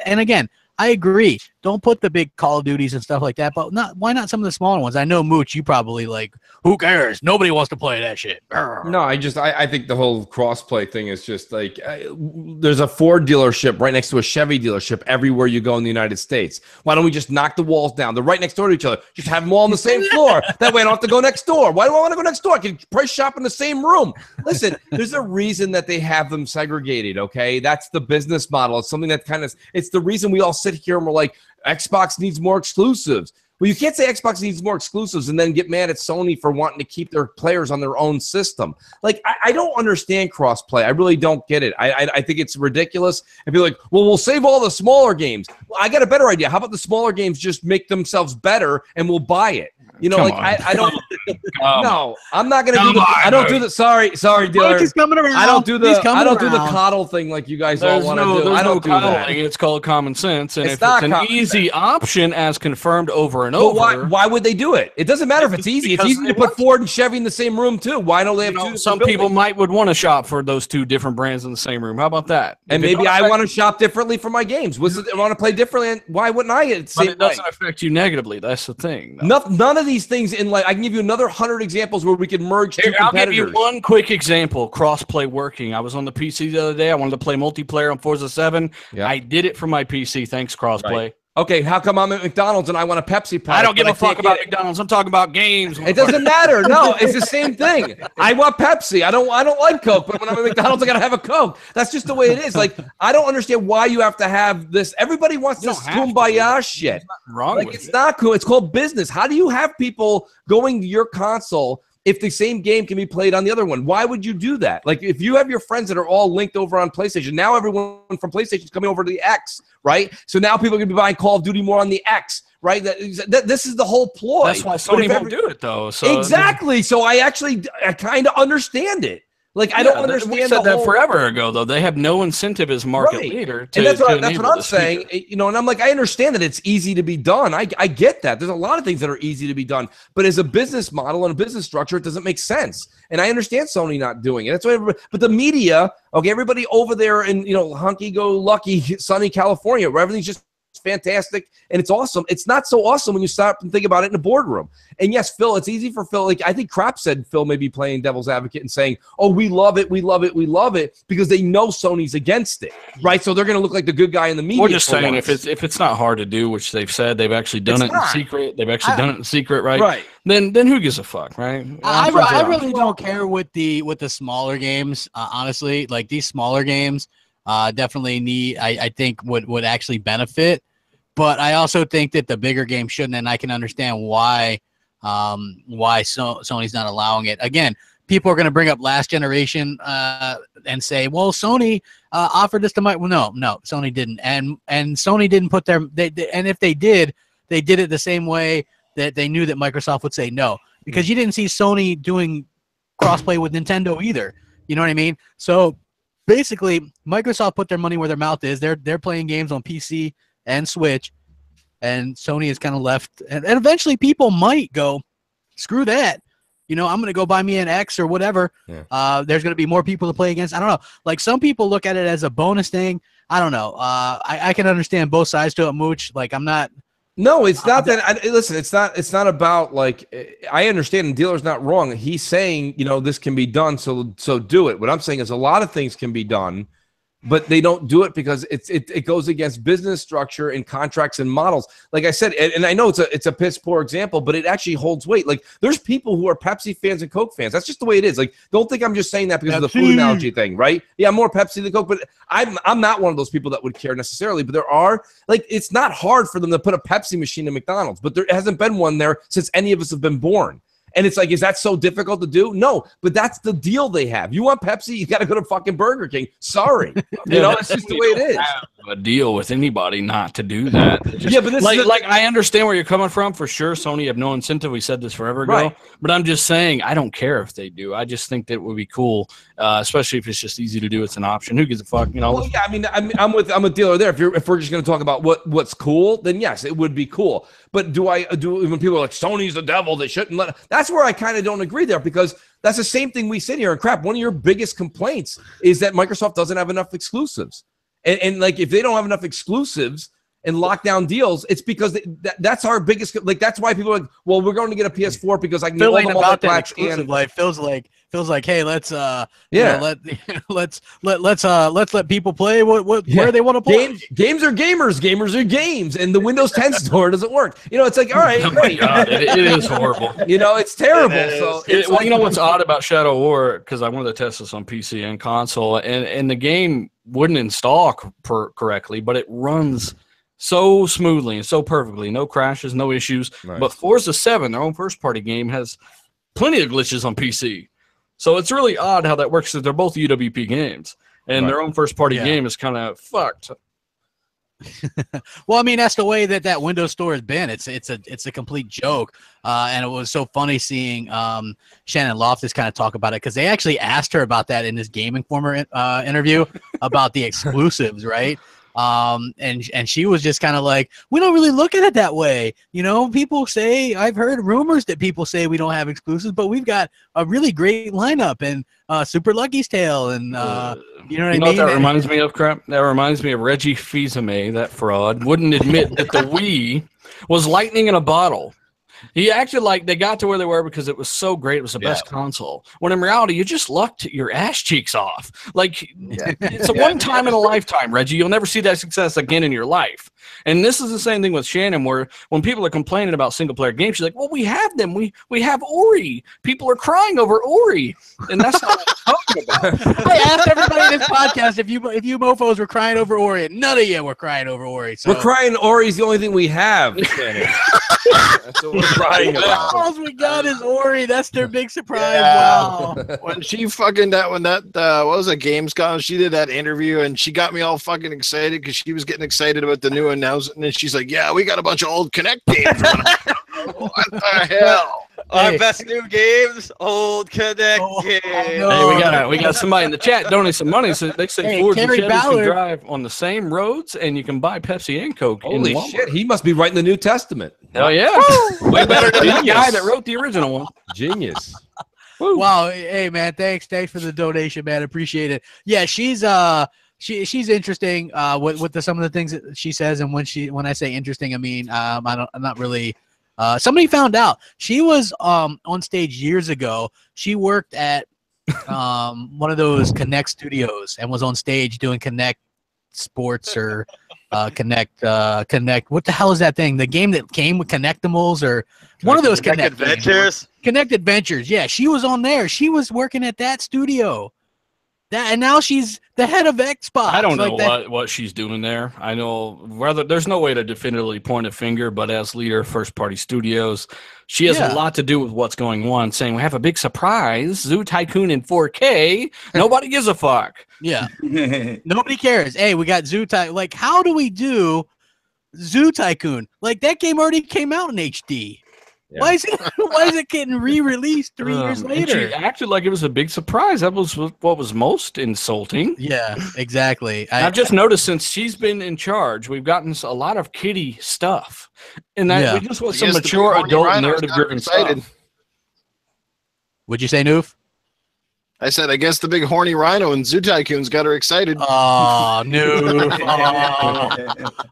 and again, I agree. Don't put the big Call of Duties and stuff like that, but why not some of the smaller ones? I know, Mooch, you probably like, who cares? Nobody wants to play that shit. No, I think the whole crossplay thing is just like, there's a Ford dealership right next to a Chevy dealership everywhere you go in the United States. Why don't we just knock the walls down? They're right next door to each other. Just have them all on the same floor. That way I don't have to go next door. Why do I want to go next door? I can price shop in the same room. Listen, there's a reason that they have them segregated, okay? That's the business model. It's something that it's the reason we all sit here and we're like, Xbox needs more exclusives. Well, you can't say Xbox needs more exclusives and then get mad at Sony for wanting to keep their players on their own system. Like, I don't understand crossplay. I really don't get it. I think it's ridiculous. And be like, well, we'll save all the smaller games. Well, I got a better idea. How about the smaller games just make themselves better and we'll buy it? You know, Come like on. I don't. Come No, I'm not gonna do Come the. on, I don't do the. Sorry, dealer. Mike is coming around. I don't do He's the. coming I don't do the around. coddle thing like you guys all There's want to no, do. there's I no don't do that. coddling. It's called common sense, and It's if not it's an common easy option as confirmed over and But over, why would they do it? It doesn't matter if it's easy. It's Because easy to it put works. Ford and Chevy in the same room too. Why don't they have two? some people would want to shop for those two different brands in the same room. How about that? And If it maybe don't I affect- want to shop differently for my games. I want to play differently. And why wouldn't I get the but same it doesn't way? affect you negatively. That's the thing. though. None of these things in like I can give you another 100 examples where we could merge two Here, I'll give you competitors. one quick example. Crossplay working. I was on the PC the other day. I wanted to play multiplayer on Forza 7. Yeah. I did it for my PC. Thanks, crossplay. Right. Okay, how come I'm at McDonald's and I want a Pepsi product? I don't give but a fuck can't about get it? McDonald's. I'm talking about games. It doesn't matter. No, it's the same thing. I want Pepsi. I don't like Coke, but when I'm at McDonald's, I gotta have a Coke. That's just the way it is. Like, I don't understand why you have to have this. Everybody wants You this don't have to. kumbaya shit. Wrong Like, with it's it. not cool. It's called business. How do you have people going to your console if the same game can be played on the other one? Why would you do that? Like, if you have your friends that are all linked over on PlayStation, now everyone from PlayStation is coming over to the X, right? So now people are going to be buying Call of Duty more on the X, right? This is the whole ploy. That's why But Sony if won't every- do it, though. So Exactly. So I kind of understand it. Like, I don't understand We said the that whole- forever ago, though. They have no incentive as market Right. leader to. And that's what enable I'm this saying. feature. You know, and I'm like, I understand that it's easy to be done. I get that. There's a lot of things that are easy to be done, but as a business model and a business structure, it doesn't make sense. And I understand Sony not doing it. That's why. But the media, okay, everybody over there in hunky-go-lucky sunny California, where everything's just fantastic and it's awesome. It's not so awesome when you stop and think about it in a boardroom. And yes, Phil, it's easy for Phil. Like I think Crap said Phil may be playing devil's advocate and saying, "Oh, we love it, we love it, we love it," because they know Sony's against it, right? So they're going to look like the good guy in the media. We're just for saying once. if it's not hard to do, which they've said they've actually done It's it in not. secret. They've actually done it in secret, right? Right. Then who gives a fuck, right? I I'm for it. really don't care with the smaller games. Honestly, like these smaller games, definitely need. I think would actually benefit. But I also think that the bigger games shouldn't, and I can understand why Sony's not allowing it. Again, people are going to bring up last generation and say, "Well, Sony offered this to my." Well, no, Sony didn't, and Sony didn't put their. And if they did it the same way that they knew that Microsoft would say no, because you didn't see Sony doing crossplay with Nintendo either. You know what I mean? So basically, Microsoft put their money where their mouth is. They're playing games on PC and Switch, and Sony is kind of left, and eventually people might go, screw that, I'm going to go buy me an X or whatever. Yeah. There's going to be more people to play against. I don't know, like some people look at it as a bonus thing. I don't know. I can understand both sides to it, Mooch. Like I'm not. No, it's not that. Listen, it's not about like. I understand, and dealer's not wrong. He's saying, this can be done, so do it. What I'm saying is a lot of things can be done, but they don't do it because it goes against business structure and contracts and models. Like I said, and I know it's a piss poor example, but it actually holds weight. Like there's people who are Pepsi fans and Coke fans. That's just the way it is. Like don't think I'm just saying that because of the food analogy thing, right? Yeah, I'm more Pepsi than Coke, but I'm not one of those people that would care necessarily. But there are it's not hard for them to put a Pepsi machine in McDonald's, but there hasn't been one there since any of us have been born. And it's like, is that so difficult to do? No, but that's the deal they have. You want Pepsi, you got to go to fucking Burger King. Sorry. It's just the way it is. A deal with anybody not to do that. Yeah, but this is like I understand where you're coming from for sure. Sony have no incentive. We said this forever ago, Right. But I'm just saying I don't care if they do. I just think that it would be cool, especially if it's just easy to do. It's an option. Who gives a fuck? Well, yeah, I'm a dealer there. If we're just going to talk about what's cool, then yes, it would be cool. But do when people are like Sony's the devil, they shouldn't let. That's where I kind of don't agree there because that's the same thing we sit here and crap. One of your biggest complaints is that Microsoft doesn't have enough exclusives. And like if they don't have enough exclusives and lockdown deals, it's because that's our biggest. Like that's why people are like, well, we're going to get a PS4 because I can get all the multi-plats and life. Feels like, hey, let's Yeah. let's let people play where they want to play. Games are gamers. Gamers are games, and the Windows 10 store doesn't work. It's like all right, Oh my God, it is horrible. it's terrible. So Well, you know what's odd about Shadow War? Because I wanted to test this on PC and console, and the game wouldn't install correctly, but it runs so smoothly and so perfectly. No crashes, no issues. Right. But Forza 7, their own first-party game, has plenty of glitches on PC. So it's really odd how that works because they're both UWP games, and Right. their own first-party game is kind of fucked. Well, I mean, that's the way that Windows Store has been. It's a complete joke, and it was so funny seeing Shannon Loftus kind of talk about it, because they actually asked her about that in this Game Informer interview about the exclusives, right? And she was just kind of like, we don't really look at it that way. You know, people say, I've heard rumors that people say we don't have exclusives, but we've got a really great lineup, and Super Lucky's Tale, and you know what I mean? That reminds me of, crap? That reminds me of Reggie Fils-Aimé, that fraud, wouldn't admit that the Wii was lightning in a bottle. He acted like they got to where they were because it was so great. It was the best console. When in reality, you just lucked your ass cheeks off. Like, it's a one time in a lifetime, Reggie. You'll never see that success again in your life. And this is the same thing with Shannon, where when people are complaining about single player games, she's like, well, we have them. We have Ori. People are crying over Ori. And that's not what I'm talking about. I asked everybody in this podcast if you mofos were crying over Ori, and none of you were crying over Ori. So. We're crying Ori's the only thing we have. That's what we're crying about. All we got is Ori. That's their big surprise. Yeah. Wow. When she fucking what was it, Gamescom, she did that interview and she got me all fucking excited because she was getting excited about the new announcement, and she's like, yeah, we got a bunch of old Kinect games. What the hell? Our best new games, old Kinect games. Hey, we got somebody in the chat donating some money. So they say Fords and Chevys can drive on the same roads, and you can buy Pepsi and Coke. Holy shit, he must be writing the New Testament. Oh yeah, way better than the guy that wrote the original one. Genius. Wow. Hey man, thanks for the donation, man. Appreciate it. Yeah, she's she's interesting with some of the things that she says, and when I say interesting, I mean I'm not really. Somebody found out she was on stage years ago. She worked at one of those Kinect studios and was on stage doing Kinect Sports or Kinect. What the hell is that thing? The game that came with Kinectimals or one of those Kinect Adventures. Kinect Adventures. Yeah, she was on there. She was working at that studio. And now she's the head of Xbox. I don't know what she's doing there. I know there's no way to definitively point a finger, but as leader of first party studios, she has a lot to do with what's going on, saying we have a big surprise, Zoo Tycoon in 4K. Nobody gives a fuck. Yeah. Nobody cares. Hey, we got Zoo Tycoon. Like, how do we do Zoo Tycoon? Like, that game already came out in HD. Yeah. Why is it getting re-released 3 years later? She acted like it was a big surprise. That was what was most insulting. Yeah, exactly. I've just noticed since she's been in charge, we've gotten a lot of kiddie stuff, and that we just want some mature adult narrative-driven stuff. What'd you say, Noof? I said, I guess the big horny rhino and Zoo Tycoon's got her excited. Oh, Noof.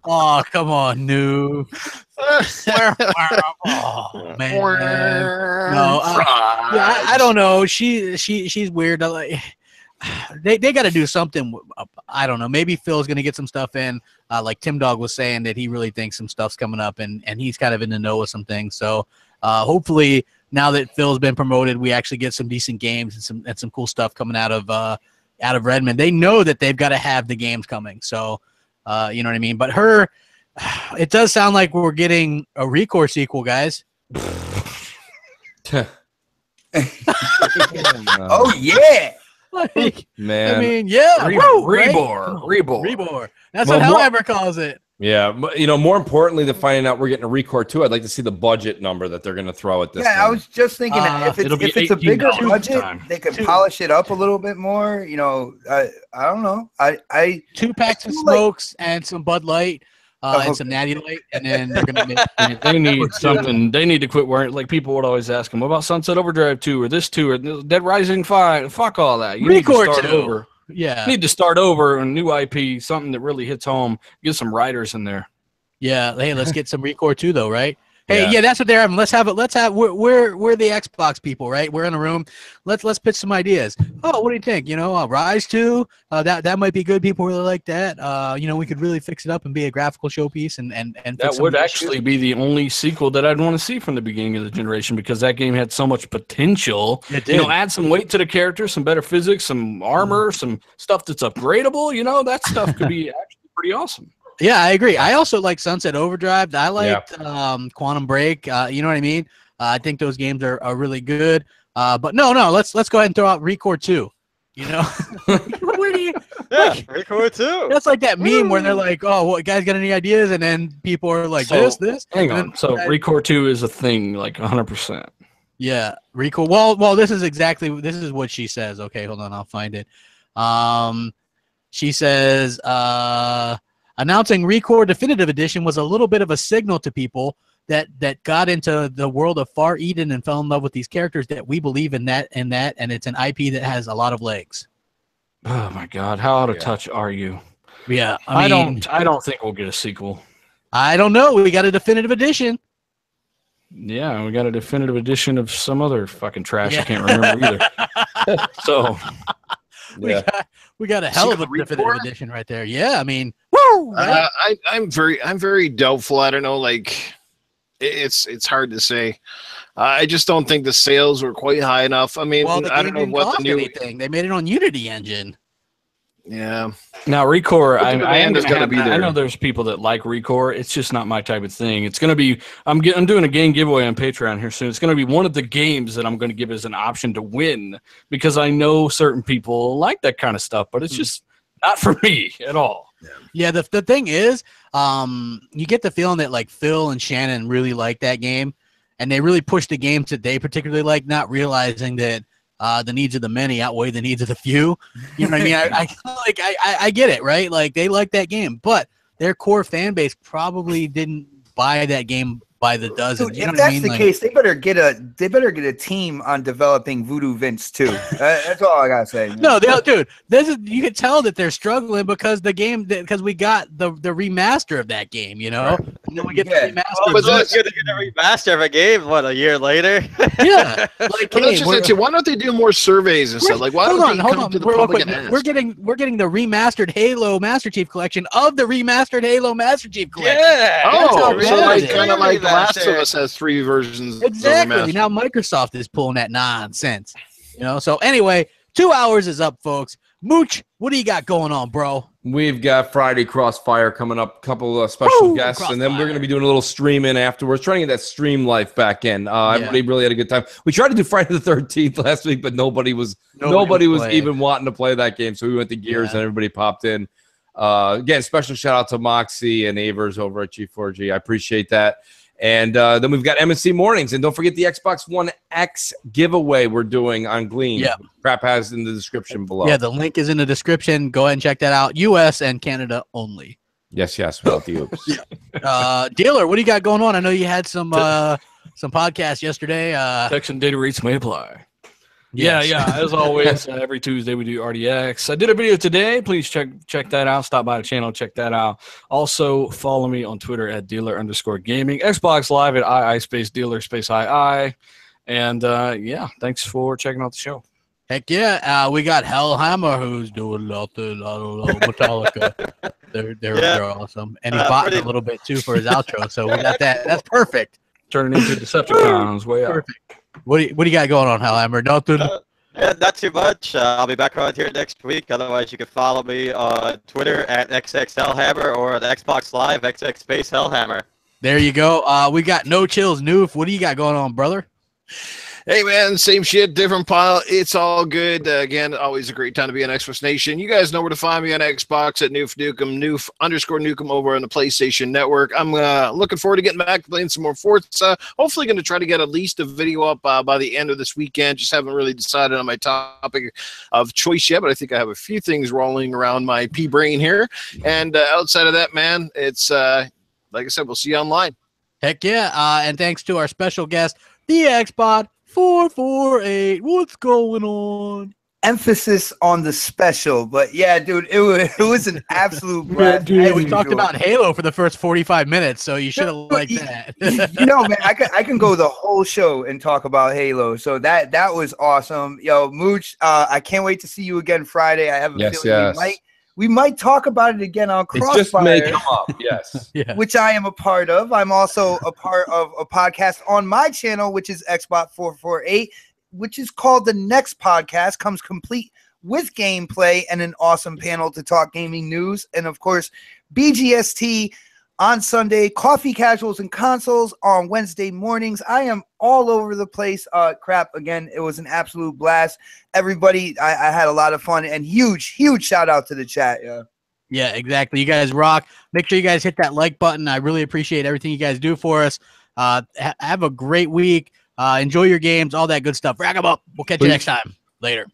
Oh, come on, Noof. Oh man, no, I don't know. She's weird. They got to do something. I don't know. Maybe Phil's gonna get some stuff in. Like Tim Dog was saying that he really thinks some stuff's coming up, and he's kind of in the know with some things. So hopefully, now that Phil's been promoted, we actually get some decent games and some cool stuff coming out of Redmond. They know that they've got to have the games coming. So you know what I mean. But it does sound like we're getting a Recore sequel, guys. Oh yeah, man. I mean, yeah, Rebor. That's what Hellhammer calls it. Yeah, more importantly than finding out we're getting a Recore 2, I'd like to see the budget number that they're going to throw at this. Yeah, I was just thinking that if it's a bigger budget, they could polish it up a little bit more. I don't know. I 2 packs of smokes and some Bud Light. And some Natty Light, and then they're gonna make. They need something. They need to quit wearing. Like people would always ask them, "What about Sunset Overdrive 2 or this 2 or Dead Rising 5?" Fuck all that. You need to start over. Yeah, you need to start over a new IP, something that really hits home. Get some writers in there. Yeah, hey, let's get some Recore 2 though, right? Hey, yeah, that's what they're having. Let's have. We're the Xbox people, right? We're in a room. Let's pitch some ideas. Oh, what do you think? Rise 2. That might be good. People really like that. We could really fix it up and be a graphical showpiece and that would actually be the only sequel that I'd want to see from the beginning of the generation, because that game had so much potential. It did. Add some weight to the characters, some better physics, some armor, some stuff that's upgradable. That stuff could be actually pretty awesome. Yeah, I agree. I also like Sunset Overdrive. I liked Quantum Break. You know what I mean? I think those games are really good. But no, let's go ahead and throw out Recore 2. You know, where do you? Yeah, Recore too. That's like that meme where they're like, "Oh, what guys got any ideas?" And then people are like, So, "This." Hang and on. then So Recore 2 is a thing, like 100%. yeah, Recore. Well, this is what she says. Okay, hold on, I'll find it. She says, announcing Recore Definitive Edition was a little bit of a signal to people that got into the world of Far Eden and fell in love with these characters that we believe in that, and it's an IP that has a lot of legs. Oh my God, how out of touch are you? Yeah, I don't think we'll get a sequel. I don't know. We got a definitive edition. Yeah, we got a definitive edition of some other fucking trash. I can't remember either. So we got a hell of a definitive edition right there. Yeah, I mean, woo! Right? I'm very doubtful. I don't know, like it's hard to say. I just don't think the sales were quite high enough. I mean, I don't know what the new anything. They made it on Unity engine. Yeah. Now Recore, I know there's people that like Recore. It's just not my type of thing. It's gonna be. I'm doing a game giveaway on Patreon here soon. It's gonna be one of the games that I'm gonna give as an option to win because I know certain people like that kind of stuff, but it's just not for me at all. Yeah. The thing is, you get the feeling that like Phil and Shannon really like that game, and they really push the games that they particularly like, not realizing that. The needs of the many outweigh the needs of the few. You know what I mean? I get it, right? Like they like that game, but their core fan base probably didn't buy that game by the dozen. Dude, you know if what I that's mean? the case, they better get a team on developing Voodoo Vince too. That's all I gotta say. No, dude, you can tell that they're struggling because because we got the remaster of that game, you know. And then we get the remaster. Oh, but that's good to get a remaster of a game. What, a year later? Yeah, like why don't they do more surveys and stuff? Like, why don't they come to the public and ask? We're getting the remastered Halo Master Chief Collection of the remastered Halo Master Chief Collection. Yeah. Oh, so like kind of like Last of Us has 3 versions. Exactly. Now Microsoft is pulling that nonsense. You know. So anyway, 2 hours is up, folks. Mooch, what do you got going on, bro? We've got Friday Crossfire coming up, a couple of special guests, and then we're going to be doing a little streaming afterwards, trying to get that stream life back in. Everybody really had a good time. We tried to do Friday the 13th last week, but nobody was even wanting to play that game, so we went to Gears and everybody popped in. Again, special shout out to Moxie and Avers over at G4G. I appreciate that. And then we've got MNC Mornings. And don't forget the Xbox One X giveaway we're doing on Glean. Yeah. Crap has in the description below. Yeah, the link is in the description. Go ahead and check that out. US and Canada only. Yes, without the oops. Dealer, what do you got going on? I know you had some podcasts yesterday. Section data rates may apply. Yes. Yeah. As always, every Tuesday we do RDX. I did a video today. Please check that out. Stop by the channel. Check that out. Also, follow me on Twitter at dealer_gaming. Xbox Live at II_dealer_II. And thanks for checking out the show. Heck yeah. We got Hellhammer who's doing nothing. I don't know. Metallica. They're awesome. And he bought a little bit too for his outro. So we got that. That's perfect. Turning into Decepticons. Way up. Perfect. What do you got going on, Hellhammer? Nothing. Yeah, not too much. I'll be back around here next week. Otherwise, you can follow me on Twitter at XXHellhammer or on Xbox Live XX_Hellhammer. There you go. We got No Chills Noof. What do you got going on, brother? Hey, man, same shit, different pile. It's all good. Again, always a great time to be on Xbox Nation. You guys know where to find me on Xbox at Noof Nukem, Noof_Nukem over on the PlayStation Network. I'm looking forward to getting back to playing some more Forza. Hopefully going to try to get at least a video up by the end of this weekend. Just haven't really decided on my topic of choice yet, but I think I have a few things rolling around my pea-brain here. And outside of that, man, it's, like I said, we'll see you online. Heck yeah. And thanks to our special guest, the Xbot 448. What's going on? Emphasis on the special, but yeah, dude, it was an absolute blast. Dude, we talked about Halo for the first 45 minutes, so you should have liked that. You know, man, I can go the whole show and talk about Halo. So that was awesome. Yo, Mooch, I can't wait to see you again Friday. I have a feeling we might talk about it again on Crossfire. It just may come up, yes. Yeah. Which I am a part of. I'm also a part of a podcast on my channel, which is Xbot 448, which is called The Next Podcast, comes complete with gameplay and an awesome panel to talk gaming news. And, of course, BGST on Sunday, Coffee Casuals and Consoles on Wednesday mornings. I am all over the place. Crap, again, it was an absolute blast. Everybody, I had a lot of fun, and huge shout out to the chat. Yeah, exactly. You guys rock. Make sure you guys hit that like button. I really appreciate everything you guys do for us. Have a great week. Enjoy your games, all that good stuff. Rack 'em up. We'll catch you next time. Later.